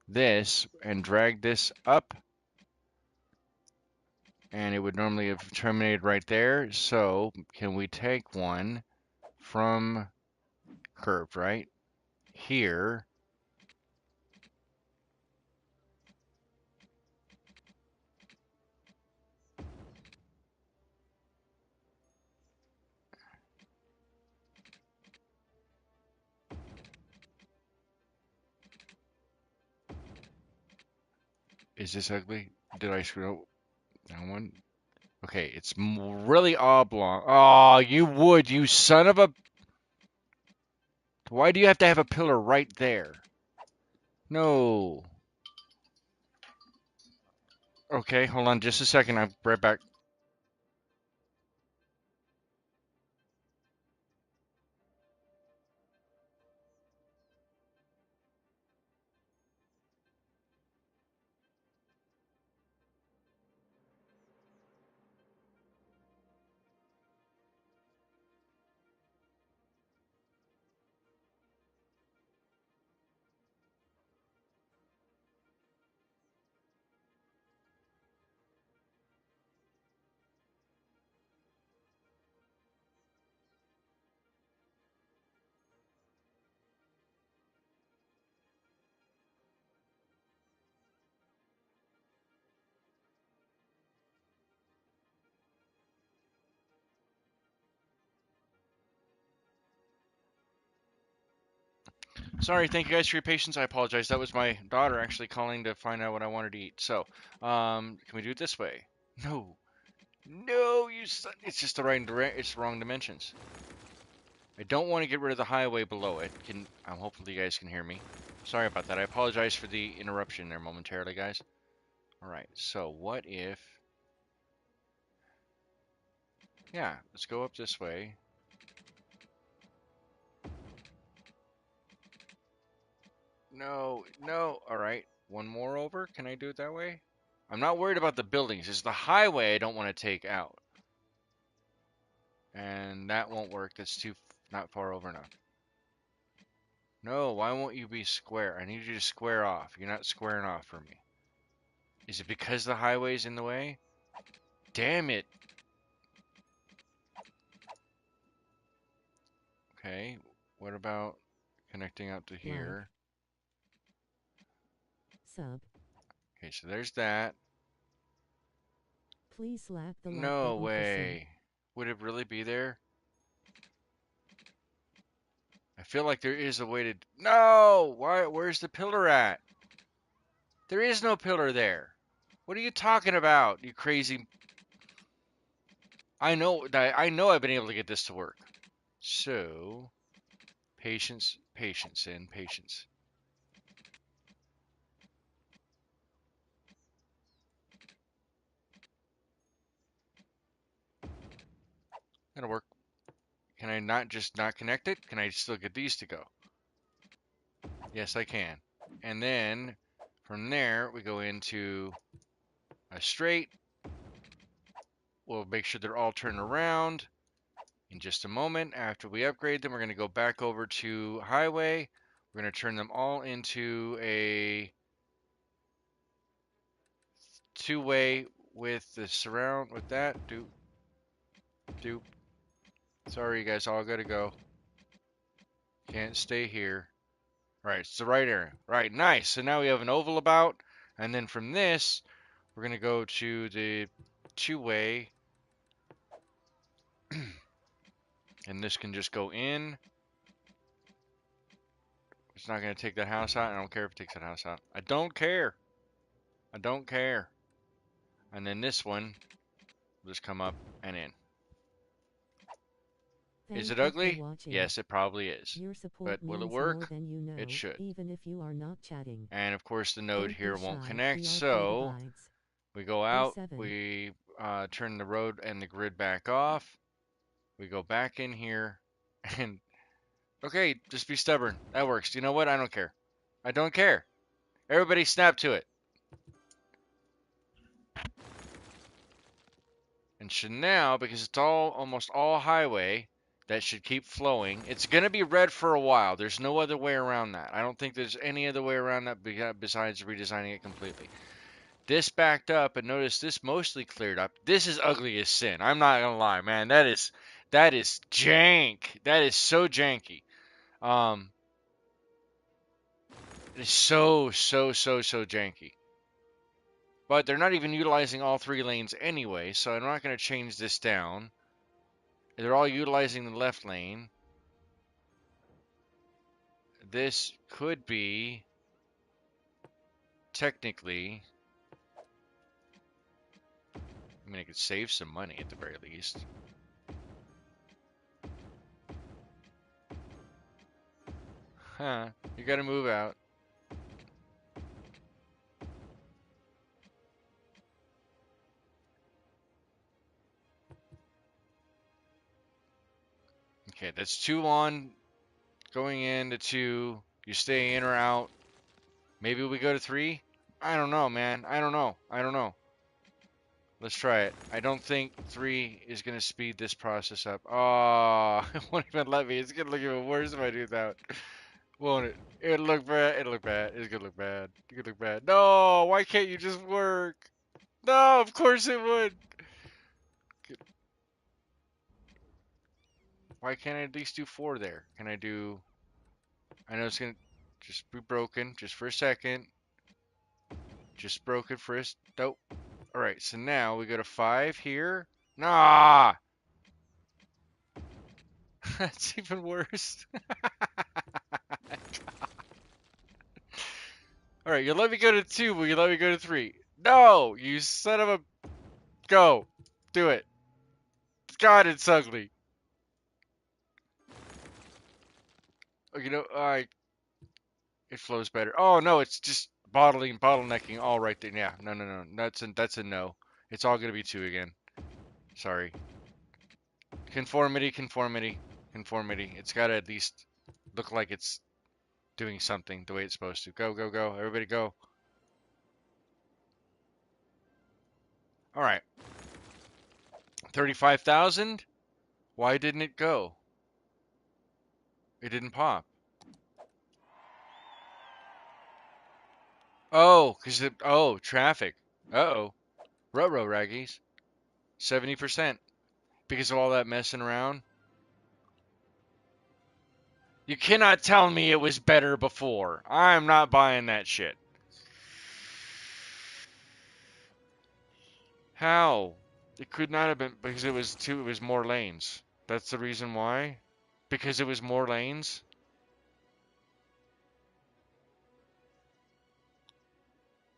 this and drag this up, and it would normally have terminated right there. So can we take one from curved right here? Is this ugly? Did I screw up that one? Okay, it's really oblong. Oh, you son of a. Why do you have to have a pillar right there? No. Okay, hold on just a second. I'm right back. Sorry, thank you guys for your patience. I apologize. That was my daughter actually calling to find out what I wanted to eat. So, can we do it this way? No. No, you son. It's just the right direct. It's the wrong dimensions. I don't want to get rid of the highway below it. Hopefully you guys can hear me. Sorry about that. I apologize for the interruption there momentarily, guys. All right. So what if? Yeah, let's go up this way. No, no. All right. One more over. Can I do it that way? I'm not worried about the buildings. It's the highway I don't want to take out. And that won't work. That's too not far over enough. No, why won't you be square? I need you to square off. You're not squaring off for me. Is it because the highway's in the way? Damn it. Okay, what about connecting out to Like. here? Sub. Okay, so there's that. Please slap the like No button for Sin. way. Would it really be there? I feel like there is a way to. No! Why? Where's the pillar at? There is no pillar there. What are you talking about? You crazy. I know I've been able to get this to work. So, patience, patience, and patience. That'll work. Can I not just not connect it? Can I still get these to go? Yes, I can. And then from there, we go into a straight. We'll make sure they're all turned around in just a moment. After we upgrade them, we're going to go back over to highway. We're going to turn them all into a two-way with the surround with that. Doop, doop. Sorry, you guys all got to go. Can't stay here. Right, it's the right area. Right, nice. So now we have an oval about, and then from this, we're going to go to the two-way, and this can just go in. It's not going to take that house out. I don't care if it takes that house out. I don't care. I don't care. And then this one will just come up and in. Is Thank it you for ugly? watching. Yes, it probably is. Your support But will it means more work? than you It know, should. even if you are not chatting. And of course, the node Don't be here won't shy, connect. the arcade So abides. we go out. A7. We turn the road and the grid back off. We go back in here. And okay, just be stubborn. That works. You know what? I don't care. I don't care. Everybody snap to it. And should now, because it's almost all highway, that should keep flowing. It's going to be red for a while. There's no other way around that. I don't think there's any other way around that besides redesigning it completely. This backed up, and notice this mostly cleared up. This is ugly as sin. I'm not gonna lie, man. That is jank. That is so janky. Um, it is so janky. But they're not even utilizing all three lanes anyway, so I'm not gonna change this down. They're all utilizing the left lane. This could be technically. I mean, I could save some money at the very least. Huh? You gotta move out. Okay, that's two on going into two. You stay in or out. Maybe we go to three. I don't know, man. I don't know. I don't know. Let's try it. I don't think three is gonna speed this process up. Oh, it won't even let me. It's gonna look even worse if I do that. Won't it? It'll look bad. It'll look bad. It's gonna look bad. It's gonna look bad. No, why can't you just work? No, of course it would. Why can't I at least do four there? Can I do? I know it's gonna just be broken just for a second. Just broken for a. Nope. All right. So now we go to five here. Nah. That's even worse. All right, you let me go to 2, but you let me go to 3. No, you son of a... Go. Do it. God, it's ugly. Oh, you know, it flows better. Oh, no, it's just bottlenecking all right there. Yeah, no, no, no. That's a no. It's all going to be 2 again. Sorry. Conformity, conformity, conformity. It's got to at least look like it's doing something the way it's supposed to. Go, go, go. Everybody go. All right. 35,000? Why didn't it go? It didn't pop. Oh, traffic. Uh-oh. Ruh-roh, raggies. 70%. Because of all that messing around. You cannot tell me it was better before. I'm not buying that shit. How? It could not have been because it was more lanes. That's the reason why? Because it was more lanes?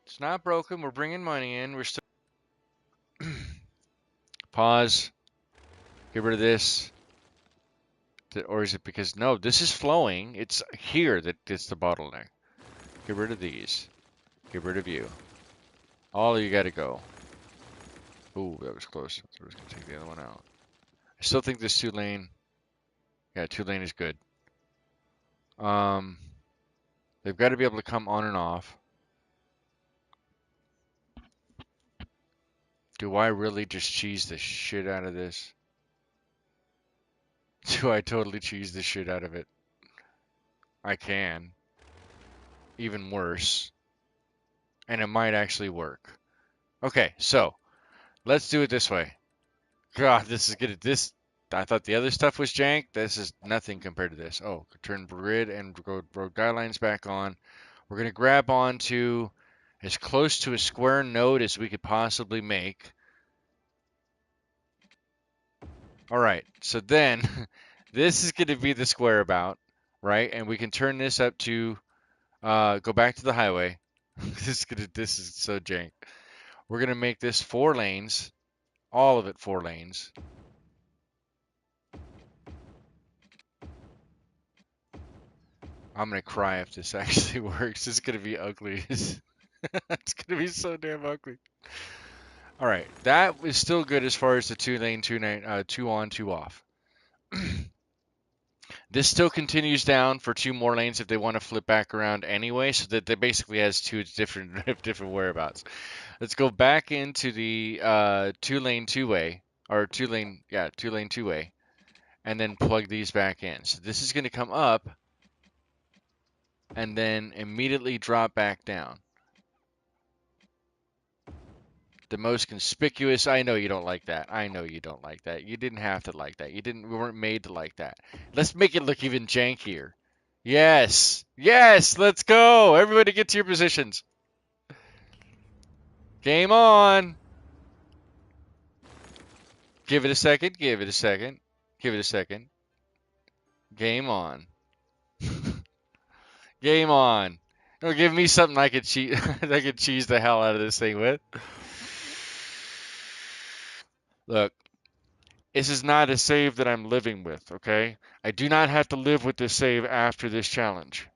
It's not broken. We're bringing money in. We're still... Pause. Get rid of this. Or is it because... No, this is flowing. It's here that it's the bottleneck. Get rid of these. Get rid of you. All of you gotta go. Ooh, that was close. So we're just gonna take the other one out. I still think this 2-lane... Yeah, 2-lane is good. They've got to be able to come on and off. Do I really just cheese the shit out of this? Do I totally cheese the shit out of it? I can. Even worse. And it might actually work. Okay, so let's do it this way. God, this is good. I thought the other stuff was jank. This is nothing compared to this. Oh, turn grid and road guidelines back on. We're gonna grab onto as close to a square node as we could possibly make. All right, so then this is going to be the square about, right? And we can turn this up to go back to the highway. This is so jank. We're gonna make this 4 lanes, all of it 4 lanes. I'm gonna cry if this actually works. It's gonna be ugly. It's gonna be so damn ugly. All right, that is still good as far as the 2-lane, 2 on, 2 off. This still continues down for 2 more lanes if they want to flip back around anyway, so that they basically has 2 different different whereabouts. Let's go back into the 2-lane 2-way, or 2-lane 2-way, and then plug these back in. So this is going to come up and then immediately drop back down. The most conspicuous, I know you don't like that. I know you don't like that. You didn't have to like that. We weren't made to like that. Let's make it look even jankier. Yes. Yes, let's go. Everybody get to your positions. Game on. Give it a second. Give it a second. Give it a second. Game on. Game on. It'll give me something I could cheat I could cheese the hell out of this thing with. Look, this is not a save that I'm living with, okay? I do not have to live with this save after this challenge.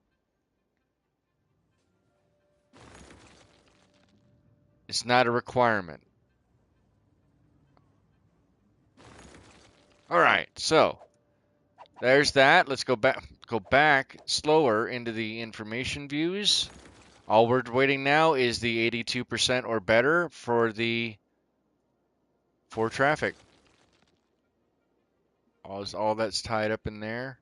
It's not a requirement. All right, so there's that. Let's go back slower into the information views. All we're waiting now is the 82% or better for traffic. All that's tied up in there.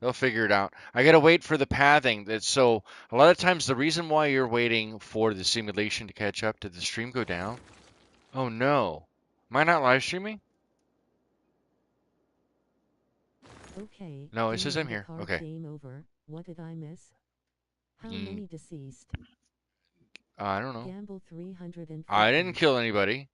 They'll figure it out. I gotta wait for the pathing. So a lot of times the reason why you're waiting for the simulation to catch up, did the stream go down? Oh no. Am I not live streaming? Okay, No, it game says I'm on the here. card, Okay. game over. What did I miss? How many deceased? I don't know. Gamble 350. I didn't kill anybody.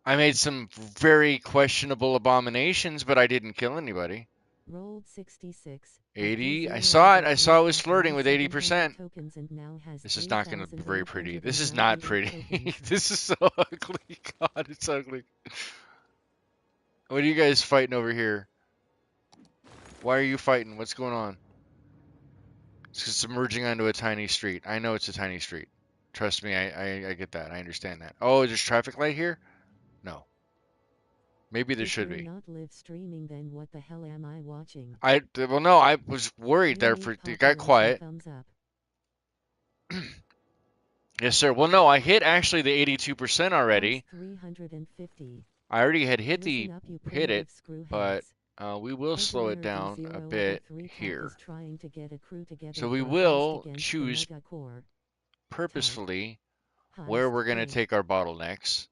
I made some very questionable abominations, but I didn't kill anybody. Rolled 66. 80. I saw it. I saw it was flirting with 80%. tokens and now has This is not going to be very pretty. This is not 3,198 pretty. tokens. This is so ugly. God, it's ugly. What are you guys fighting over here? Why are you fighting? What's going on? It's 'cause it's merging onto a tiny street. I know it's a tiny street. Trust me, I get that. I understand that. Oh, there's traffic light here? No. Maybe there should If be. you're not live streaming, then what the hell am I watching? Well, no, I was worried You there need for it got population quiet. thumbs up. Yes, sir. Well, no, I hit actually the 82% already. That's 350. I already had Listen up, you hit it, primitive screwheads. but we will slow it Edgerunner down a bit D003 Cat here. is trying to get a crew together So we for a heist will against the choose megacore. purposefully where Heist we're going to 2. take our bottlenecks.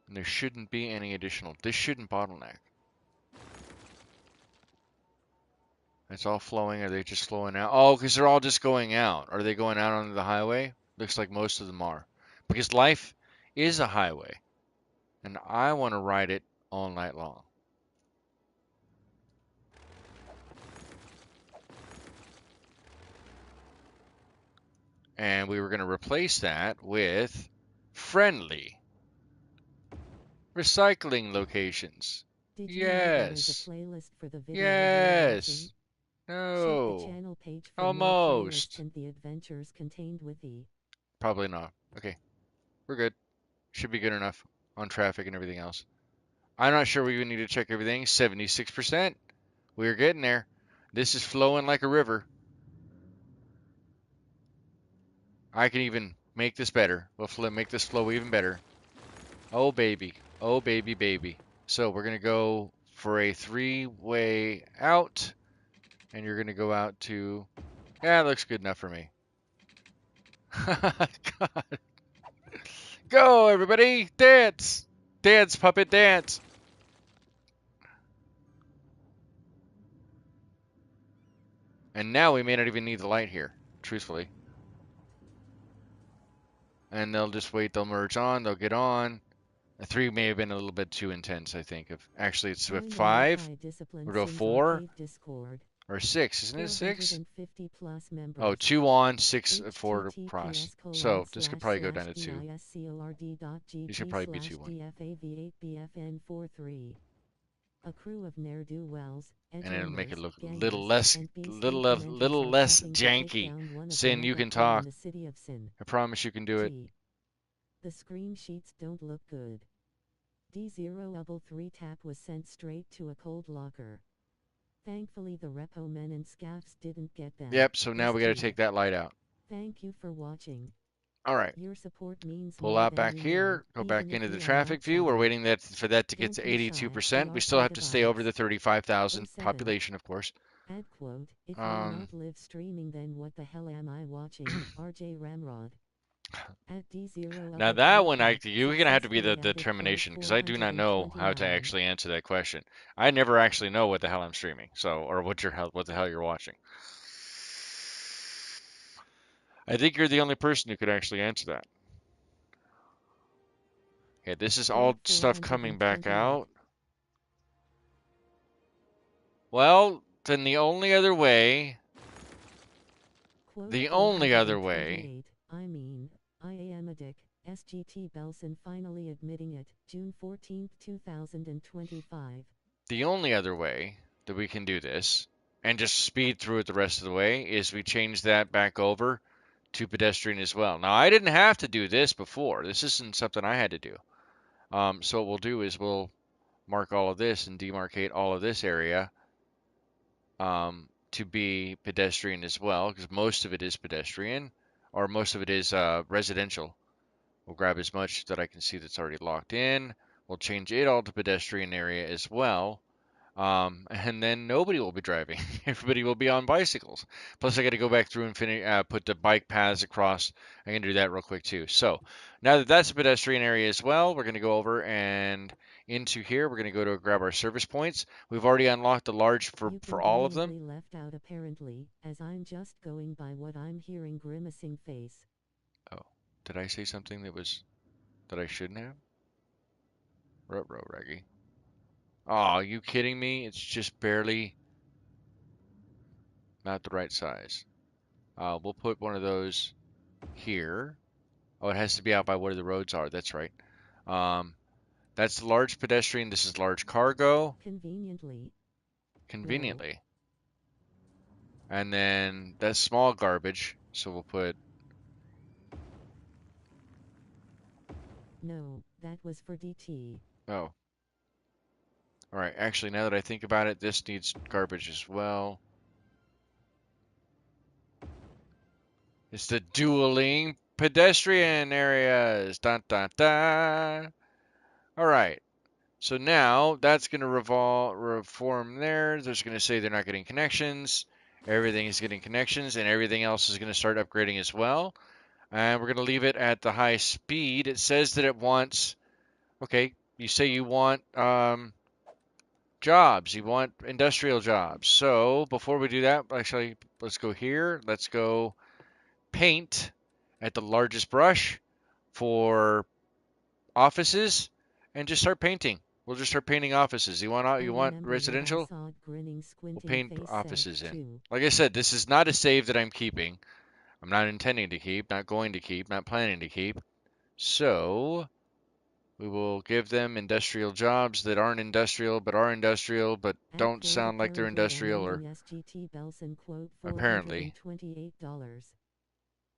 And there shouldn't be any additional. This shouldn't bottleneck. It's all flowing. Are they just flowing out? Oh, because they're all just going out. Are they going out onto the highway? Looks like most of them are. Because life is a highway. And I want to ride it all night long. And we were going to replace that with friendly recycling locations. Did you know there is a Yes. playlist for the video you're watching? Yes. Check the No. channel page for more playlists Almost. and the adventures contained within. Probably not. Okay. We're good. Should be good enough on traffic and everything else. I'm not sure we even need to check everything. 76%. We're getting there. This is flowing like a river. I can even make this better. We'll make this flow even better. Oh, baby. Oh, baby, baby. So we're going to go for a three-way out. And you're going to go out to... Yeah, it looks good enough for me. God. Go, everybody. Dance. Dance, puppet, dance. And now we may not even need the light here, truthfully. And they'll just wait. They'll merge on. They'll get on. A 3 may have been a little bit too intense, I think. Actually, it's a 5. We'll go 4 or 6. Isn't it 6? Oh, 2 on, 6, 4 to cross. So this could probably go down to 2. These could probably be 2 1. A crew of ne'er-do-wells, And it'll make it look a gangers, little less, and little less janky. Sin, you can talk. I promise you can do it. The screen sheets don't look good. D033 tap was sent straight to a cold locker. Thankfully the repo men and scaffs didn't get that. Yep, so now we got to take that light out. Thank you for watching. All right. Your support means Pull more out than back you here, know, go back even into if the we are traffic view. We're outsider. waiting for that to get Don't to be shy, 82%. we We are still have part to of stay over the IX. 35,000 07. population, of course. Ad quote, if you're not live streaming then what the hell am I watching? RJ Ramrod. At D0 Now that one, you're gonna have to be the determination because I do not know how to actually answer that question. I never actually know what the hell I'm streaming, so or what the hell you're watching. I think you're the only person who could actually answer that. Okay, this is all stuff coming back out. Well, then the only other way. The only other way. I am a dick. SGT Belson finally admitting it. June 14, 2025. The only other way that we can do this and just speed through it the rest of the way is we change that back over to pedestrian as well. Now, I didn't have to do this before. This isn't something I had to do. So what we'll do is we'll mark all of this and demarcate all of this area to be pedestrian as well, because most of it is pedestrian, or most of it is residential. We'll grab as much that I can see that's already locked in. We'll change it all to pedestrian area as well. And then nobody will be driving. Everybody will be on bicycles. Plus, I got to go back through and put the bike paths across. I can do that real quick too. So now that that's a pedestrian area as well, we're going to go over and into here. We're going to go to grab our service points. We've already unlocked the large for all of them. Left out apparently, as I'm just going by what I'm hearing. Grimacing face. Oh, did I say something that I shouldn't have? Ruh-roh, Reggie. Oh, are you kidding me? It's just barely. not the right size. We'll put one of those here. Oh, it has to be out by where the roads are. That's right. Um, that's large pedestrian. This is large cargo. Conveniently. Conveniently. And then that's small garbage. So we'll put. No, that was for DT. Oh. All right. Actually, now that I think about it, this needs garbage as well. It's the dueling pedestrian areas. Dun dun dun. All right. So now that's going to reform there. There's going to say they're not getting connections. Everything is getting connections, and everything else is going to start upgrading as well. And we're going to leave it at the high speed. It says that it wants. Okay, you say you want jobs. You want industrial jobs. So before we do that, actually, let's go here. Let's go paint at the largest brush for offices, and just start painting. We'll just start painting offices. You want residential? Grinning, We'll paint face offices said, in. too. Like I said, this is not a save that I'm keeping. I'm not intending to keep, not going to keep, not planning to keep. So we will give them industrial jobs that aren't industrial but are industrial but don't sound like they're industrial or SGT Belson quote apparently. $428.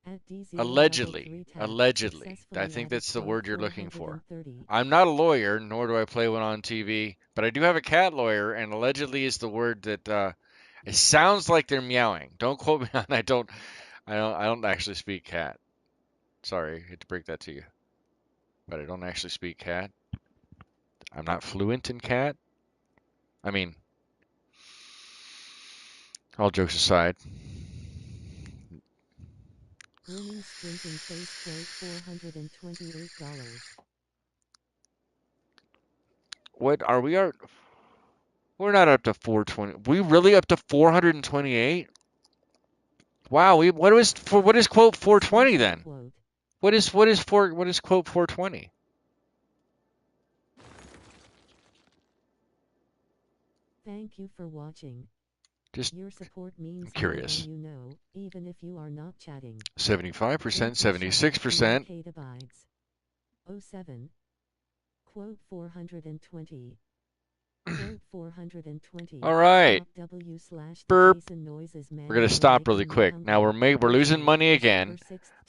At Allegedly. Allegedly. I think that's the word you're looking for. I'm not a lawyer, nor do I play one on TV, but I do have a cat lawyer, and allegedly is the word that it sounds like they're meowing. Don't quote me on. I don't actually speak cat. Sorry, I hate to break that to you, but I don't actually speak cat. I'm not fluent in cat. I mean, all jokes aside. Grinning, squinting face quote $428. What are we? We're not up to 420. We really up to 428? Wow. What is quote 420 then? Quote. What is quote 420? Thank you for watching. Just Your support means I'm curious. more than you know, even if you are not chatting. 75%, 76%. 07. Quote 420. Quote 420. All right. W slash Burp. Jason noises We're going to stop really quick. Now we're losing money again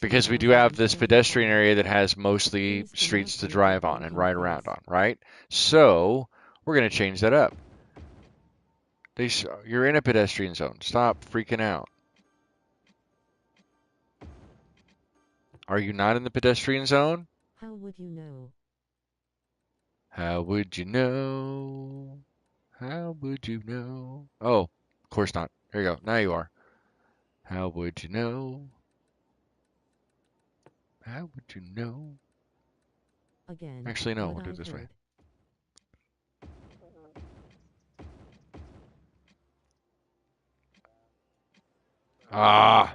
because we do have this pedestrian area that has mostly streets to drive on and ride around on, right? So we're going to change that up. You're in a pedestrian zone. Stop freaking out. Are you not in the pedestrian zone? How would you know? How would you know? How would you know? Oh, of course not. There you go. Now you are. How would you know? How would you know? Again, Actually, no, we'll do it this way. Ah!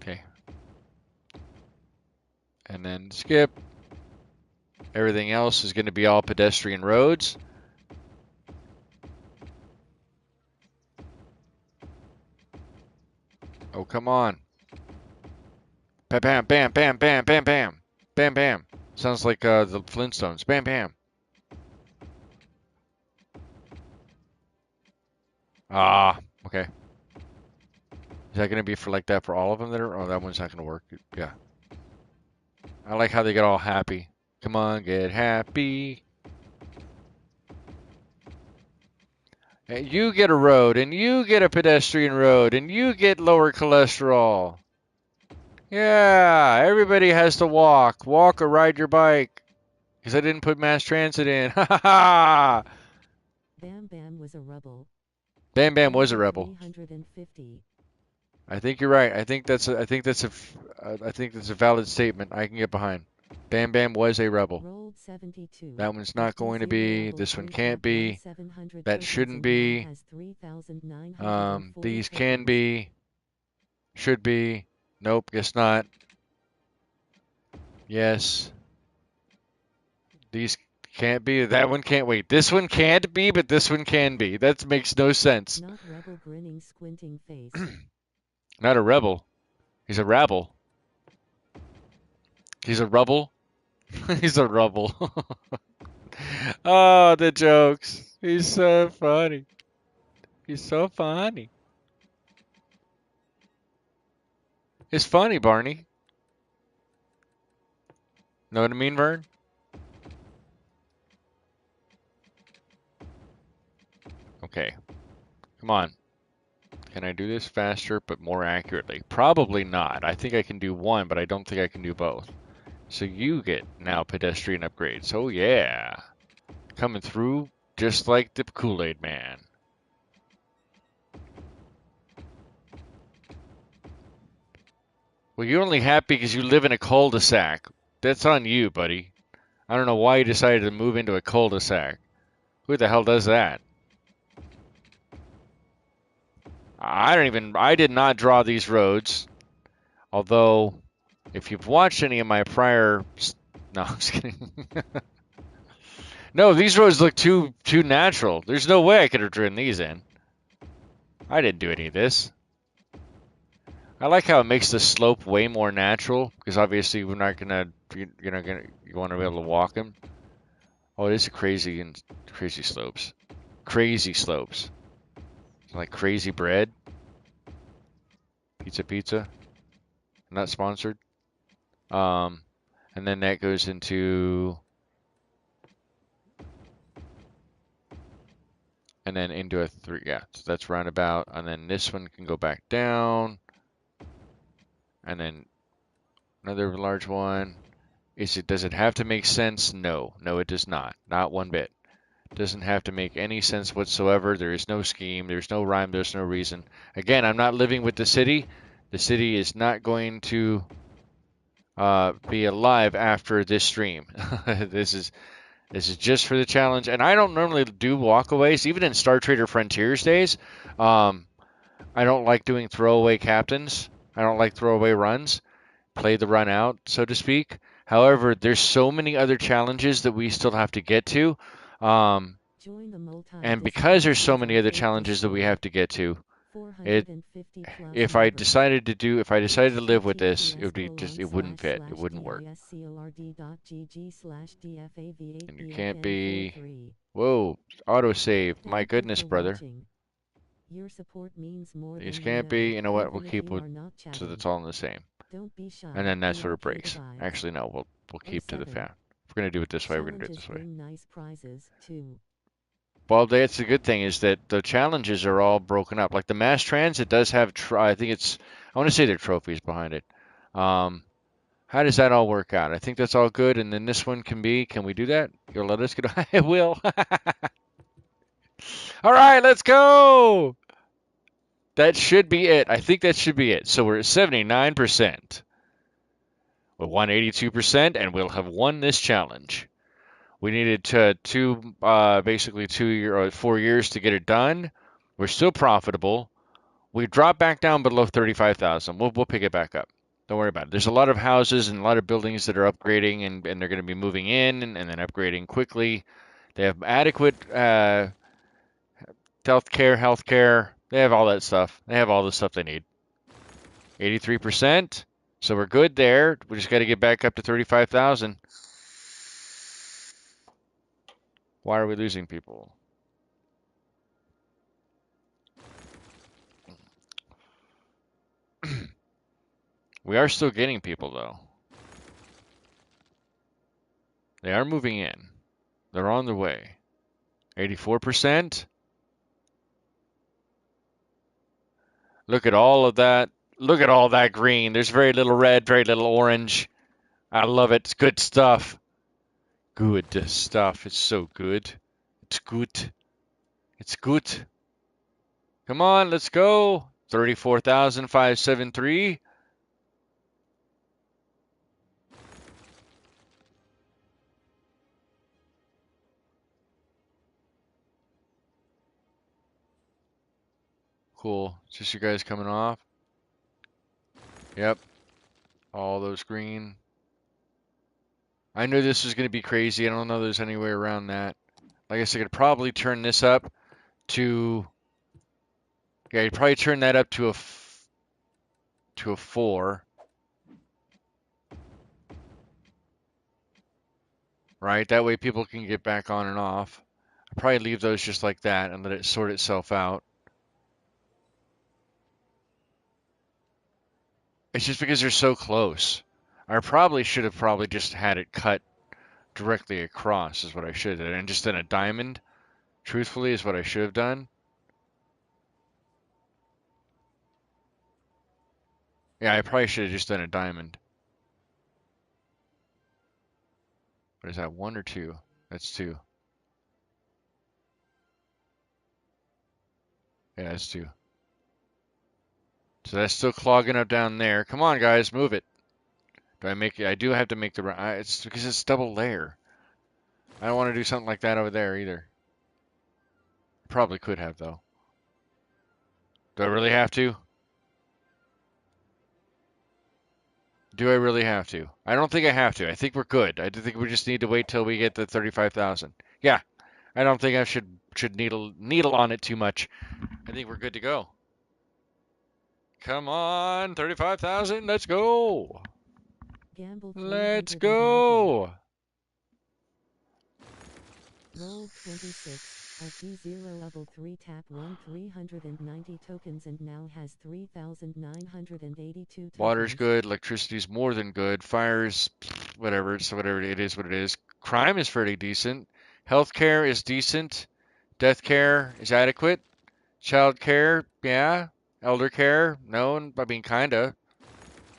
Okay. And then skip. Everything else is going to be all pedestrian roads. Oh, come on. Bam, bam, bam, bam, bam, bam, bam. Bam, bam. Sounds like the Flintstones. Bam, bam. Ah, okay. Is that going to be for like that for all of them that are? Oh, that one's not going to work. Yeah. I like how they get all happy. Come on, get happy. And you get a road, and you get a pedestrian road, and you get lower cholesterol. Yeah, everybody has to walk. Walk or ride your bike. Because I didn't put mass transit in. Ha ha ha! Bam Bam was a rebel. Bam Bam was a rebel. 350. I think you're right. I think that's a valid statement. I can get behind. Bam Bam was a rebel. Rolled 72. That one's not going to be. This one can't be. That shouldn't be. These can be. Should be. Nope, guess not. Yes. These Can't be. That one can't wait. This one can't be, but this one can be. That makes no sense. Not rebel grinning squinting face. Not a rebel. He's a rabble. He's a rubble. He's a rubble. Oh, the jokes. He's so funny. He's so funny. It's funny, Barney. Know what I mean, Vern? Okay. Come on. Can I do this faster but more accurately? Probably not. I think I can do one, but I don't think I can do both. So you get now pedestrian upgrades. Oh yeah. Coming through just like the Kool-Aid Man. Well, you're only happy because you live in a cul-de-sac. That's on you, buddy. I don't know why you decided to move into a cul-de-sac. Who the hell does that? I did not draw these roads. Although, if you've watched any of my prior, no, I'm just kidding. No, these roads look too natural. There's no way I could have driven these in. I didn't do any of this. I like how it makes the slope way more natural because obviously we're not gonna, you're not gonna, you want to be able to walk them. Oh, it is crazy and crazy slopes. Crazy slopes. Like crazy bread. Pizza. Not sponsored. Um, and then that goes into, and then into a three. Yeah, so that's roundabout. And then this one can go back down. And then another large one. Does it have to make sense? No, it does not. Not one bit. Doesn't have to make any sense whatsoever. There is no scheme. There's no rhyme. There's no reason. Again, I'm not living with the city. The city is not going to be alive after this stream. this is just for the challenge. And I don't normally do walkaways, even in Star Trader Frontiers days. Um, I don't like doing throwaway captains. I don't like throwaway runs. Play the run out, so to speak. However, there's so many other challenges that we still have to get to. Um, and because there's so many other challenges that we have to get to, it if I decided to live with this, it would be just it wouldn't fit. It wouldn't work. And you can't be whoa, autosave. My goodness, brother. Your support means more These than can't be. You know what? We'll even if keep you with are not so chatting. that's all in the same. Don't be shy. And then that's We where all it play the breaks. vibes. Actually, no. We'll keep to the 07. fact. If we're gonna do it this way, we're gonna do it Challenges this way. bring nice prizes too. Well, that's the good thing is that the challenges are all broken up. Like the mass transit does have, I think it's, I want to say there are trophies behind it. Um, how does that all work out? I think that's all good. And then this one can we do that? You'll let us get, it will. All right, let's go. That should be it. I think that should be it. So we're at 79%. We're 182%, and we'll have won this challenge. We needed basically 2 year or 4 years to get it done. We're still profitable. We dropped back down below 35,000. We'll pick it back up. Don't worry about it. There's a lot of houses and a lot of buildings that are upgrading and they're going to be moving in and then upgrading quickly. They have adequate healthcare. They have all that stuff. They have all the stuff they need. 83%. So we're good there. We just got to get back up to 35,000. Why are we losing people? We are still getting people though. They are moving in. They're on their way. 84%. Look at all of that. Look at all that green. There's very little red, very little orange. I love it. It's good stuff. Good stuff. It's so good. It's good. It's good. Come on, let's go. 34,573. Cool. Just you guys coming off. Yep. All those green. I knew this was going to be crazy. I don't know there's any way around that. Like I said, I could probably turn this up to, yeah, you'd probably turn that up to a 4, right? That way people can get back on and off. I'd probably leave those just like that and let it sort itself out. It's just because they're so close. I probably should have probably just had it cut directly across is what I should have done. And just then a diamond, truthfully, is what I should have done. Yeah, I probably should have just done a diamond. What is that, 1 or 2? That's 2. Yeah, that's 2. So that's still clogging up down there. Come on, guys, move it. Do I make it? I do have to make the. It's because it's double layer. I don't want to do something like that over there either. Probably could have though. Do I really have to? Do I really have to? I don't think I have to. I think we're good. I do think we just need to wait till we get the 35,000. Yeah, I don't think I should needle on it too much. I think we're good to go. Come on, 35,000. Let's go. Gamble Let's 390. go. Roll 26. Alt D0 level 3 tap 1 390 tokens and now has 3,982 Water's tokens. good. Electricity's more than good. Fire's whatever. So whatever it is, what it is. Crime is fairly decent. Healthcare is decent. Death care is adequate. Child care, yeah. Elder care, no. I mean, kinda.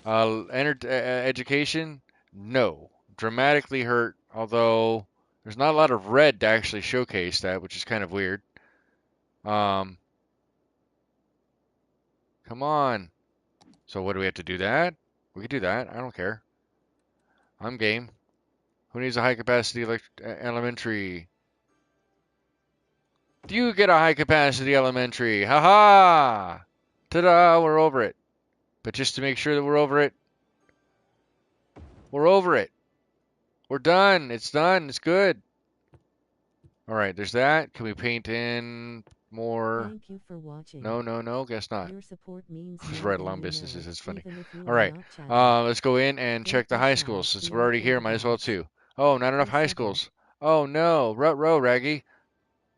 Education, no. Dramatically hurt, although there's not a lot of red to actually showcase that, which is kind of weird. Um, Come on. So what do we have to do that? We could do that. I don't care. I'm game. Who needs a high capacity elementary? You get a high capacity elementary. Ha ha! Ta-da! We're over it. But just to make sure that we're over it, we're over it. We're done. It's done. It's good. All right, there's that. Can we paint in more? Thank you for watching. No, no, no. Guess not. Your support means Just more right than along you know, businesses. It's funny. even if you All are right. not chatting. Let's go in and Don't check the be high shy. schools since The we're already here. arcade Might as well awaits. too. Oh, not enough high A7. schools. Oh no, rut row, Raggy.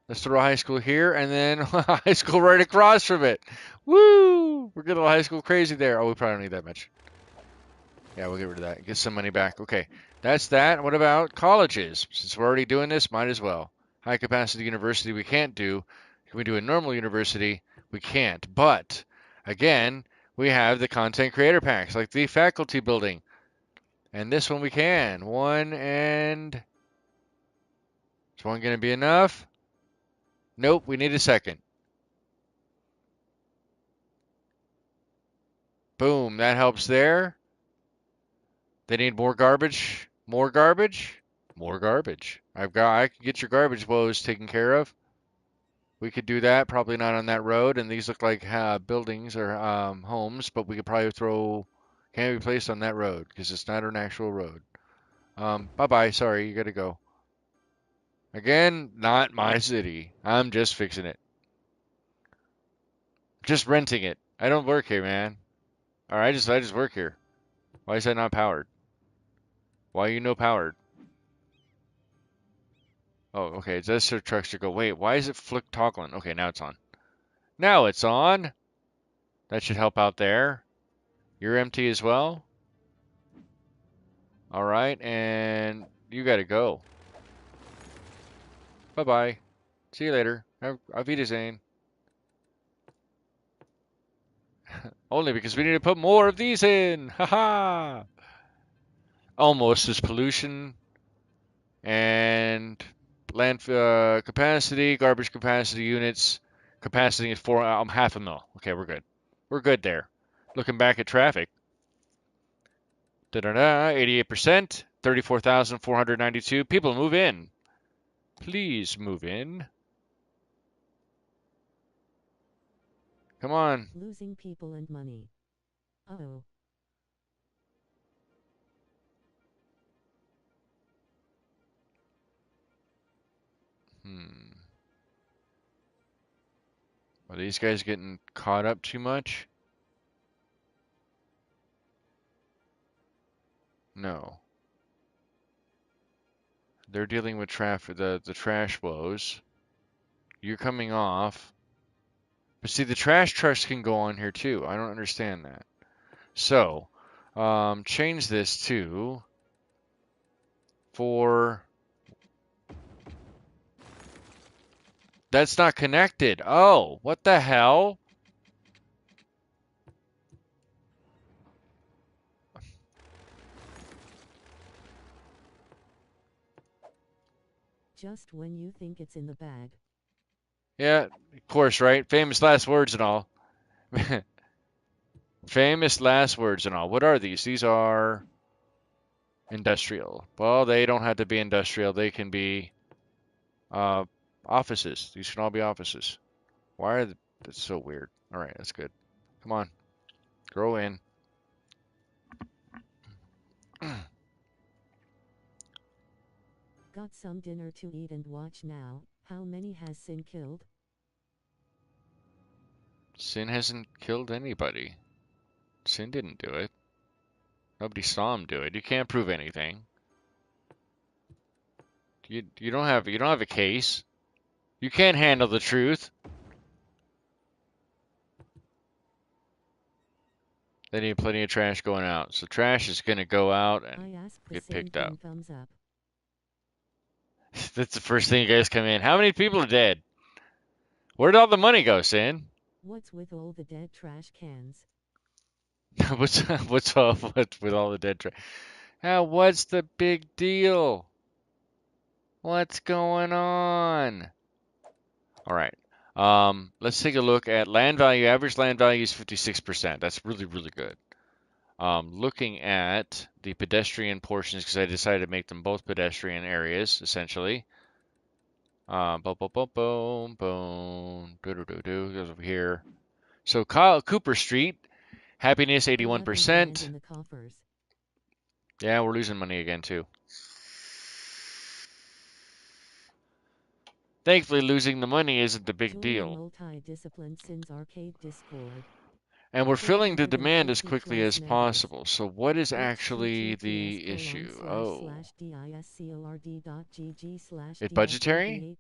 Let's throw a high school here and then a high school right across from it. Woo! We're getting a high school crazy there. Oh, we probably don't need that much. Yeah, we'll get rid of that. Get some money back. Okay, that's that. What about colleges? Since we're already doing this, might as well. High capacity university we can't do. Can we do a normal university? We can't. But again, we have the content creator packs, like the faculty building. And this one we can. Is one going to be enough? Nope, we need a second. Boom, that helps there. They need more garbage. More garbage. More garbage. I can get your garbage woes taken care of. We could do that. Probably not on that road. And these look like buildings or homes, but we could probably throw. Can't be placed on that road because it's not an actual road. Bye bye. Sorry, you gotta go. Again, not my city. I'm just fixing it. Just renting it. I don't work here, man. Or I just work here. Why is that not powered? Why are you no powered? Oh, okay. It does show trucks to go. Wait, why is it flick toggling? Okay, now it's on. Now it's on. That should help out there. You're empty as well. All right, and you gotta go. Bye bye. See you later. Auf Wiedersehen. Only because we need to put more of these in. Haha. Almost as pollution and land capacity, garbage capacity units. Capacity is for half a mil. Okay, we're good. We're good there. Looking back at traffic. Da-da-da, 88%, 34,492. People move in. Please move in. Come on. Losing people and money. Uh-oh. Are these guys getting caught up too much? No. They're dealing with traffic, the trash woes. You're coming off. But see, the trash trucks can go on here too. I don't understand that. So, change this to 4. That's not connected. Oh, what the hell? Just when you think it's in the bag. Yeah, of course, right? Famous last words and all. Famous last words and all. What are these? These are industrial. Well, they don't have to be industrial. They can be offices. These can all be offices. Why are that's so weird. All right, that's good. Come on, grow in. Got some dinner to eat and watch now. How many has Sin killed? Sin hasn't killed anybody. Sin didn't do it. Nobody saw him do it. You can't prove anything. You don't have a case. You can't handle the truth. They need plenty of trash going out. So trash is gonna go out and get picked up. Thumbs up. That's the first thing you guys come in. How many people are dead? Where'd all the money go, Sin? What's with all the dead trash cans? what's up with all the dead trash? What's the big deal? What's going on? All right. Let's take a look at land value. Average land value is 56%. That's really, really good. Looking at the pedestrian portions, because I decided to make them both pedestrian areas, essentially. Boom, boom, boom, boom, boom. Do goes over here. So Cooper Street, happiness 81%. Yeah, we're losing money again too. Thankfully, losing the money isn't the big deal. Multi-disciplined Sins Arcade Discord. And we're filling the demand as quickly as possible. So what is actually the issue? Oh. It's budgetary?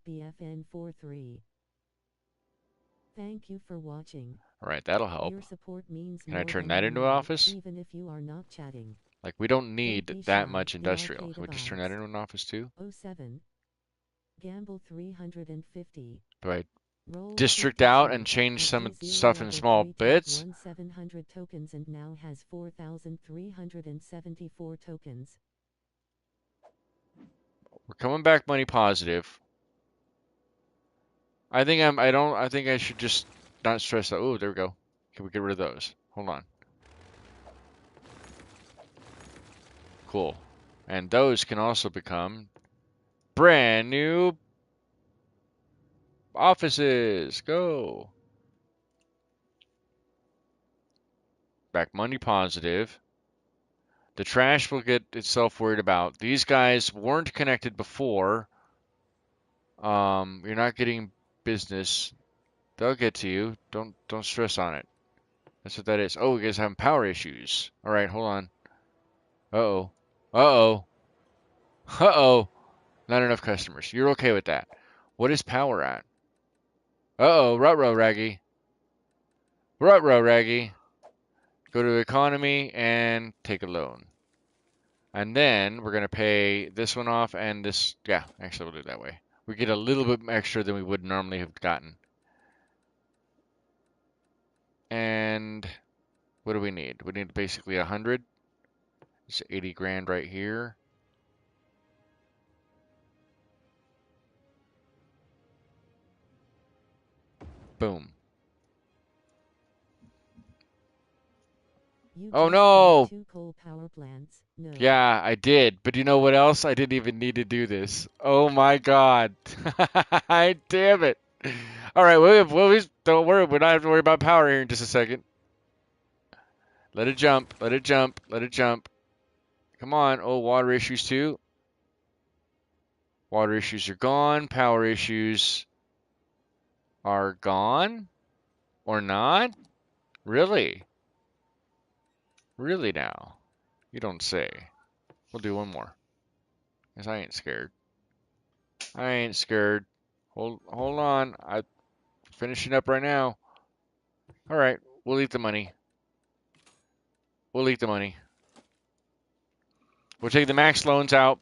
Thank you for watching. All right, that'll help. Your support means Can I turn that into an office? Even if you are not chatting. Like, we don't need that much industrial. Can we just turn that into an office too? 07. Gamble 350. Do I district out and change some stuff in small bits? 700 tokens and now has 4,374 tokens. We're coming back money positive. I think I should just not stress that. Oh, there we go. Can we get rid of those? Hold on. Cool. And those can also become brand new offices. Go. Back money positive. The trash will get itself worried about. These guys weren't connected before. You're not getting business. They'll get to you. Don't stress on it. That's what that is. Oh, you guys having power issues. All right, hold on. Uh-oh. Uh-oh. Uh-oh. Not enough customers. You're okay with that. What is power at? Uh-oh. Ruh-roh, Raggy. Ruh-roh, Raggy. Go to economy and take a loan. And then we're going to pay this one off and this. Yeah, actually, we'll do it that way. We get a little bit extra than we would normally have gotten. And what do we need? We need basically 100. It's 80 grand right here. Boom. Oh no! 2 coal power plants. No. Yeah, I did. But you know what else? I didn't even need to do this. Oh my god. Damn it. All right, well, don't worry. We don't have to worry about power here in just a second. Let it jump. Let it jump. Let it jump. Come on. Oh, water issues too. Water issues are gone. Power issues are gone. Or not? Really? Really now? You don't say. We'll do one more. Cause I ain't scared. I ain't scared. Hold on. I'm finishing up right now. All right. We'll eat the money. We'll eat the money. We'll take the max loans out.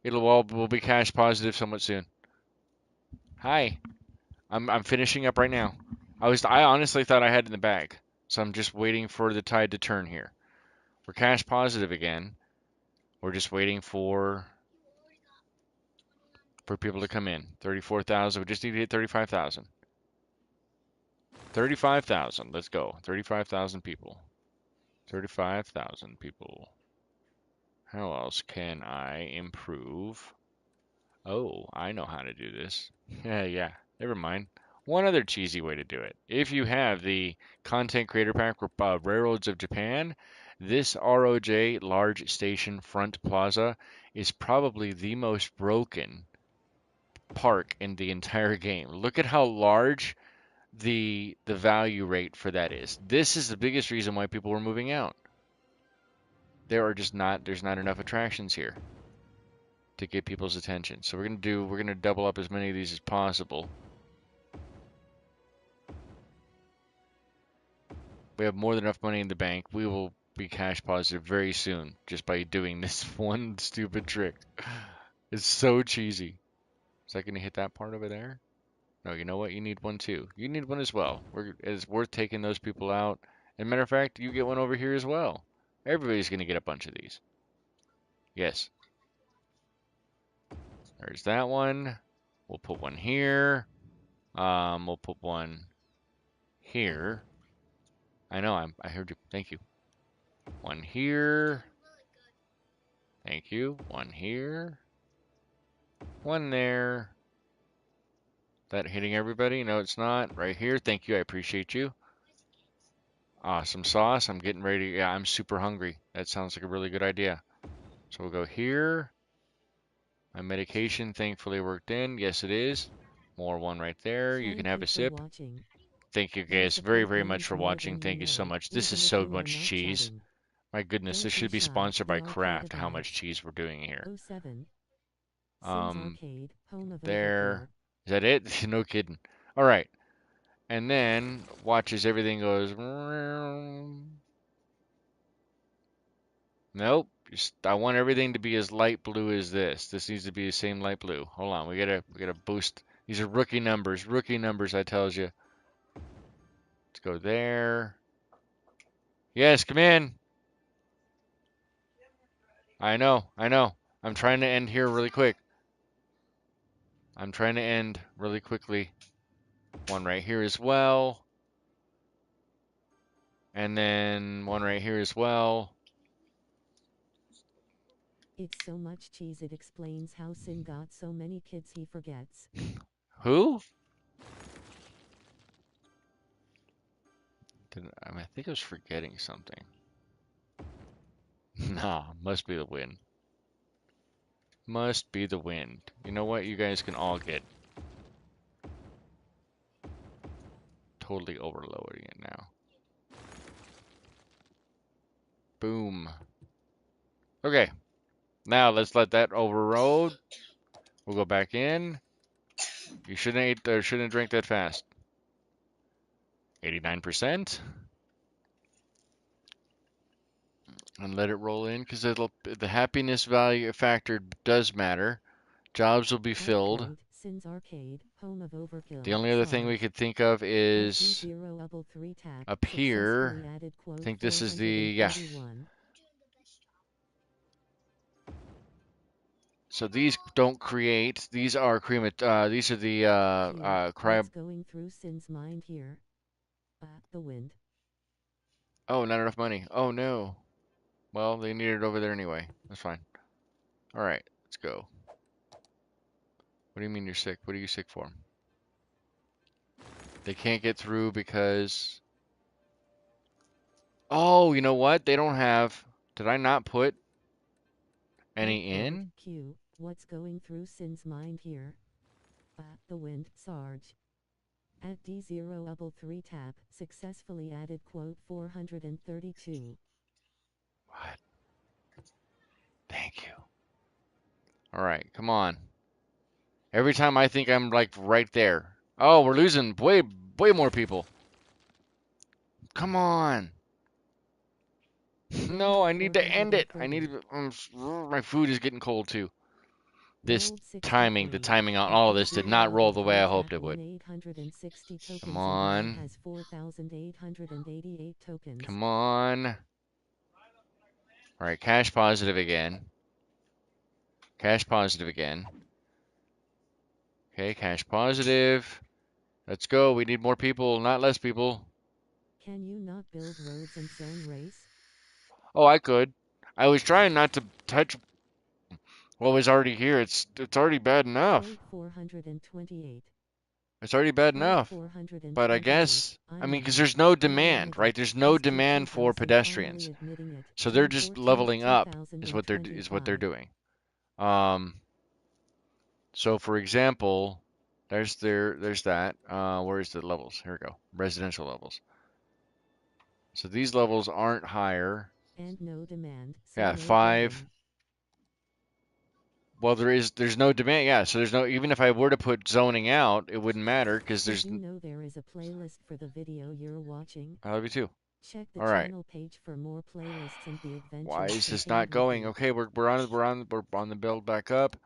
We'll be cash positive somewhat soon. Hi. I'm finishing up right now. I honestly thought I had it in the bag. So I'm just waiting for the tide to turn here. We're cash positive again. We're just waiting for people to come in. 34,000. We just need to hit 35,000. 35,000. Let's go. 35,000 people. 35,000 people. How else can I improve? Oh, I know how to do this. Yeah. Never mind. One other cheesy way to do it. If you have the Content Creator Pack Railroads of Japan, this ROJ Large Station Front Plaza is probably the most broken park in the entire game. Look at how large the value rate for that is. This is the biggest reason why people were moving out. There's not enough attractions here to get people's attention. So we're gonna double up as many of these as possible. We have more than enough money in the bank. We will be cash positive very soon just by doing this one stupid trick. It's so cheesy. Is that gonna hit that part over there? No, you know what? You need one too. You need one as well. It's worth taking those people out. And matter of fact, you get one over here as well. Everybody's gonna get a bunch of these. Yes. There's that one. We'll put one here. We'll put one here. I know, I heard you. Thank you. One here. Thank you. One here. One there. That hitting everybody? No, it's not. Right here. Thank you. I appreciate you. Awesome sauce. I'm getting ready. Yeah, I'm super hungry. That sounds like a really good idea. So we'll go here. My medication thankfully worked in. Yes, it is. More one right there. You can Thank have you a for sip. watching. Thank you Your guys very, support very much means for more watching. than you Thank you so know, much. This is even if so you are much not cheese. chatting. My goodness, Don't this be should be shy, sponsored by the arcade Kraft, how much evolves. cheese we're doing here. Oh 07. Sin's Um, Arcade, home of there. overkill. Is that it? No kidding. All right. And then watch as everything goes. Nope. I want everything to be as light blue as this. This needs to be the same light blue. Hold on. We gotta boost. These are rookie numbers. Rookie numbers, I tells you. Let's go there. Yes, come in. I know. I know. I'm trying to end here really quick. I'm trying to end really quickly. One right here as well. And then one right here as well. It's so much cheese it explains how Sin got so many kids he forgets. Who? I think I was forgetting something. Nah, must be the wind. Must be the wind. You know what? You guys can all get totally overloading it now. Boom. Okay. Now let's let that overload. We'll go back in. You shouldn't drink that fast. 89%. And let it roll in because the happiness value factor does matter. Jobs will be filled. Sin's Arcade, home of overkill. The only other thing we could think of is up here. I think this is yeah. So these don't create. These are these are the What's going through Sin's mind here? The wind. Oh, not enough money. Oh no. Well, they need it over there anyway. That's fine. All right, let's go. What do you mean you're sick? What are you sick for? They can't get through because. Oh, you know what? They don't have. Did I not put any in? Q. What's going through Sin's mind here? The wind, Sarge. At D0 Double 3 Tap, successfully added quote 432. What? Thank you. Alright, come on. Every time I think I'm like right there. Oh, we're losing way more people. Come on. No, I need to end it. I need to. My food is getting cold too. This timing, the timing on all of this did not roll the way I hoped it would. Come on. Has 4,888 tokens. Come on. Alright, cash positive again. Cash positive again. Okay, cash positive. Let's go. We need more people, not less people. Can you not build roads and zone race? Oh, I could. I was trying not to touch what was already here. It's already bad enough. 428. It's already bad enough. But I guess, I mean, because there's no demand, right? There's no demand for pedestrians. So they're just leveling up is what they're doing. So for example, there's that. Where's the levels? Here we go. Residential levels. So these levels aren't higher. And no demand. So yeah, 5. Building. Well, there's no demand. Yeah, so there's no, even if I were to put zoning out, it wouldn't matter because there's. Did you know there is a playlist for the video you're watching? I love you too. Check the channel page for more playlists and the adventures. Why is this not going? Okay, we're on the build back up.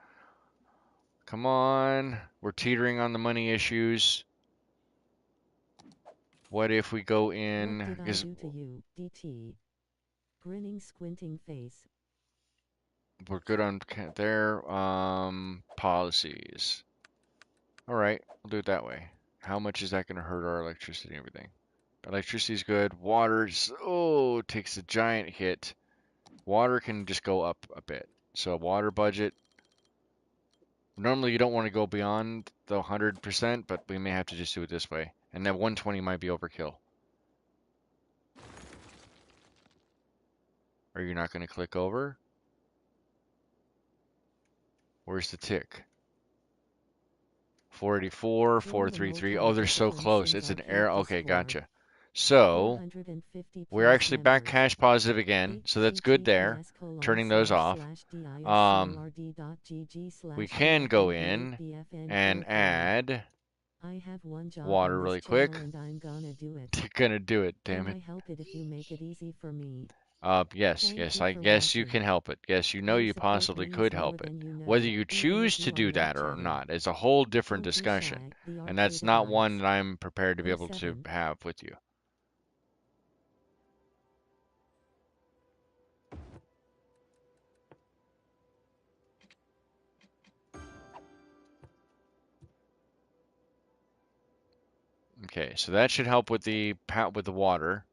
Come on. We're teetering on the money issues. What if we go in? What did I do to you, DT? Grinning, squinting face. We're good on there. Policies. All right, we'll do it that way. How much is that going to hurt our electricity and everything? Electricity's good. Water, takes a giant hit. Water can just go up a bit. So water budget. Normally you don't want to go beyond the 100%, but we may have to just do it this way. And that 120 might be overkill. Are you not going to click over? Where's the tick? 484, 433. Oh, they're so close. It's an error. Okay, gotcha. So, we're actually back cash positive again, so that's good there. Turning those off. We can go in and add water really quick. You're gonna do it, damn it. Yes, I guess you can help it. Yes, you know you possibly could help it. Whether you choose to do that or not is a whole different discussion, and that's not one that I'm prepared to be able to have with you. Okay, so that should help with the water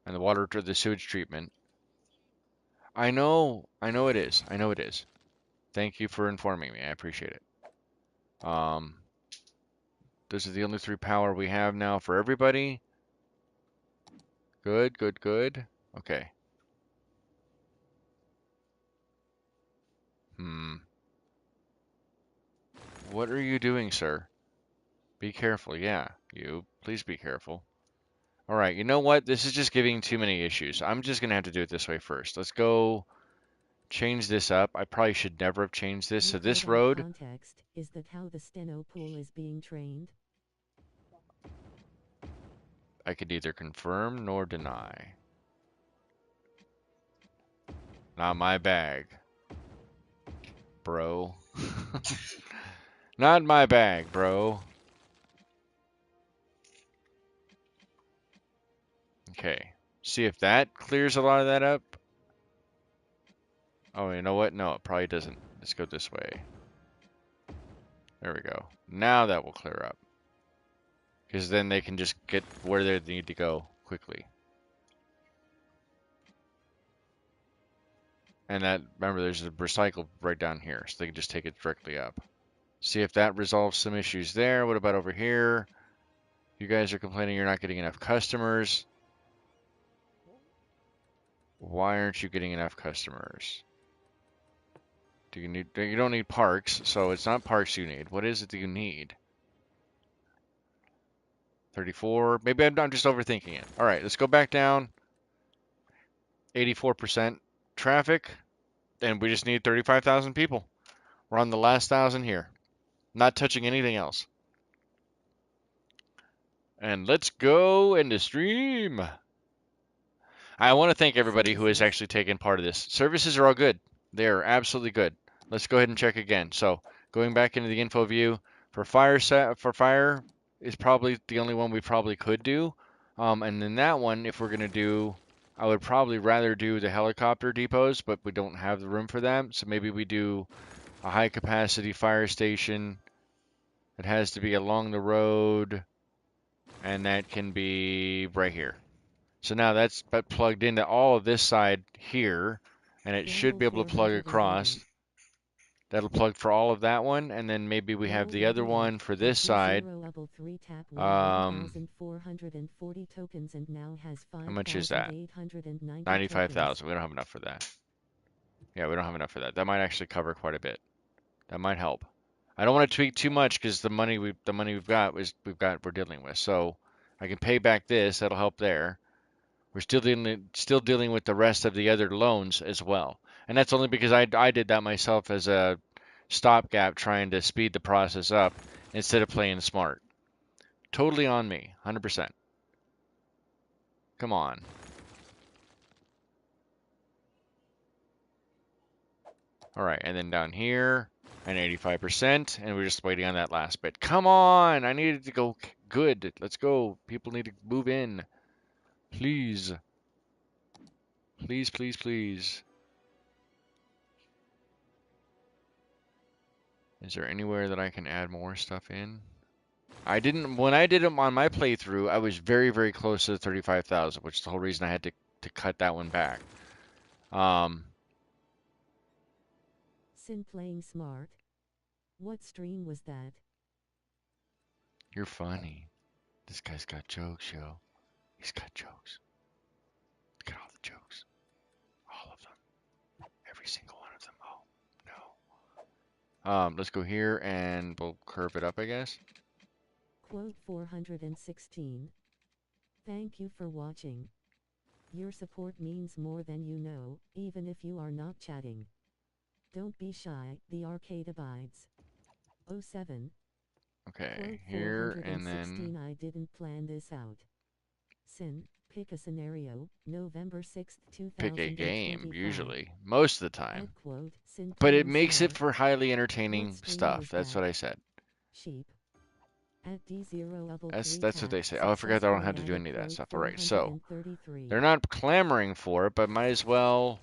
and the sewage treatment. I know it is. I know it is. Thank you for informing me. I appreciate it. Those are the only 3 power we have now for everybody. Good, good, good. Okay. What are you doing, sir? Be careful. Yeah, you. Please be careful. All right, you know what? This is just giving too many issues. I'm just going to have to do it this way first. Let's go change this up. I probably should never have changed this. So this road. Context is that how the steno pool is being trained? I could neither confirm nor deny. Not my bag, bro. Not my bag, bro. Okay. See if that clears a lot of that up. Oh, you know what? No, it probably doesn't. Let's go this way. There we go. Now that will clear up. Because then they can just get where they need to go quickly. And that, remember, there's a recycle right down here, so they can just take it directly up. See if that resolves some issues there. What about over here? You guys are complaining you're not getting enough customers. Why aren't you getting enough customers? Do you need? You don't need parks, so it's not parks you need. What is it that you need? 34. Maybe I'm just overthinking it. All right, let's go back down. 84% traffic, and we just need 35,000 people. We're on the last 1,000 here. Not touching anything else. And let's go into stream. I want to thank everybody who has Services. actually taken part of this. Services are all good. They are absolutely good. Let's go ahead and check again. So going back into the info view for fire is probably the only one we probably could do. And then that one, if we're gonna do, I would probably rather do the helicopter depots, but we don't have the room for them. So maybe we do a high capacity fire station. It has to be along the road, and that can be right here. So now that's plugged into all of this side here, and it should Level be able to plug 480. across. That'll plug for all of that one, and then maybe we have Level the other 88. one for At this side. D0 level 3 tap won Um, 1,440 tokens and now has how much is that? 5,890 tokens. 95,000. We don't have enough for that. Yeah, we don't have enough for that. That might actually cover quite a bit. That might help. I don't want to tweak too much because the money we've got we're dealing with. So I can pay back this. That'll help there. We're still dealing with the rest of the other loans as well. And that's only because I did that myself as a stopgap trying to speed the process up instead of playing smart. Totally on me, 100%. Come on. All right, and then down here, an 85%, and we're just waiting on that last bit. Come on, I needed to go good. Let's go. People need to move in. Please. Please, please, please. Is there anywhere that I can add more stuff in? I didn't, when I did them on my playthrough, I was very, very close to the 35,000, which is the whole reason I had to cut that one back. Sin playing smart. What stream was that? You're funny. This guy's got jokes, yo. He's got jokes. Look at all the jokes. All of them. Every single one of them. Oh, no. Let's go here and we'll curve it up, I guess. Quote 416. Thank you for watching. Your support means more than you know, even if you are not chatting. Don't be shy, the arcade abides. 07. Okay, Quote here and 416. then I didn't plan this out. Sin, pick a scenario, November 6th, pick a 2025. game, usually. Most of the time. End quote, Sin But it playing makes it smart. for highly What entertaining stream stuff. was That's that? what I said. Sheep. At D0 level 3 That's what tap, they say. Oh, I forgot that I don't have to do any of that stuff. All right, so they're not clamoring for it, but might as well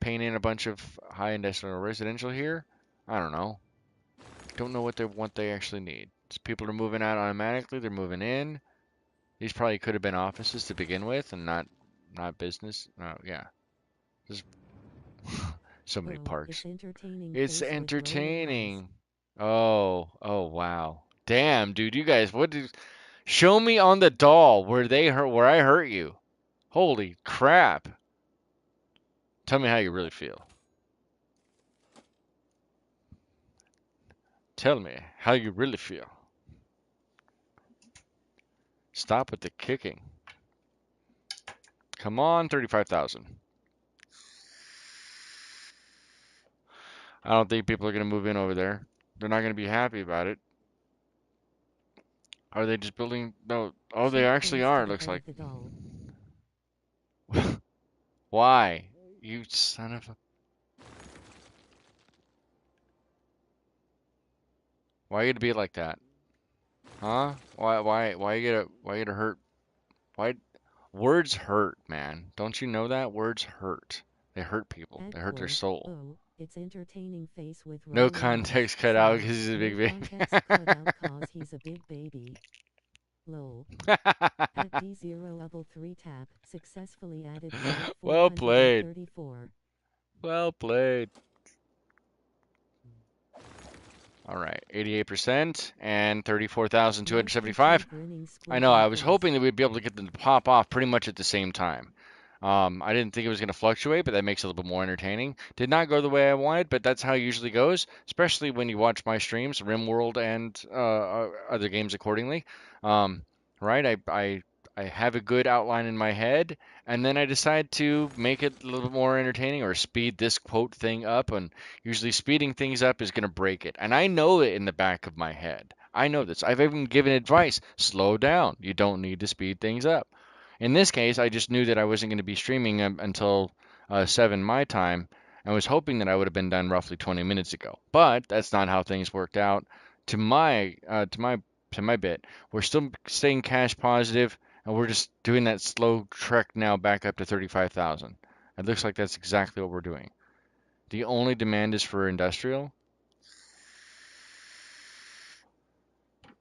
paint in a bunch of high industrial residential here. I don't know. Don't know what they actually need. People are moving out automatically. They're moving in. These probably could have been offices to begin with, and not business. Oh yeah, there's so many parks. It's entertaining. Oh wow. Damn, dude, you guys, what did? Show me on the doll where I hurt you. Holy crap. Tell me how you really feel. Tell me how you really feel. Stop with the kicking. Come on, 35,000. I don't think people are going to move in over there. They're not going to be happy about it. Are they just building? No. Oh, they actually are, it looks like. Why? You son of a. Why you gotta be like that? Huh? Why you gotta hurt? Why? Words hurt, man. Don't you know that? Words hurt. They hurt people. They hurt their soul. Oh, it's entertaining face with No context cut out because he's a big baby. Context cut out cause he's a big baby. Lol. At D0 level 3 tap, successfully added Well played. 434. Well played. All right, 88% and 34,275. I know, I was hoping that we'd be able to get them to pop off pretty much at the same time. I didn't think it was going to fluctuate, but that makes it a little bit more entertaining. Did not go the way I wanted, but that's how it usually goes, especially when you watch my streams, RimWorld and other games accordingly. Um, right? I have a good outline in my head, and then I decide to make it a little bit more entertaining or speed this quote thing up. And usually, speeding things up is going to break it. And I know it in the back of my head. I know this. I've even given advice slow down. You don't need to speed things up. In this case, I just knew that I wasn't going to be streaming until 7 my time and was hoping that I would have been done roughly 20 minutes ago. But that's not how things worked out. To my uh, to my to my bit, we're still staying cash positive, and we're just doing that slow trek now back up to 35,000. It looks like that's exactly what we're doing. The only demand is for industrial.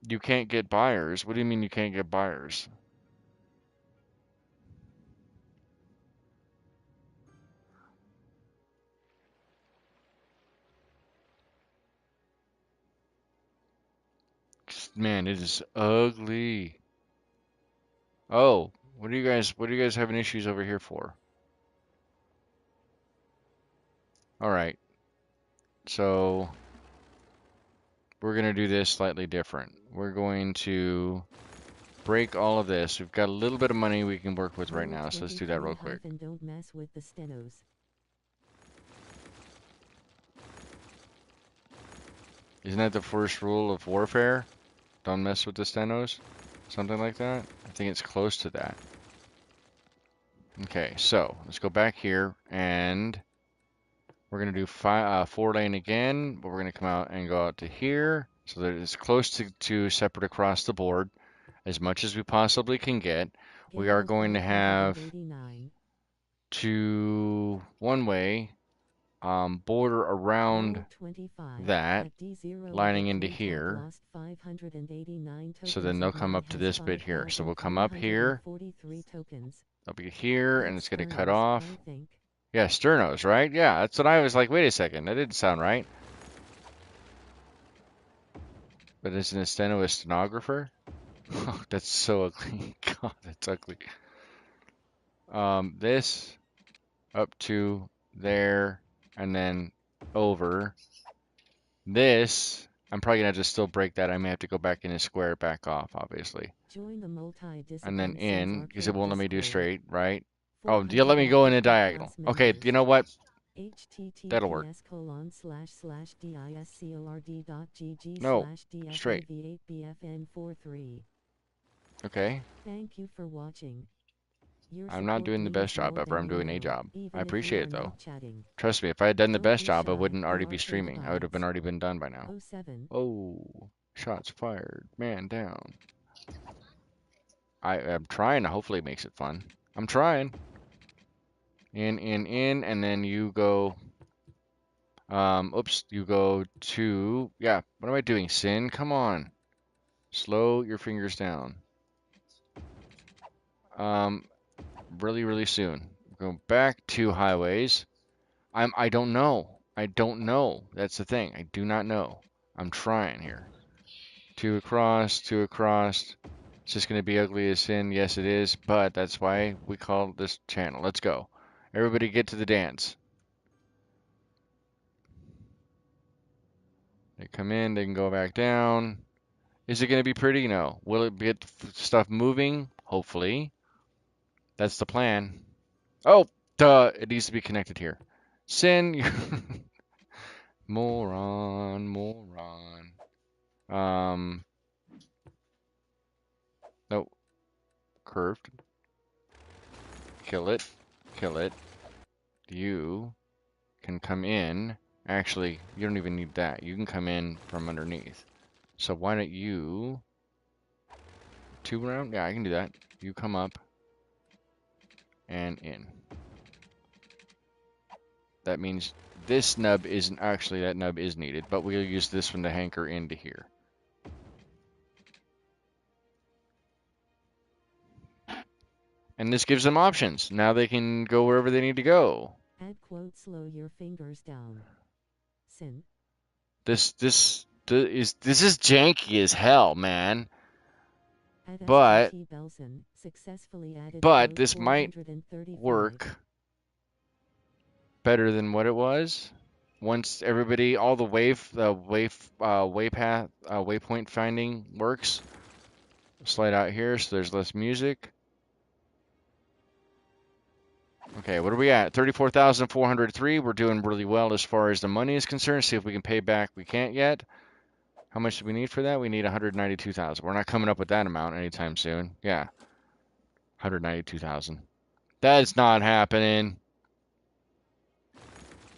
You can't get buyers. What do you mean you can't get buyers? Man, it is ugly. Oh, what are you guys having issues over here for? All right. So, we're going to do this slightly different. We're going to break all of this. We've got a little bit of money we can work with right Rule now, so let's do that real 23 quick. hyphen don't mess with the stenos. Isn't that the first rule of warfare? Don't mess with the stenos? Something like that? I think it's close to that. Okay, so let's go back here and we're going to do 4 lane again, but we're going to come out and go out to here so that it's close to separate across the board as much as we possibly can get. We are Gamble going to have 589. to one way border around Roll 25. that, At D0 lining into 3 tab here. lost 589 So tokens then they'll of come mine up to has this bit here. So we'll come up here, 5,343 tokens. they'll be here, and That's it's going to cut Sternos, I off. think. Yeah, sternos, right? Yeah, that's what I was like. Wait a second, that didn't sound right. But isn't a steno a stenographer? Oh, that's so ugly. God, that's ugly. This up to there, and then over. This, I'm probably gonna have to still break that. I may have to go back in and square it back off, obviously. Join the And then multi-discipline Sims in, because it Arcade won't let me do Discord. straight, right? Oh, do you let me go in a diagonal? Okay, you know what? That'll work. https://discord.gg No, slash straight. dfmv8bfn43. Okay. Thank you for watching. Your I'm not support doing the means best job more ever. than I'm you doing a know, job. I even if you appreciate are it though. not chatting. Trust me, if I had done the Don't best be job, I shy, wouldn't the already be arcade streaming. I would have abides. been already been done by now. Oh 07. Oh, shots fired. Man down. I'm trying to hopefully it makes it fun. I'm trying. In, and then you go. Oops, you go to. Yeah, what am I doing? Sin? Come on. Slow your fingers down. Um, really, really soon. Go back to highways. I don't know. I don't know. That's the thing. I do not know. I'm trying here. Two across, two across. It's just going to be ugly as sin. Yes, it is. But that's why we call this channel. Let's go. Everybody get to the dance. They come in, they can go back down. Is it going to be pretty? No. Will it get stuff moving? Hopefully. That's the plan. Oh, duh. It needs to be connected here. Sin. Moron, moron. Um, no. Curved. Kill it. Kill it. You can come in. Actually, you don't even need that. You can come in from underneath. So why don't you... 2 round? Yeah, I can do that. You come up and in. That means this nub isn't... Actually, that nub is needed, but we'll use this one to hanker into here. And this gives them options. Now they can go wherever they need to go. Add quote slow your fingers down. Sin. This is janky as hell, man. Add But STT Belson, Successfully added. But Quote this might 435. work better than what it was. Once everybody, all the waypoint finding works. Slide out here so there's less music. Okay, what are we at? 34,403. We're doing really well as far as the money is concerned. See if we can pay back. We can't yet. How much do we need for that? We need 192,000. We're not coming up with that amount anytime soon. Yeah, 192,000. That's not happening.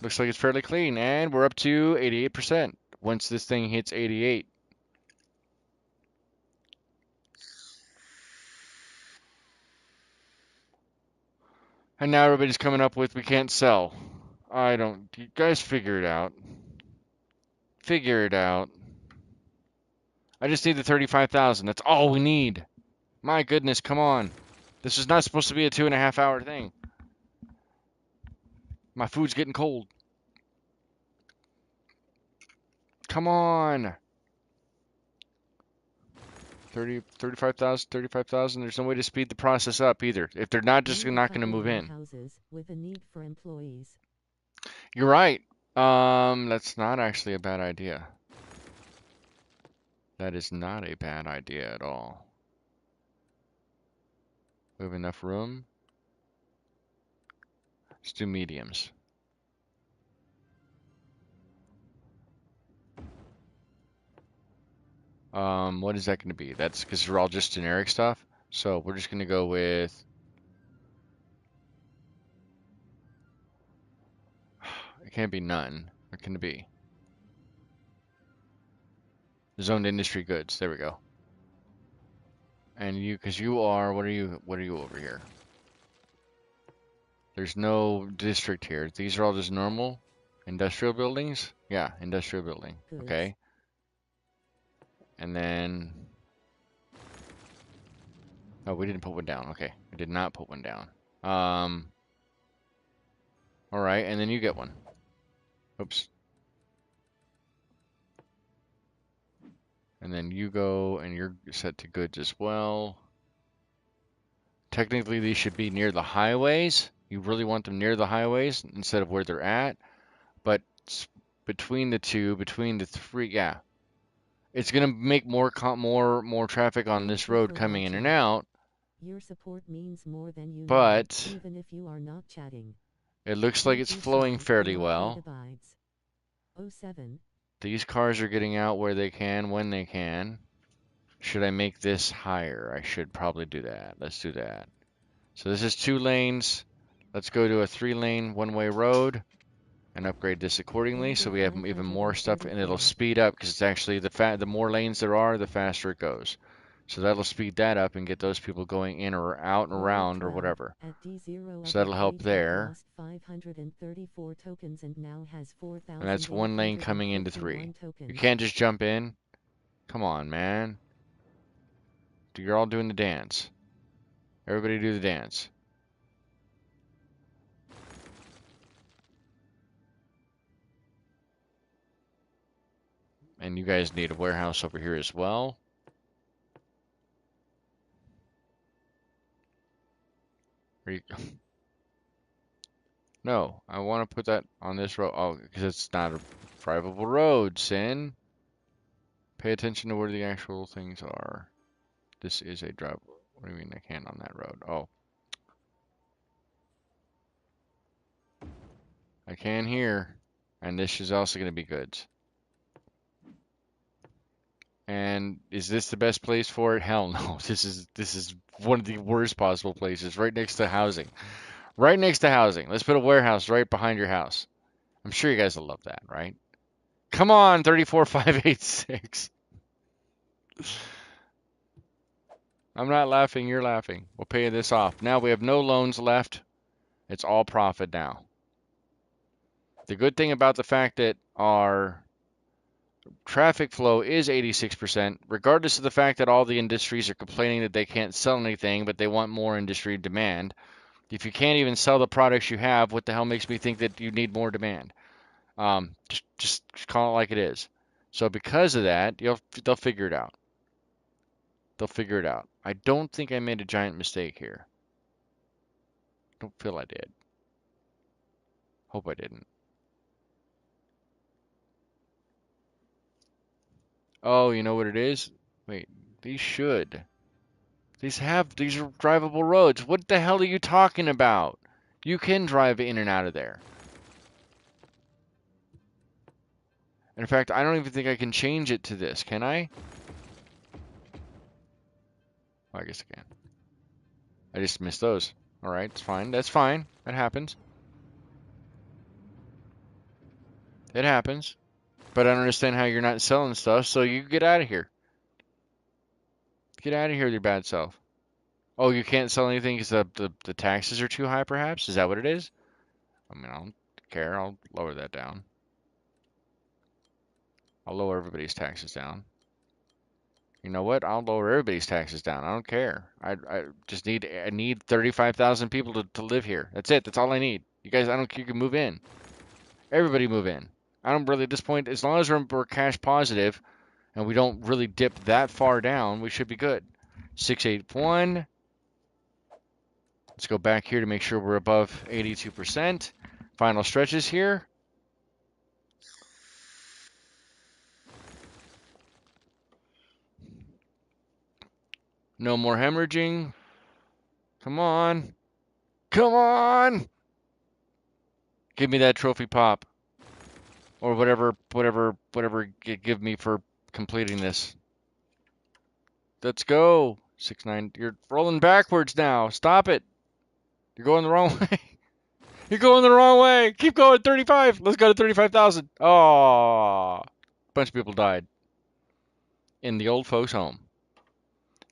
Looks like it's fairly clean, and we're up to 88%. Once this thing hits 88. And now everybody's coming up with we can't sell. I don't. You guys figure it out. Figure it out. I just need the 35,000. That's all we need. My goodness, come on. This is not supposed to be a 2.5 hour thing. My food's getting cold. Come on. 35,000, 35,000. There's no way to speed the process up either. If they're not just not going to move in. Houses with a need for employees. You're right. That's not actually a bad idea. That is not a bad idea at all. We have enough room. Let's do mediums. What is that going to be? That's because they're all just generic stuff. So we're just going to go with. It can't be none. What can it be? Zoned industry goods. There we go. And you, because you are, what are you over here? There's no district here. These are all just normal industrial buildings. Yeah, industrial building. Goods. Okay. And then, oh, we didn't put one down. Okay, we did not put one down. All right, and then you get one. Oops. And then you go, and you're set to goods as well. Technically, these should be near the highways. You really want them near the highways instead of where they're at. But between the two, between the three, yeah. It's gonna make more traffic on this road coming in and out. Your support means more than you but know, even if you are not chatting. It looks like it's flowing fairly well. 07. These cars are getting out where they can, when they can. Should I make this higher? I should probably do that. Let's do that. So this is 2 lanes. Let's go to a 3-lane one-way road and upgrade this accordingly so we have even more stuff, and it'll speed up because it's actually the more lanes there are, the faster it goes. So that'll speed that up and get those people going in or out and around or whatever. So that'll help there. And that's 1 lane coming into 3. You can't just jump in. Come on, man. You're all doing the dance. Everybody do the dance. And you guys need a warehouse over here as well. No, I want to put that on this road. Oh, because it's not a drivable road, Sin. Pay attention to where the actual things are. This is a drive. What do you mean I can't on that road? Oh. I can here. And this is also going to be goods. And is this the best place for it? Hell no. This is one of the worst possible places. Right next to housing. Right next to housing. Let's put a warehouse right behind your house. I'm sure you guys will love that, right? Come on, 34586. I'm not laughing, you're laughing. We'll pay this off. Now we have no loans left. It's all profit now. The good thing about the fact that our traffic flow is 86%, regardless of the fact that all the industries are complaining that they can't sell anything, but they want more industry demand. If you can't even sell the products you have, what the hell makes me think that you need more demand? Just call it like it is. So because of that, they'll figure it out. They'll figure it out. I don't think I made a giant mistake here. Don't feel I did. Hope I didn't. Oh, you know what it is? Wait, these should. These are drivable roads. What the hell are you talking about? You can drive in and out of there. In fact, I don't even think I can change it to this, can I? Oh, I guess I can. I just missed those. Alright, it's fine. That's fine. That happens. It happens. But I don't understand how you're not selling stuff, so you get out of here. Get out of here with your bad self. Oh, you can't sell anything because the taxes are too high, perhaps? Is that what it is? I mean, I don't care. I'll lower that down. I'll lower everybody's taxes down. You know what? I'll lower everybody's taxes down. I don't care. I need 35,000 people to live here. That's it. That's all I need. You guys, I don't. You can move in. Everybody move in. I don't really at this point. As long as we're cash positive and we don't really dip that far down, we should be good. 681. Let's go back here to make sure we're above 82%. Final stretches here. No more hemorrhaging. Come on. Come on. Give me that trophy pop. Or whatever give me for completing this. Let's go. 6-9. You're rolling backwards now. Stop it. You're going the wrong way. You're going the wrong way. Keep going. 35. Let's go to 35,000. Oh, bunch of people died in the old folks' home.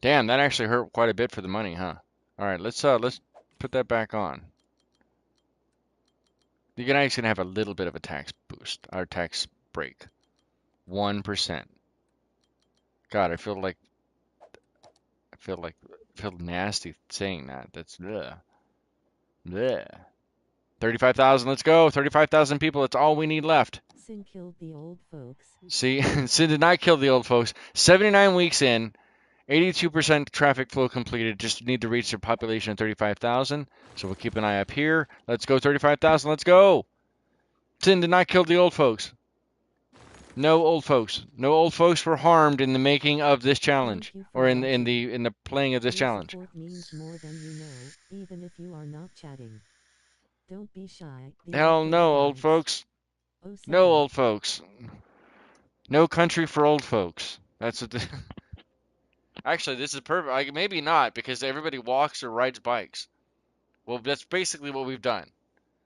Damn, that actually hurt quite a bit for the money, huh? All right, let's put that back on. The United's gonna have a little bit of a tax boost, our tax break, 1%. God, I feel nasty saying that. That's bleh. Bleh. 35,000. Let's go. 35,000 people. That's all we need left. Sin killed the old folks. See, Sin did not kill the old folks. 79 weeks in, 82% traffic flow completed. Just need to reach a population of 35,000. So we'll keep an eye up here. Let's go 35,000. Let's go. Sin did not kill the old folks. No old folks. No old folks were harmed in the making of this challenge, or in the playing of this challenge. Your support means more than you know, even if you are not chatting. Don't be shy. Hell no, old folks. No old folks. No country for old folks. That's what. Actually, this is perfect. Maybe not, because everybody walks or rides bikes. Well, that's basically what we've done.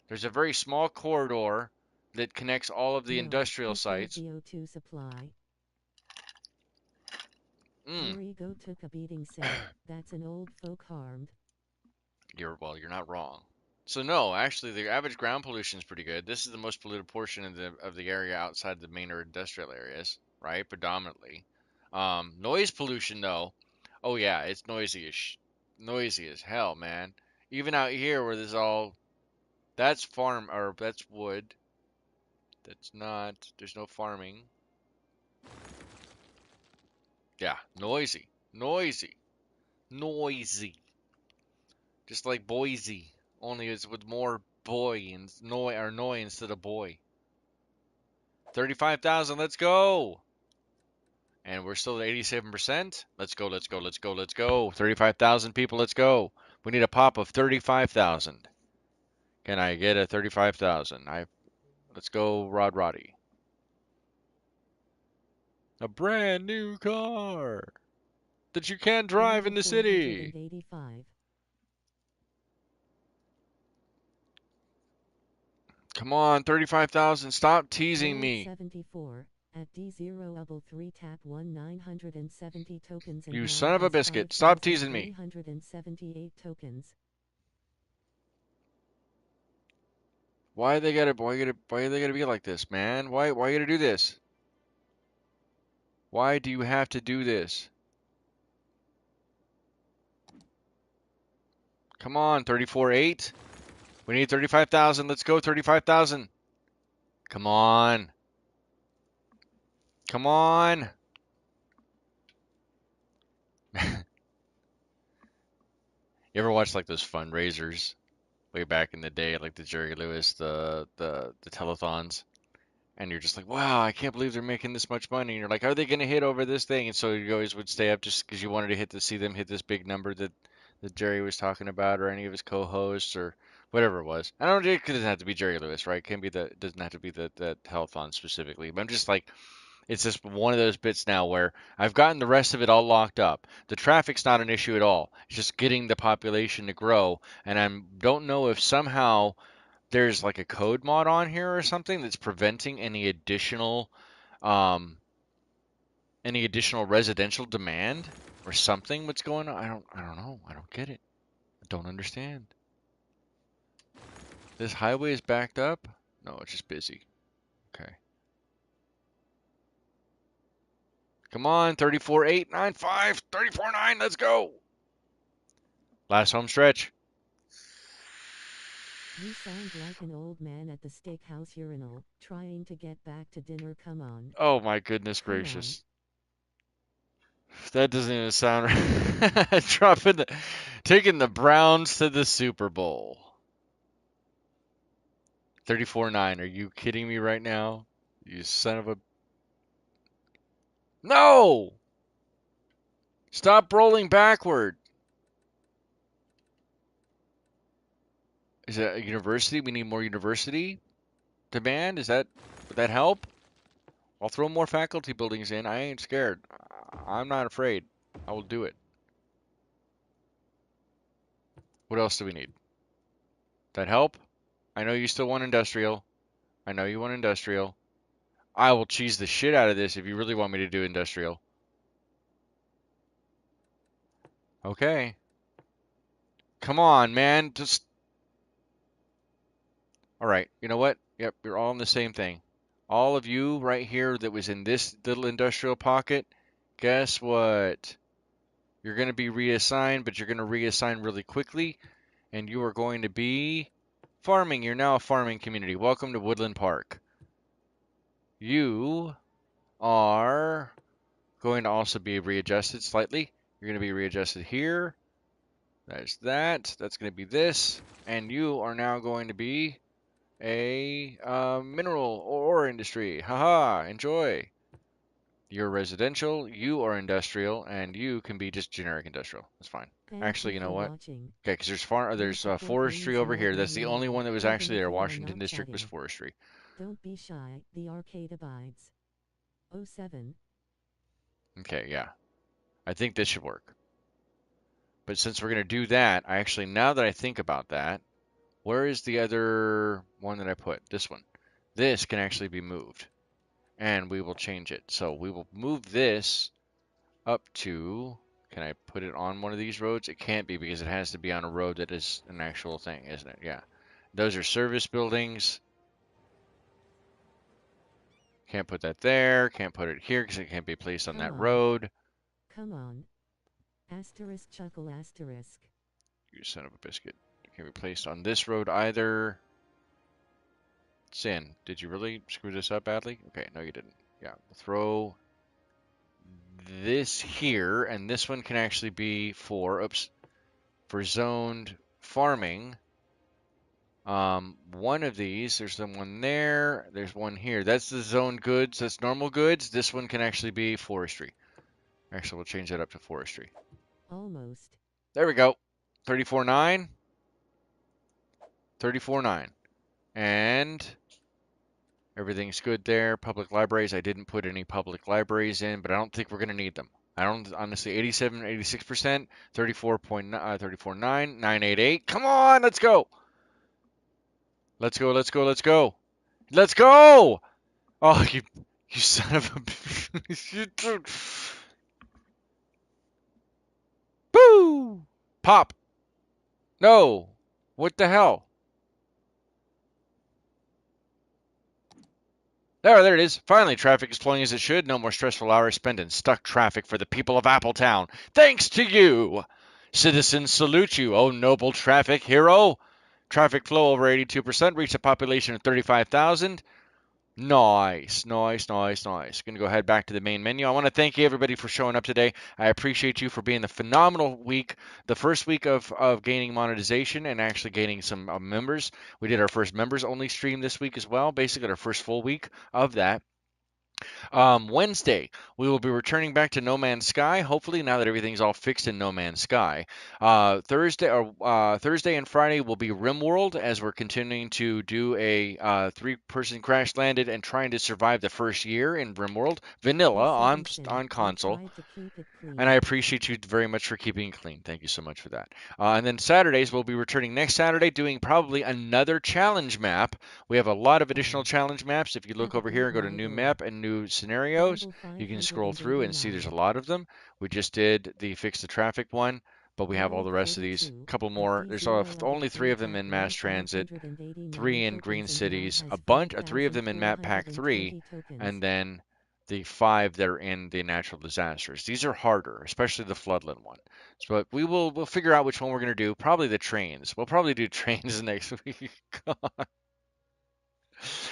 There's a very small corridor that connects all of the industrial sites. CO2 supply. Go took a beating. Said that's an old folk harmed. You're not wrong. So no, actually, the average ground pollution is pretty good. This is the most polluted portion of the area outside the main or industrial areas, right? Predominantly. Noise pollution, though. Oh yeah, it's noisy as hell, man. Even out here where that's farm or that's wood. That's not. There's no farming. Yeah, noisy, noisy, noisy. Just like Boise, only it's with more boy and noi instead of boy. 35,000, let's go. And we're still at 87%. Let's go, let's go, let's go, let's go. 35,000 people, let's go. We need a pop of 35,000. Can I get a 35,000? Let's go, Roddy. A brand new car that you can't drive in the city. 485. Come on, 35,000. Stop teasing me. 74. At D0 Level 3 tap 970 tokens and you now son of a biscuit. Stop teasing me. 378 tokens. Why they gotta be like this, man? Why you gotta do this? Why do you have to do this? Come on, 34.8. We need 35,000. Let's go, 35,000. Come on. Come on. You ever watch like those fundraisers way back in the day, like the Jerry Lewis, the telethons? And you're just like, wow, I can't believe they're making this much money. And you're like, are they going to hit over this thing? And so you always would stay up just because you wanted to see them hit this big number that Jerry was talking about, or any of his co-hosts, or whatever it was. I don't. It doesn't have to be Jerry Lewis, right? It can be the. It doesn't have to be the telethon specifically. But I'm just like, it's just one of those bits now where I've gotten the rest of it all locked up. The traffic's not an issue at all. It's just getting the population to grow, and I don't know if somehow there's like a code mod on here or something that's preventing um any additional residential demand or something. What's going on? I don't know. I don't get it. I don't understand. This highway is backed up? No, it's just busy. Okay. Come on, 34,895, 34,9, let's go. Last home stretch. You sound like an old man at the steakhouse urinal, trying to get back to dinner. Come on. Oh my goodness Come on. gracious. That doesn't even sound right. Taking the Browns to the Super Bowl. 34-9. Are you kidding me right now? You son of a. No! Stop rolling backward. Is it a university? We need more university demand? Would that help? I'll throw more faculty buildings in. I ain't scared. I'm not afraid. I will do it. What else do we need? That help? I know you still want industrial. I know you want industrial. I will cheese the shit out of this if you really want me to do industrial. Okay. Come on, man. Just. All right. You know what? Yep, you're all in the same thing. All of you right here that was in this little industrial pocket, guess what? You're going to be reassigned, but you're going to reassign really quickly, and you are going to be farming. You're now a farming community. Welcome to Woodland Park. You are going to also be readjusted slightly. You're going to be readjusted here. That's that. That's going to be this. And you are now going to be a mineral or industry. Haha, enjoy. You're residential, you are industrial, and you can be just generic industrial. That's fine. Thank Actually, you you know for what? watching. Okay, because Your there's support forestry means over more here. than That's you the only know, one that was even actually if there. you are Washington not District was chatting. forestry. Don't be shy, the arcade abides. 07. Okay, yeah. I think this should work. But since we're going to do that, now that I think about that, where is the other one that I put? This one. This can actually be moved. And we will change it. So we will move this up to, can I put it on one of these roads? It can't be because it has to be on a road that is an actual thing, isn't it? Yeah. Those are service buildings. Can't put that there. Can't put it here because it can't be placed on Come that on. road. Come on. Asterisk chuckle asterisk. You son of a biscuit. It can't be placed on this road either. Sin, did you really screw this up badly? Okay, no you didn't. Yeah, throw this here, and this one can actually be for, for zoned farming. One of these, there's the one there, there's one here. That's the zoned goods, that's normal goods. This one can actually be forestry. Actually, we'll change that up to forestry. Almost. There we go. 34.9. 34.9. And everything's good there. Public libraries, I didn't put any public libraries in, but I don't think we're going to need them. I don't, honestly, 87, 86%, 34.9, 988. Come on, let's go. Let's go, let's go, let's go. Let's go! Oh, you son of a. Boo! Pop. No. What the hell? There it is. Finally, traffic is flowing as it should. No more stressful hours spent in stuck traffic for the people of Appletown. Thanks to you! Citizens salute you, oh noble traffic hero. Traffic flow over 82%, reached a population of 35,000. Nice, nice, nice, nice. Gonna go head back to the main menu. I want to thank you everybody for showing up today. I appreciate you for being the phenomenal week, the first week of gaining monetization and actually gaining some members. We did our first members only stream this week as well, basically our first full week of that. Wednesday, we will be returning back to No Man's Sky. Hopefully, now that everything's all fixed in No Man's Sky. Thursday and Friday will be RimWorld as we're continuing to do a three-person crash landed and trying to survive the first year in RimWorld vanilla Resetting on sim, on I console. tried to keep it And I clean. appreciate you very much for keeping it clean. Thank you so much for that. And then Saturdays, we'll be returning next Saturday doing probably another challenge map. We have a lot of additional Fun. challenge maps. If you Have look a over here great and go to night new or map and new scenarios, Bible you can scroll through and see there's a 589. lot of them. We just did the fix the traffic one, but we have all World the rest of these. 42. Couple At more. There's D0 of only the three of Great them Tap in mass wants transit, 589 three in green tokens and now cities, has a bunch, three of them in map pack three, 5,420 tokens. and then the five that are in the natural disasters. These are harder, especially the floodland one. So, but we'll figure out which one we're gonna do. Probably the trains. We'll probably do trains next week.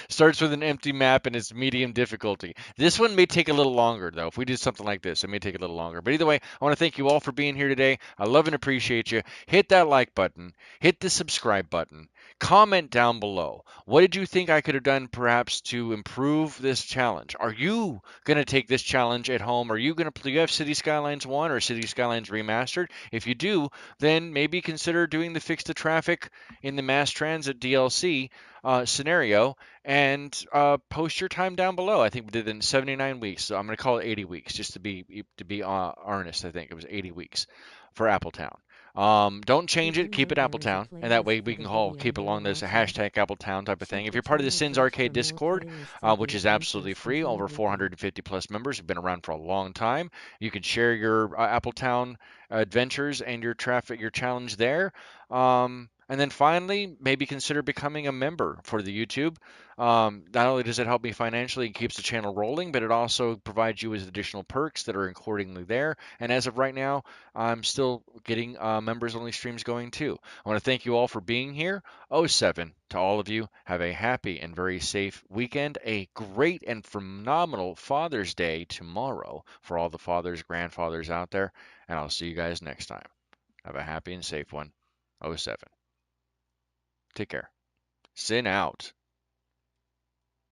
Starts with an empty map and it's medium difficulty. This one may take a little longer, though. If we did something like this, it may take a little longer. But either way, I want to thank you all for being here today. I love and appreciate you. Hit that like button, hit the subscribe button, comment down below. What did you think I could have done perhaps to improve this challenge? Are you going to take this challenge at home? Are you going to do you have City Skylines 1 or City Skylines Remastered? If you do, then maybe consider doing the fix the traffic in the mass transit DLC scenario and post your time down below. I think we did it in 79 weeks, so I'm going to call it 80 weeks just to be earnest. I think it was 80 weeks for Appletown. Don't change Did it. you Keep know it there is a Appletown, and that playlist way for we the can video keep you're along this watching? hashtag Appletown type of thing. Check If the you're part of the channel Sins page Arcade for more Discord, playlists and which is boost absolutely interest. free, Enjoy over reading. 450 plus members, have been around for a long time. You can share your Appletown adventures and your traffic, your challenge there. And then finally, maybe consider becoming a member for the YouTube. Not only does it help me financially and keeps the channel rolling, but it also provides you with additional perks that are accordingly there. And as of right now, I'm still getting members only streams going too. I want to thank you all for being here. Oh 07 to all of you. Have a happy and very safe weekend. A great and phenomenal Father's Day tomorrow for all the fathers, grandfathers out there. And I'll see you guys next time. Have a happy and safe one. Oh 07. Take care. Sin out.